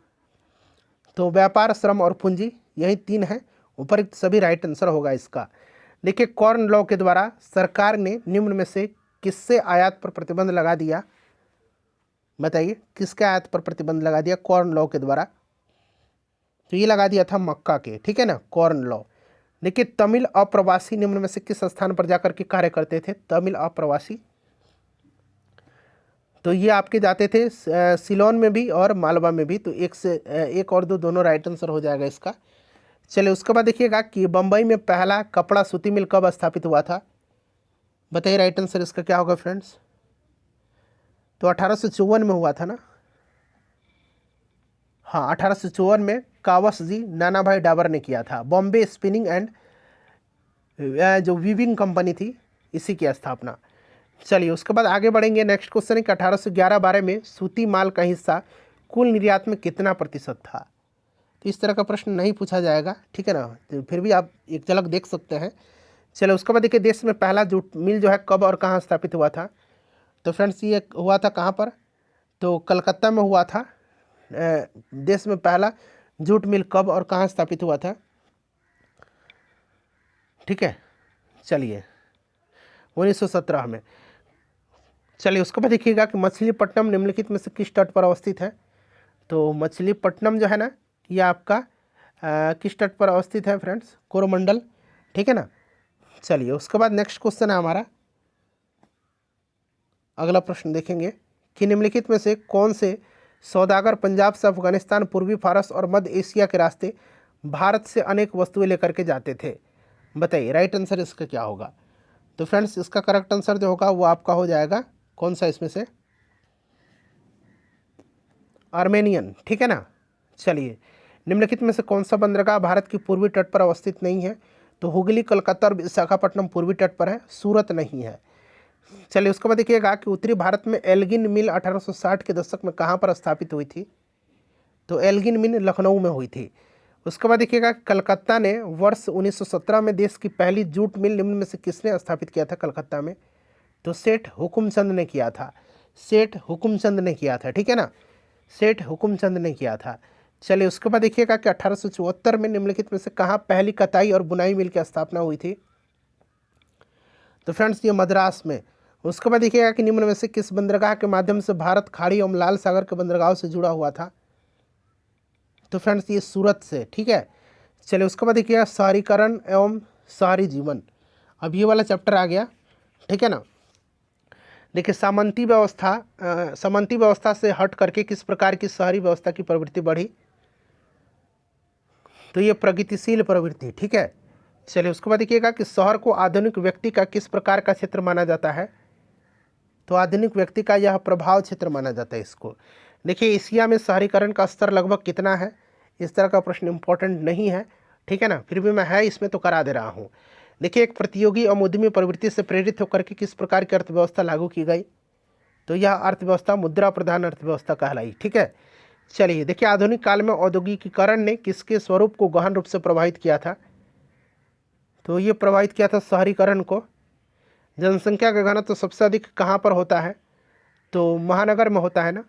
तो व्यापार, श्रम और पूंजी, यही 3 है। उपरोक्त सभी राइट आंसर होगा इसका। देखिए, कॉर्न लॉ के द्वारा सरकार ने निम्न में से किससे आयात पर प्रतिबंध लगा दिया? बताइए, किसके आयात पर प्रतिबंध लगा दिया कॉर्न लॉ के द्वारा? तो ये लगा दिया था मक्का के। ठीक है ना, कॉर्न लॉ। देखिए, तमिल अप्रवासी निम्न में से किस स्थान पर जाकर के कार्य करते थे? तमिल अप्रवासी, तो ये आपके जाते थे सिलोन में भी और मालवा में भी। तो एक और दो दोनों राइट आंसर हो जाएगा इसका। चलिए उसके बाद देखिएगा कि बम्बई में पहला कपड़ा सूती मिल कब स्थापित हुआ था? बताइए राइट आंसर इसका क्या होगा फ्रेंड्स? तो 1854 में हुआ था ना। हाँ, 1854 में कावस जी नाना भाई डाबर ने किया था। बॉम्बे स्पिनिंग एंड जो वीविंग कंपनी थी, इसी की स्थापना। चलिए उसके बाद आगे बढ़ेंगे। नेक्स्ट क्वेश्चन है कि 1811-12 में सूती माल का हिस्सा कुल निर्यात में कितना प्रतिशत था? तो इस तरह का प्रश्न नहीं पूछा जाएगा, ठीक है ना, तो फिर भी आप एक झलक देख सकते हैं। चलिए उसके बाद देखिए, देश में पहला जूट मिल जो है कब और कहाँ स्थापित हुआ था? तो फ्रेंड्स ये हुआ था कहाँ पर? तो कलकत्ता में हुआ था। देश में पहला जूट मिल कब और कहाँ स्थापित हुआ था? ठीक है, चलिए 1917 में। चलिए उसके बाद देखिएगा कि मछलीपट्टनम निम्नलिखित में से किस तट पर अवस्थित है? तो मछलीपट्टनम जो है ना, ये आपका किस तट पर अवस्थित है फ्रेंड्स? कोरोमंडल। ठीक है ना। चलिए उसके बाद नेक्स्ट क्वेश्चन है हमारा, अगला प्रश्न देखेंगे कि निम्नलिखित में से कौन से सौदागर पंजाब से अफगानिस्तान, पूर्वी फारस और मध्य एशिया के रास्ते भारत से अनेक वस्तुएं लेकर के जाते थे? बताइए राइट आंसर इसका क्या होगा? तो फ्रेंड्स इसका करेक्ट आंसर जो होगा वो आपका हो जाएगा कौन सा इसमें से? आर्मेनियन। ठीक है ना। चलिए, निम्नलिखित में से कौन सा बंदरगाह भारत की पूर्वी तट पर अवस्थित नहीं है? तो हुगली, कोलकाता और विशाखापट्टनम पूर्वी तट पर है, सूरत नहीं है। चलिए उसके बाद देखिएगा कि उत्तरी भारत में एल्गिन मिल 1860 के दशक में कहाँ पर स्थापित हुई थी? तो एल्गिन मिल लखनऊ में हुई थी। उसके बाद देखिएगा कलकत्ता ने वर्ष 1917 में देश की पहली जूट मिल निम्न में से किसने स्थापित किया था कलकत्ता में? तो सेठ हुकुमचंद ने किया था। सेठ हुकुमचंद ने किया था, ठीक है ना, सेठ हुकुमचंद ने किया था। चलिए उसके बाद देखिएगा कि 1874 में निम्नलिखित में से कहाँ पहली कताई और बुनाई मिल की स्थापना हुई थी? तो फ्रेंड्स ये मद्रास में। उसके बाद देखिएगा कि निम्न में से किस बंदरगाह के माध्यम से भारत खाड़ी एवं लाल सागर के बंदरगाहों से जुड़ा हुआ था? तो फ्रेंड्स ये सूरत से। ठीक है। चलिए उसके बाद देखिएगा शहरीकरण एवं शहरी जीवन, अब ये वाला चैप्टर आ गया। ठीक है ना। देखिए, सामंती व्यवस्था से हट करके किस प्रकार की शहरी व्यवस्था की प्रवृत्ति बढ़ी? तो ये प्रगतिशील प्रवृत्ति। ठीक है। चलिए उसके बाद देखिएगा कि शहर को आधुनिक व्यक्ति का किस प्रकार का क्षेत्र माना जाता है? तो आधुनिक व्यक्ति का यह प्रभाव क्षेत्र माना जाता है इसको। देखिए, एशिया में शहरीकरण का स्तर लगभग कितना है? इस तरह का प्रश्न इंपॉर्टेंट नहीं है, ठीक है ना, फिर भी मैं है इसमें तो करा दे रहा हूँ। देखिए, एक प्रतियोगी एवं उद्यमी प्रवृत्ति से प्रेरित होकर के किस प्रकार की अर्थव्यवस्था लागू की गई? तो यह अर्थव्यवस्था मुद्रा प्रधान अर्थव्यवस्था कहलाई। ठीक है। चलिए देखिए, आधुनिक काल में औद्योगिकीकरण ने किसके स्वरूप को गहन रूप से प्रभावित किया था? तो ये प्रभावित किया था शहरीकरण को। जनसंख्या का घनत्व तो सबसे अधिक कहाँ पर होता है? तो महानगर में होता है ना।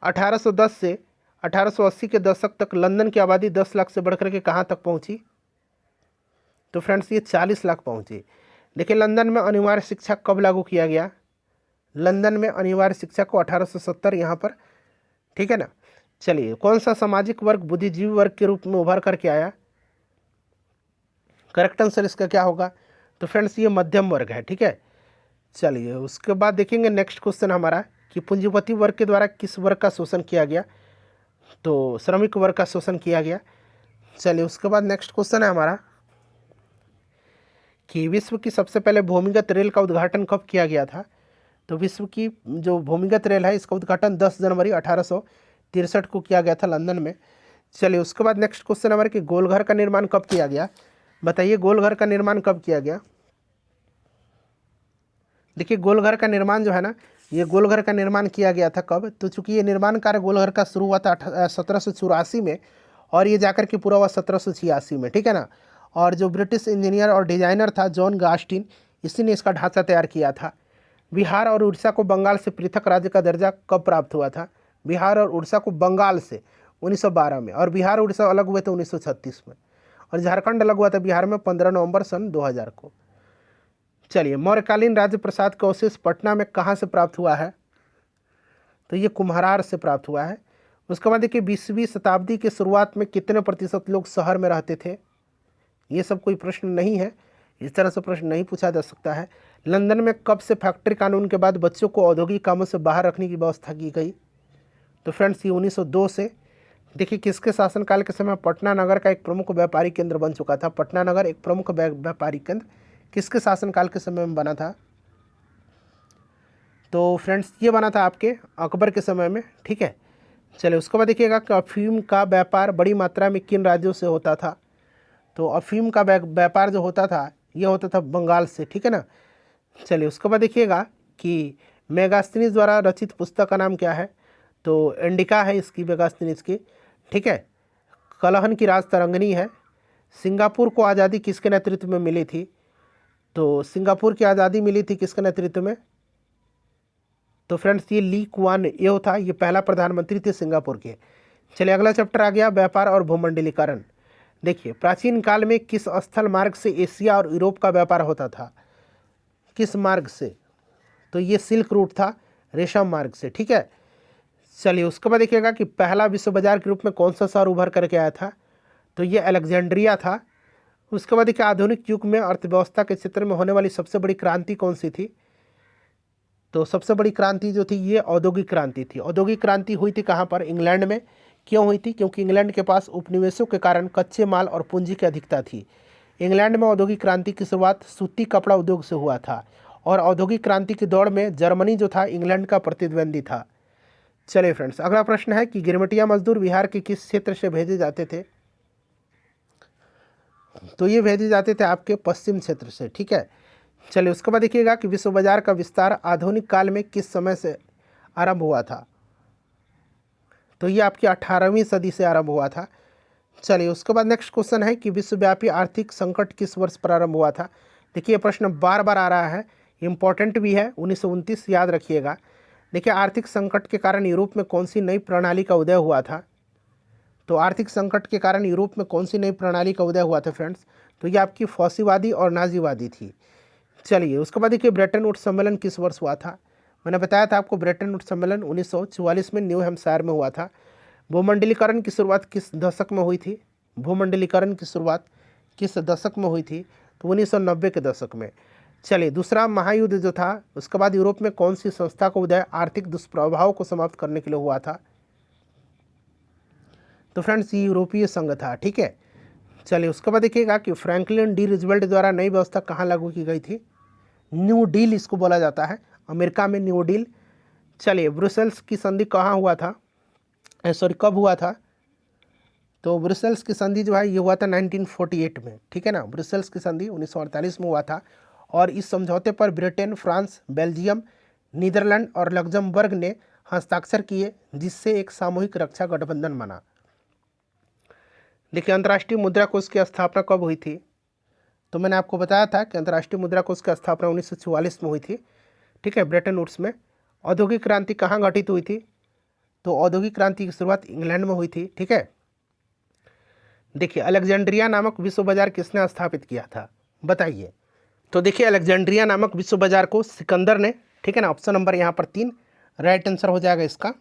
1810 से 1880 के दशक तक लंदन की आबादी 10 लाख से बढ़कर के कहाँ तक पहुँची? तो फ्रेंड्स ये 40 लाख पहुँची। देखिए, लंदन में अनिवार्य शिक्षा कब लागू किया गया? लंदन में अनिवार्य शिक्षा को 1870 यहाँ पर। ठीक है ना। चलिए, कौन सा सामाजिक वर्ग बुद्धिजीवी वर्ग के रूप में उभर करके आया? करेक्ट आंसर इसका क्या होगा? तो फ्रेंड्स ये मध्यम वर्ग है। ठीक है। चलिए उसके बाद देखेंगे नेक्स्ट क्वेश्चन हमारा कि पूंजीपति वर्ग के द्वारा किस वर्ग का शोषण किया गया? तो श्रमिक वर्ग का शोषण किया गया। चलिए उसके बाद नेक्स्ट क्वेश्चन है हमारा कि विश्व की सबसे पहले भूमिगत रेल का उद्घाटन कब किया गया था? तो विश्व की जो भूमिगत रेल है इसका उद्घाटन 10 जनवरी 1863 को किया गया था लंदन में। चलिए उसके बाद नेक्स्ट क्वेश्चन हमारे कि गोलघर का निर्माण कब किया गया। बताइए गोलघर का निर्माण कब किया गया। देखिए गोलघर का निर्माण जो है ना, ये गोलघर का निर्माण किया गया था कब, तो चूंकि ये निर्माण कार्य गोलघर का शुरू हुआ था 1784 में और ये जाकर के पूरा हुआ 1786 में, ठीक है ना। और जो ब्रिटिश इंजीनियर और डिजाइनर था जॉन गास्टिन, इसी ने इसका ढांचा तैयार किया था। बिहार और उड़ीसा को बंगाल से पृथक राज्य का दर्जा कब प्राप्त हुआ था। बिहार और उड़ीसा को बंगाल से 1912 में, और बिहार उड़ीसा अलग हुए थे 1936 में, और झारखंड अलग हुआ था बिहार में 15 नवंबर सन 2000 को। चलिए मौर्यकालीन राज्य प्रसाद का अवशेष पटना में कहाँ से प्राप्त हुआ है, तो ये कुम्हरार से प्राप्त हुआ है। उसके बाद देखिए 20वीं शताब्दी के शुरुआत में कितने प्रतिशत लोग शहर में रहते थे। ये सब कोई प्रश्न नहीं है, इस तरह से प्रश्न नहीं पूछा जा सकता है। लंदन में कब से फैक्ट्री कानून के बाद बच्चों को औद्योगिक कामों से बाहर रखने की व्यवस्था की गई, तो फ्रेंड्स ये 1902 से। देखिए किसके शासनकाल के समय पटना नगर का एक प्रमुख व्यापारिक केंद्र बन चुका था। पटना नगर एक प्रमुख व्यापारिक केंद्र किसके शासनकाल के समय में बना था, तो फ्रेंड्स ये बना था आपके अकबर के समय में, ठीक है। चलिए उसके बाद देखिएगा कि अफीम का व्यापार बड़ी मात्रा में किन राज्यों से होता था, तो अफीम का व्यापार जो होता था ये होता था बंगाल से, ठीक है ना। चलिए उसके बाद देखिएगा कि मेगास्थनीज द्वारा रचित पुस्तक का नाम क्या है, तो इंडिका है इसकी, मेगास्थनीज की, ठीक है। कलहन की राज तरंगनी है। सिंगापुर को आज़ादी किसके नेतृत्व में मिली थी, तो सिंगापुर की आज़ादी मिली थी किसके नेतृत्व में, तो फ्रेंड्स ये ली कुआन यो था, ये पहला प्रधानमंत्री थे सिंगापुर के। चलिए अगला चैप्टर आ गया व्यापार और भूमंडलीकरण। देखिए प्राचीन काल में किस स्थल मार्ग से एशिया और यूरोप का व्यापार होता था, किस मार्ग से, तो ये सिल्क रूट था, रेशम मार्ग से, ठीक है। चलिए उसके बाद देखिएगा कि पहला विश्व बाजार के रूप में कौन सा शहर उभर करके आया था, तो ये अलेक्जेंड्रिया था। उसके बाद देखिए आधुनिक युग में अर्थव्यवस्था के क्षेत्र में होने वाली सबसे बड़ी क्रांति कौन सी थी, तो सबसे बड़ी क्रांति जो थी ये औद्योगिक क्रांति थी। औद्योगिक क्रांति हुई थी कहाँ पर, इंग्लैंड में। क्यों हुई थी, क्योंकि इंग्लैंड के पास उपनिवेशों के कारण कच्चे माल और पूंजी की अधिकता थी। इंग्लैंड में औद्योगिक क्रांति की शुरुआत सूती कपड़ा उद्योग से हुआ था, और औद्योगिक क्रांति की दौड़ में जर्मनी जो था इंग्लैंड का प्रतिद्वंदी था। चलिए फ्रेंड्स अगला प्रश्न है कि गिरमिटिया मजदूर बिहार के किस क्षेत्र से भेजे जाते थे, तो ये भेजे जाते थे आपके पश्चिम क्षेत्र से, ठीक है। चलिए उसके बाद देखिएगा कि विश्व बाजार का विस्तार आधुनिक काल में किस समय से आरंभ हुआ था, तो ये आपकी 18वीं सदी से आरंभ हुआ था। चलिए उसके बाद नेक्स्ट क्वेश्चन है कि विश्वव्यापी आर्थिक संकट किस वर्ष प्रारंभ हुआ था। देखिए ये प्रश्न बार बार आ रहा है, इंपॉर्टेंट भी है, 1929 याद रखिएगा। देखिए आर्थिक संकट के कारण यूरोप में कौन सी नई प्रणाली का उदय हुआ था, तो आर्थिक संकट के कारण यूरोप में कौन सी नई प्रणाली का उदय हुआ था फ्रेंड्स, तो ये आपकी फौसीवादी और नाजीवादी थी। चलिए उसके बाद देखिए ब्रेटन वुड्स सम्मेलन किस वर्ष हुआ था। मैंने बताया था आपको ब्रेटन वुड्स सम्मेलन 1944 में न्यू हैम्पशायर में हुआ था। भूमंडलीकरण की शुरुआत किस दशक में हुई थी, भूमंडलीकरण की शुरुआत किस दशक में हुई थी, तो 1990 के दशक में। चलिए दूसरा महायुद्ध जो था उसके बाद यूरोप में कौन सी संस्था का उदय आर्थिक दुष्प्रभाव को समाप्त करने के लिए हुआ था, तो फ्रेंड्स ये यूरोपीय संघ था, ठीक है। चलिए उसके बाद देखिएगा कि फ्रैंकलिन डी रूजवेल्ट द्वारा नई व्यवस्था कहाँ लागू की गई थी, न्यू डील इसको बोला जाता है, अमेरिका में न्यू डील। चलिए ब्रुसेल्स की संधि कहाँ हुआ था, सॉरी कब हुआ था, तो ब्रुसेल्स की संधि जो है ये हुआ था 1948 में, ठीक है ना। ब्रुसेल्स की संधि 1948 में हुआ था, और इस समझौते पर ब्रिटेन, फ्रांस, बेल्जियम, नीदरलैंड और लग्जमबर्ग ने हस्ताक्षर किए, जिससे एक सामूहिक रक्षा गठबंधन बना। देखिए अंतर्राष्ट्रीय मुद्रा कोष की स्थापना कब हुई थी, तो मैंने आपको बताया था कि अंतर्राष्ट्रीय मुद्रा कोष की स्थापना 1944 में हुई थी, ठीक है, ब्रेटन वुड्स में। औद्योगिक क्रांति कहाँ घटित हुई थी, तो औद्योगिक क्रांति की शुरुआत इंग्लैंड में हुई थी, ठीक है। देखिए अलेक्जेंड्रिया नामक विश्व बाजार किसने स्थापित किया था, बताइए, तो देखिए अलेक्जेंड्रिया नामक विश्व बाजार को सिकंदर ने, ठीक है ना। ऑप्शन नंबर यहाँ पर 3 राइट आंसर हो जाएगा इसका।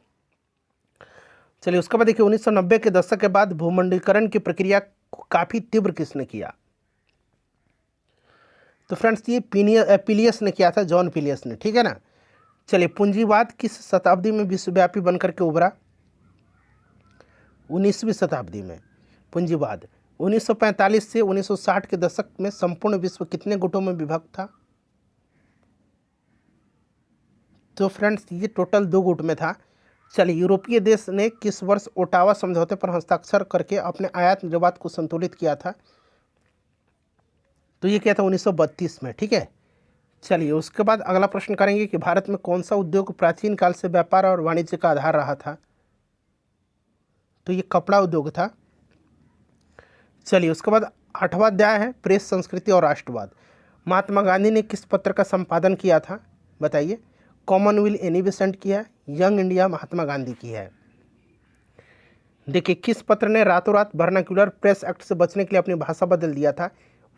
चलिए उसके बाद देखिए 1990 के दशक के बाद भूमंडलीकरण की प्रक्रिया को काफ़ी तीव्र किसने किया, तो फ्रेंड्स ये पिलियस ने किया था, जॉन पिलियस ने, ठीक है ना। चलिए पूंजीवाद किस शताब्दी में विश्वव्यापी बनकर के उभरा, 19वीं शताब्दी में पूंजीवाद। 1945 से 1960 के दशक में संपूर्ण विश्व कितने गुटों में विभक्त था, तो फ्रेंड्स ये टोटल 2 गुट में था। चलिए, यूरोपीय देश ने किस वर्ष ओटावा समझौते पर हस्ताक्षर करके अपने आयात निर्यात को संतुलित किया था? तो ये क्या था 1932 में। ठीक है, चलिए उसके बाद अगला प्रश्न करेंगे कि भारत में कौन सा उद्योग प्राचीन काल से व्यापार और वाणिज्य का आधार रहा था? तो ये कपड़ा उद्योग था। चलिए उसके बाद 8वां अध्याय है प्रेस संस्कृति और राष्ट्रवाद। महात्मा गांधी ने किस पत्र का संपादन किया था? बताइए। कॉमनवेल्थ एनी बेसेंट की है, यंग इंडिया महात्मा गांधी की है। देखिए, किस पत्र ने रातों रात वर्नाक्यूलर प्रेस एक्ट से बचने के लिए अपनी भाषा बदल दिया था?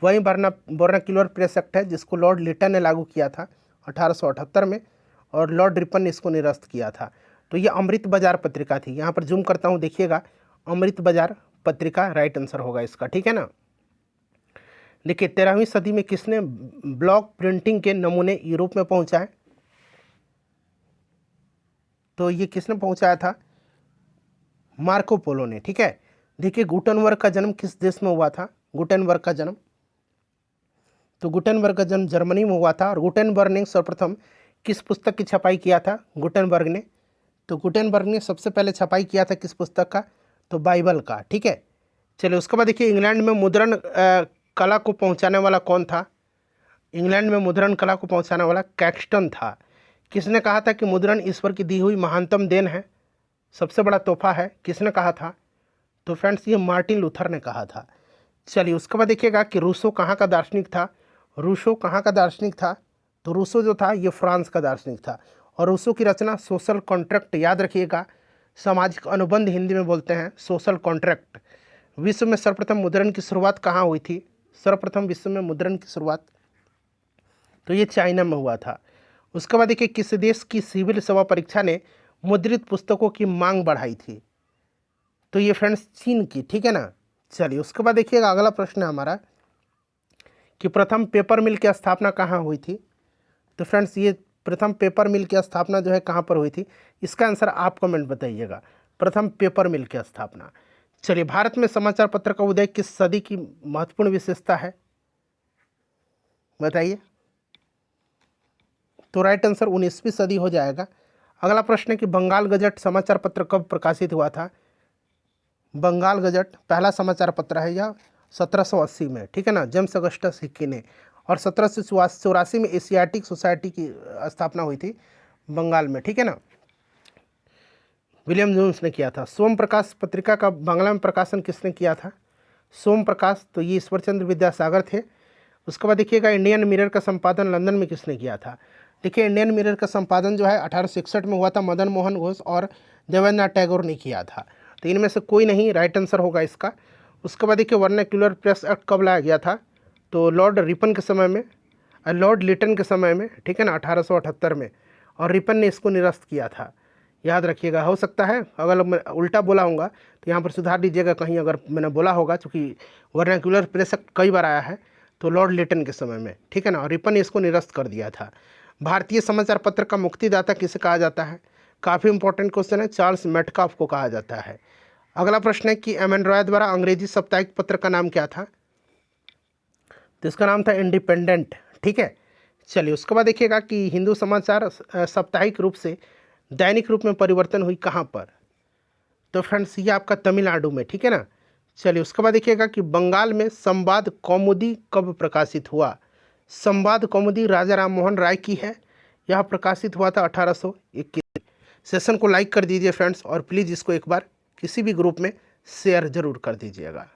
वही वर्नाक्यूलर प्रेस एक्ट है जिसको लॉर्ड लिटन ने लागू किया था 1878 में, और लॉर्ड रिपन ने इसको निरस्त किया था। तो ये अमृत बाजार पत्रिका थी। यहाँ पर जूम करता हूँ, देखिएगा, अमृत बाजार पत्रिका राइट आंसर होगा इसका। ठीक है ना। देखिए, 13वीं सदी में किसने ब्लॉक प्रिंटिंग के नमूने यूरोप में पहुंचाए? तो ये किसने पहुंचाया था? मार्को पोलो ने। ठीक है। देखिए, गुटेनबर्ग का जन्म किस देश में हुआ था? गुटेनबर्ग का जन्म, तो गुटेनबर्ग का जन्म जर्मनी में हुआ था। और गुटेनबर्ग ने सर्वप्रथम किस पुस्तक की छपाई किया था? गुटेनबर्ग ने, तो गुटेनबर्ग ने सबसे पहले छपाई किया था किस पुस्तक का? तो बाइबल का। ठीक है। चलिए उसके बाद देखिए, इंग्लैंड में मुद्रण कला को पहुंचाने वाला कौन था? इंग्लैंड में मुद्रण कला को पहुंचाने वाला कैक्सटन था। किसने कहा था कि मुद्रण ईश्वर की दी हुई महानतम देन है, सबसे बड़ा तोहफा है? किसने कहा था? तो फ्रेंड्स ये मार्टिन लूथर ने कहा था। चलिए उसके बाद देखिएगा कि रूसो कहाँ का दार्शनिक था? रूसो कहाँ का दार्शनिक था? तो रूसो जो था ये फ्रांस का दार्शनिक था। और रूसो की रचना सोशल कॉन्ट्रैक्ट, याद रखिएगा, सामाजिक अनुबंध हिंदी में बोलते हैं, सोशल कॉन्ट्रैक्ट। विश्व में सर्वप्रथम मुद्रण की शुरुआत कहाँ हुई थी? सर्वप्रथम विश्व में मुद्रण की शुरुआत तो ये चाइना में हुआ था। उसके बाद देखिए, किस देश की सिविल सेवा परीक्षा ने मुद्रित पुस्तकों की मांग बढ़ाई थी? तो ये फ्रेंड्स चीन की। ठीक है ना। चलिए उसके बाद देखिएगा, अगला प्रश्न है हमारा कि प्रथम पेपर मिल की स्थापना कहाँ हुई थी? तो फ्रेंड्स ये प्रथम पेपर मिल की स्थापना जो है कहाँ पर हुई थी? इसका आंसर आप कमेंट बताइएगा। प्रथम पेपर मिल की स्थापना। चलिए, भारत में समाचार पत्र का उदय किस सदी की महत्वपूर्ण विशेषता है? बताइए। तो राइट आंसर 19वीं सदी हो जाएगा। अगला प्रश्न है कि बंगाल गजट समाचार पत्र कब प्रकाशित हुआ था? बंगाल गजट पहला समाचार पत्र है यह 1780 में। ठीक है ना, जेम्स अगस्टस हिक्की ने। और 1784 में एशियाटिक सोसाइटी की स्थापना हुई थी बंगाल में। ठीक है ना, विलियम जोन्स ने किया था। सोम प्रकाश पत्रिका का बांग्ला में प्रकाशन किसने किया था? सोम प्रकाश, तो ये ईश्वरचंद्र विद्यासागर थे। उसके बाद देखिएगा, इंडियन मिरर का संपादन लंदन में किसने किया था? देखिए, इंडियन मिरर का संपादन जो है 1861 में हुआ था, मदन मोहन घोष और देवेंद्रनाथ टैगोर ने किया था। तो इनमें से कोई नहीं राइट आंसर होगा इसका। उसके बाद देखिए, वर्नाक्यूलर प्रेस एक्ट कब लाया गया था? तो लॉर्ड रिपन के समय में, लॉर्ड लिटन के समय में। ठीक है ना, 1878 में। और रिपन ने इसको निरस्त किया था, याद रखिएगा। हो सकता है अगर मैं उल्टा बोला हूँगा तो यहाँ पर सुधार दीजिएगा कहीं अगर मैंने बोला होगा, क्योंकि वर्नाक्यूलर प्रेस एक्ट कई बार आया है। तो लॉर्ड लिटन के समय में। ठीक है ना, और रिपन ने इसको निरस्त कर दिया था। भारतीय समाचार पत्र का मुक्तिदाता किसे कहा जाता है? काफ़ी इंपॉर्टेंट क्वेश्चन है, चार्ल्स मेटकाफ को कहा जाता है। अगला प्रश्न है कि एम एन रॉय द्वारा अंग्रेजी साप्ताहिक पत्र का नाम क्या था? तो इसका नाम था इंडिपेंडेंट। ठीक है। चलिए उसके बाद देखिएगा कि हिंदू समाचार साप्ताहिक रूप से दैनिक रूप में परिवर्तन हुई कहाँ पर? तो फ्रेंड्स ये आपका तमिलनाडु में। ठीक है ना। चलिए उसके बाद देखिएगा कि बंगाल में संवाद कौमुदी कब प्रकाशित हुआ? संवाद कौमुदी राजा राम मोहन राय की है। यह प्रकाशित हुआ था 1821। सेशन को लाइक कर दीजिए फ्रेंड्स, और प्लीज़ इसको एक बार किसी भी ग्रुप में शेयर ज़रूर कर दीजिएगा।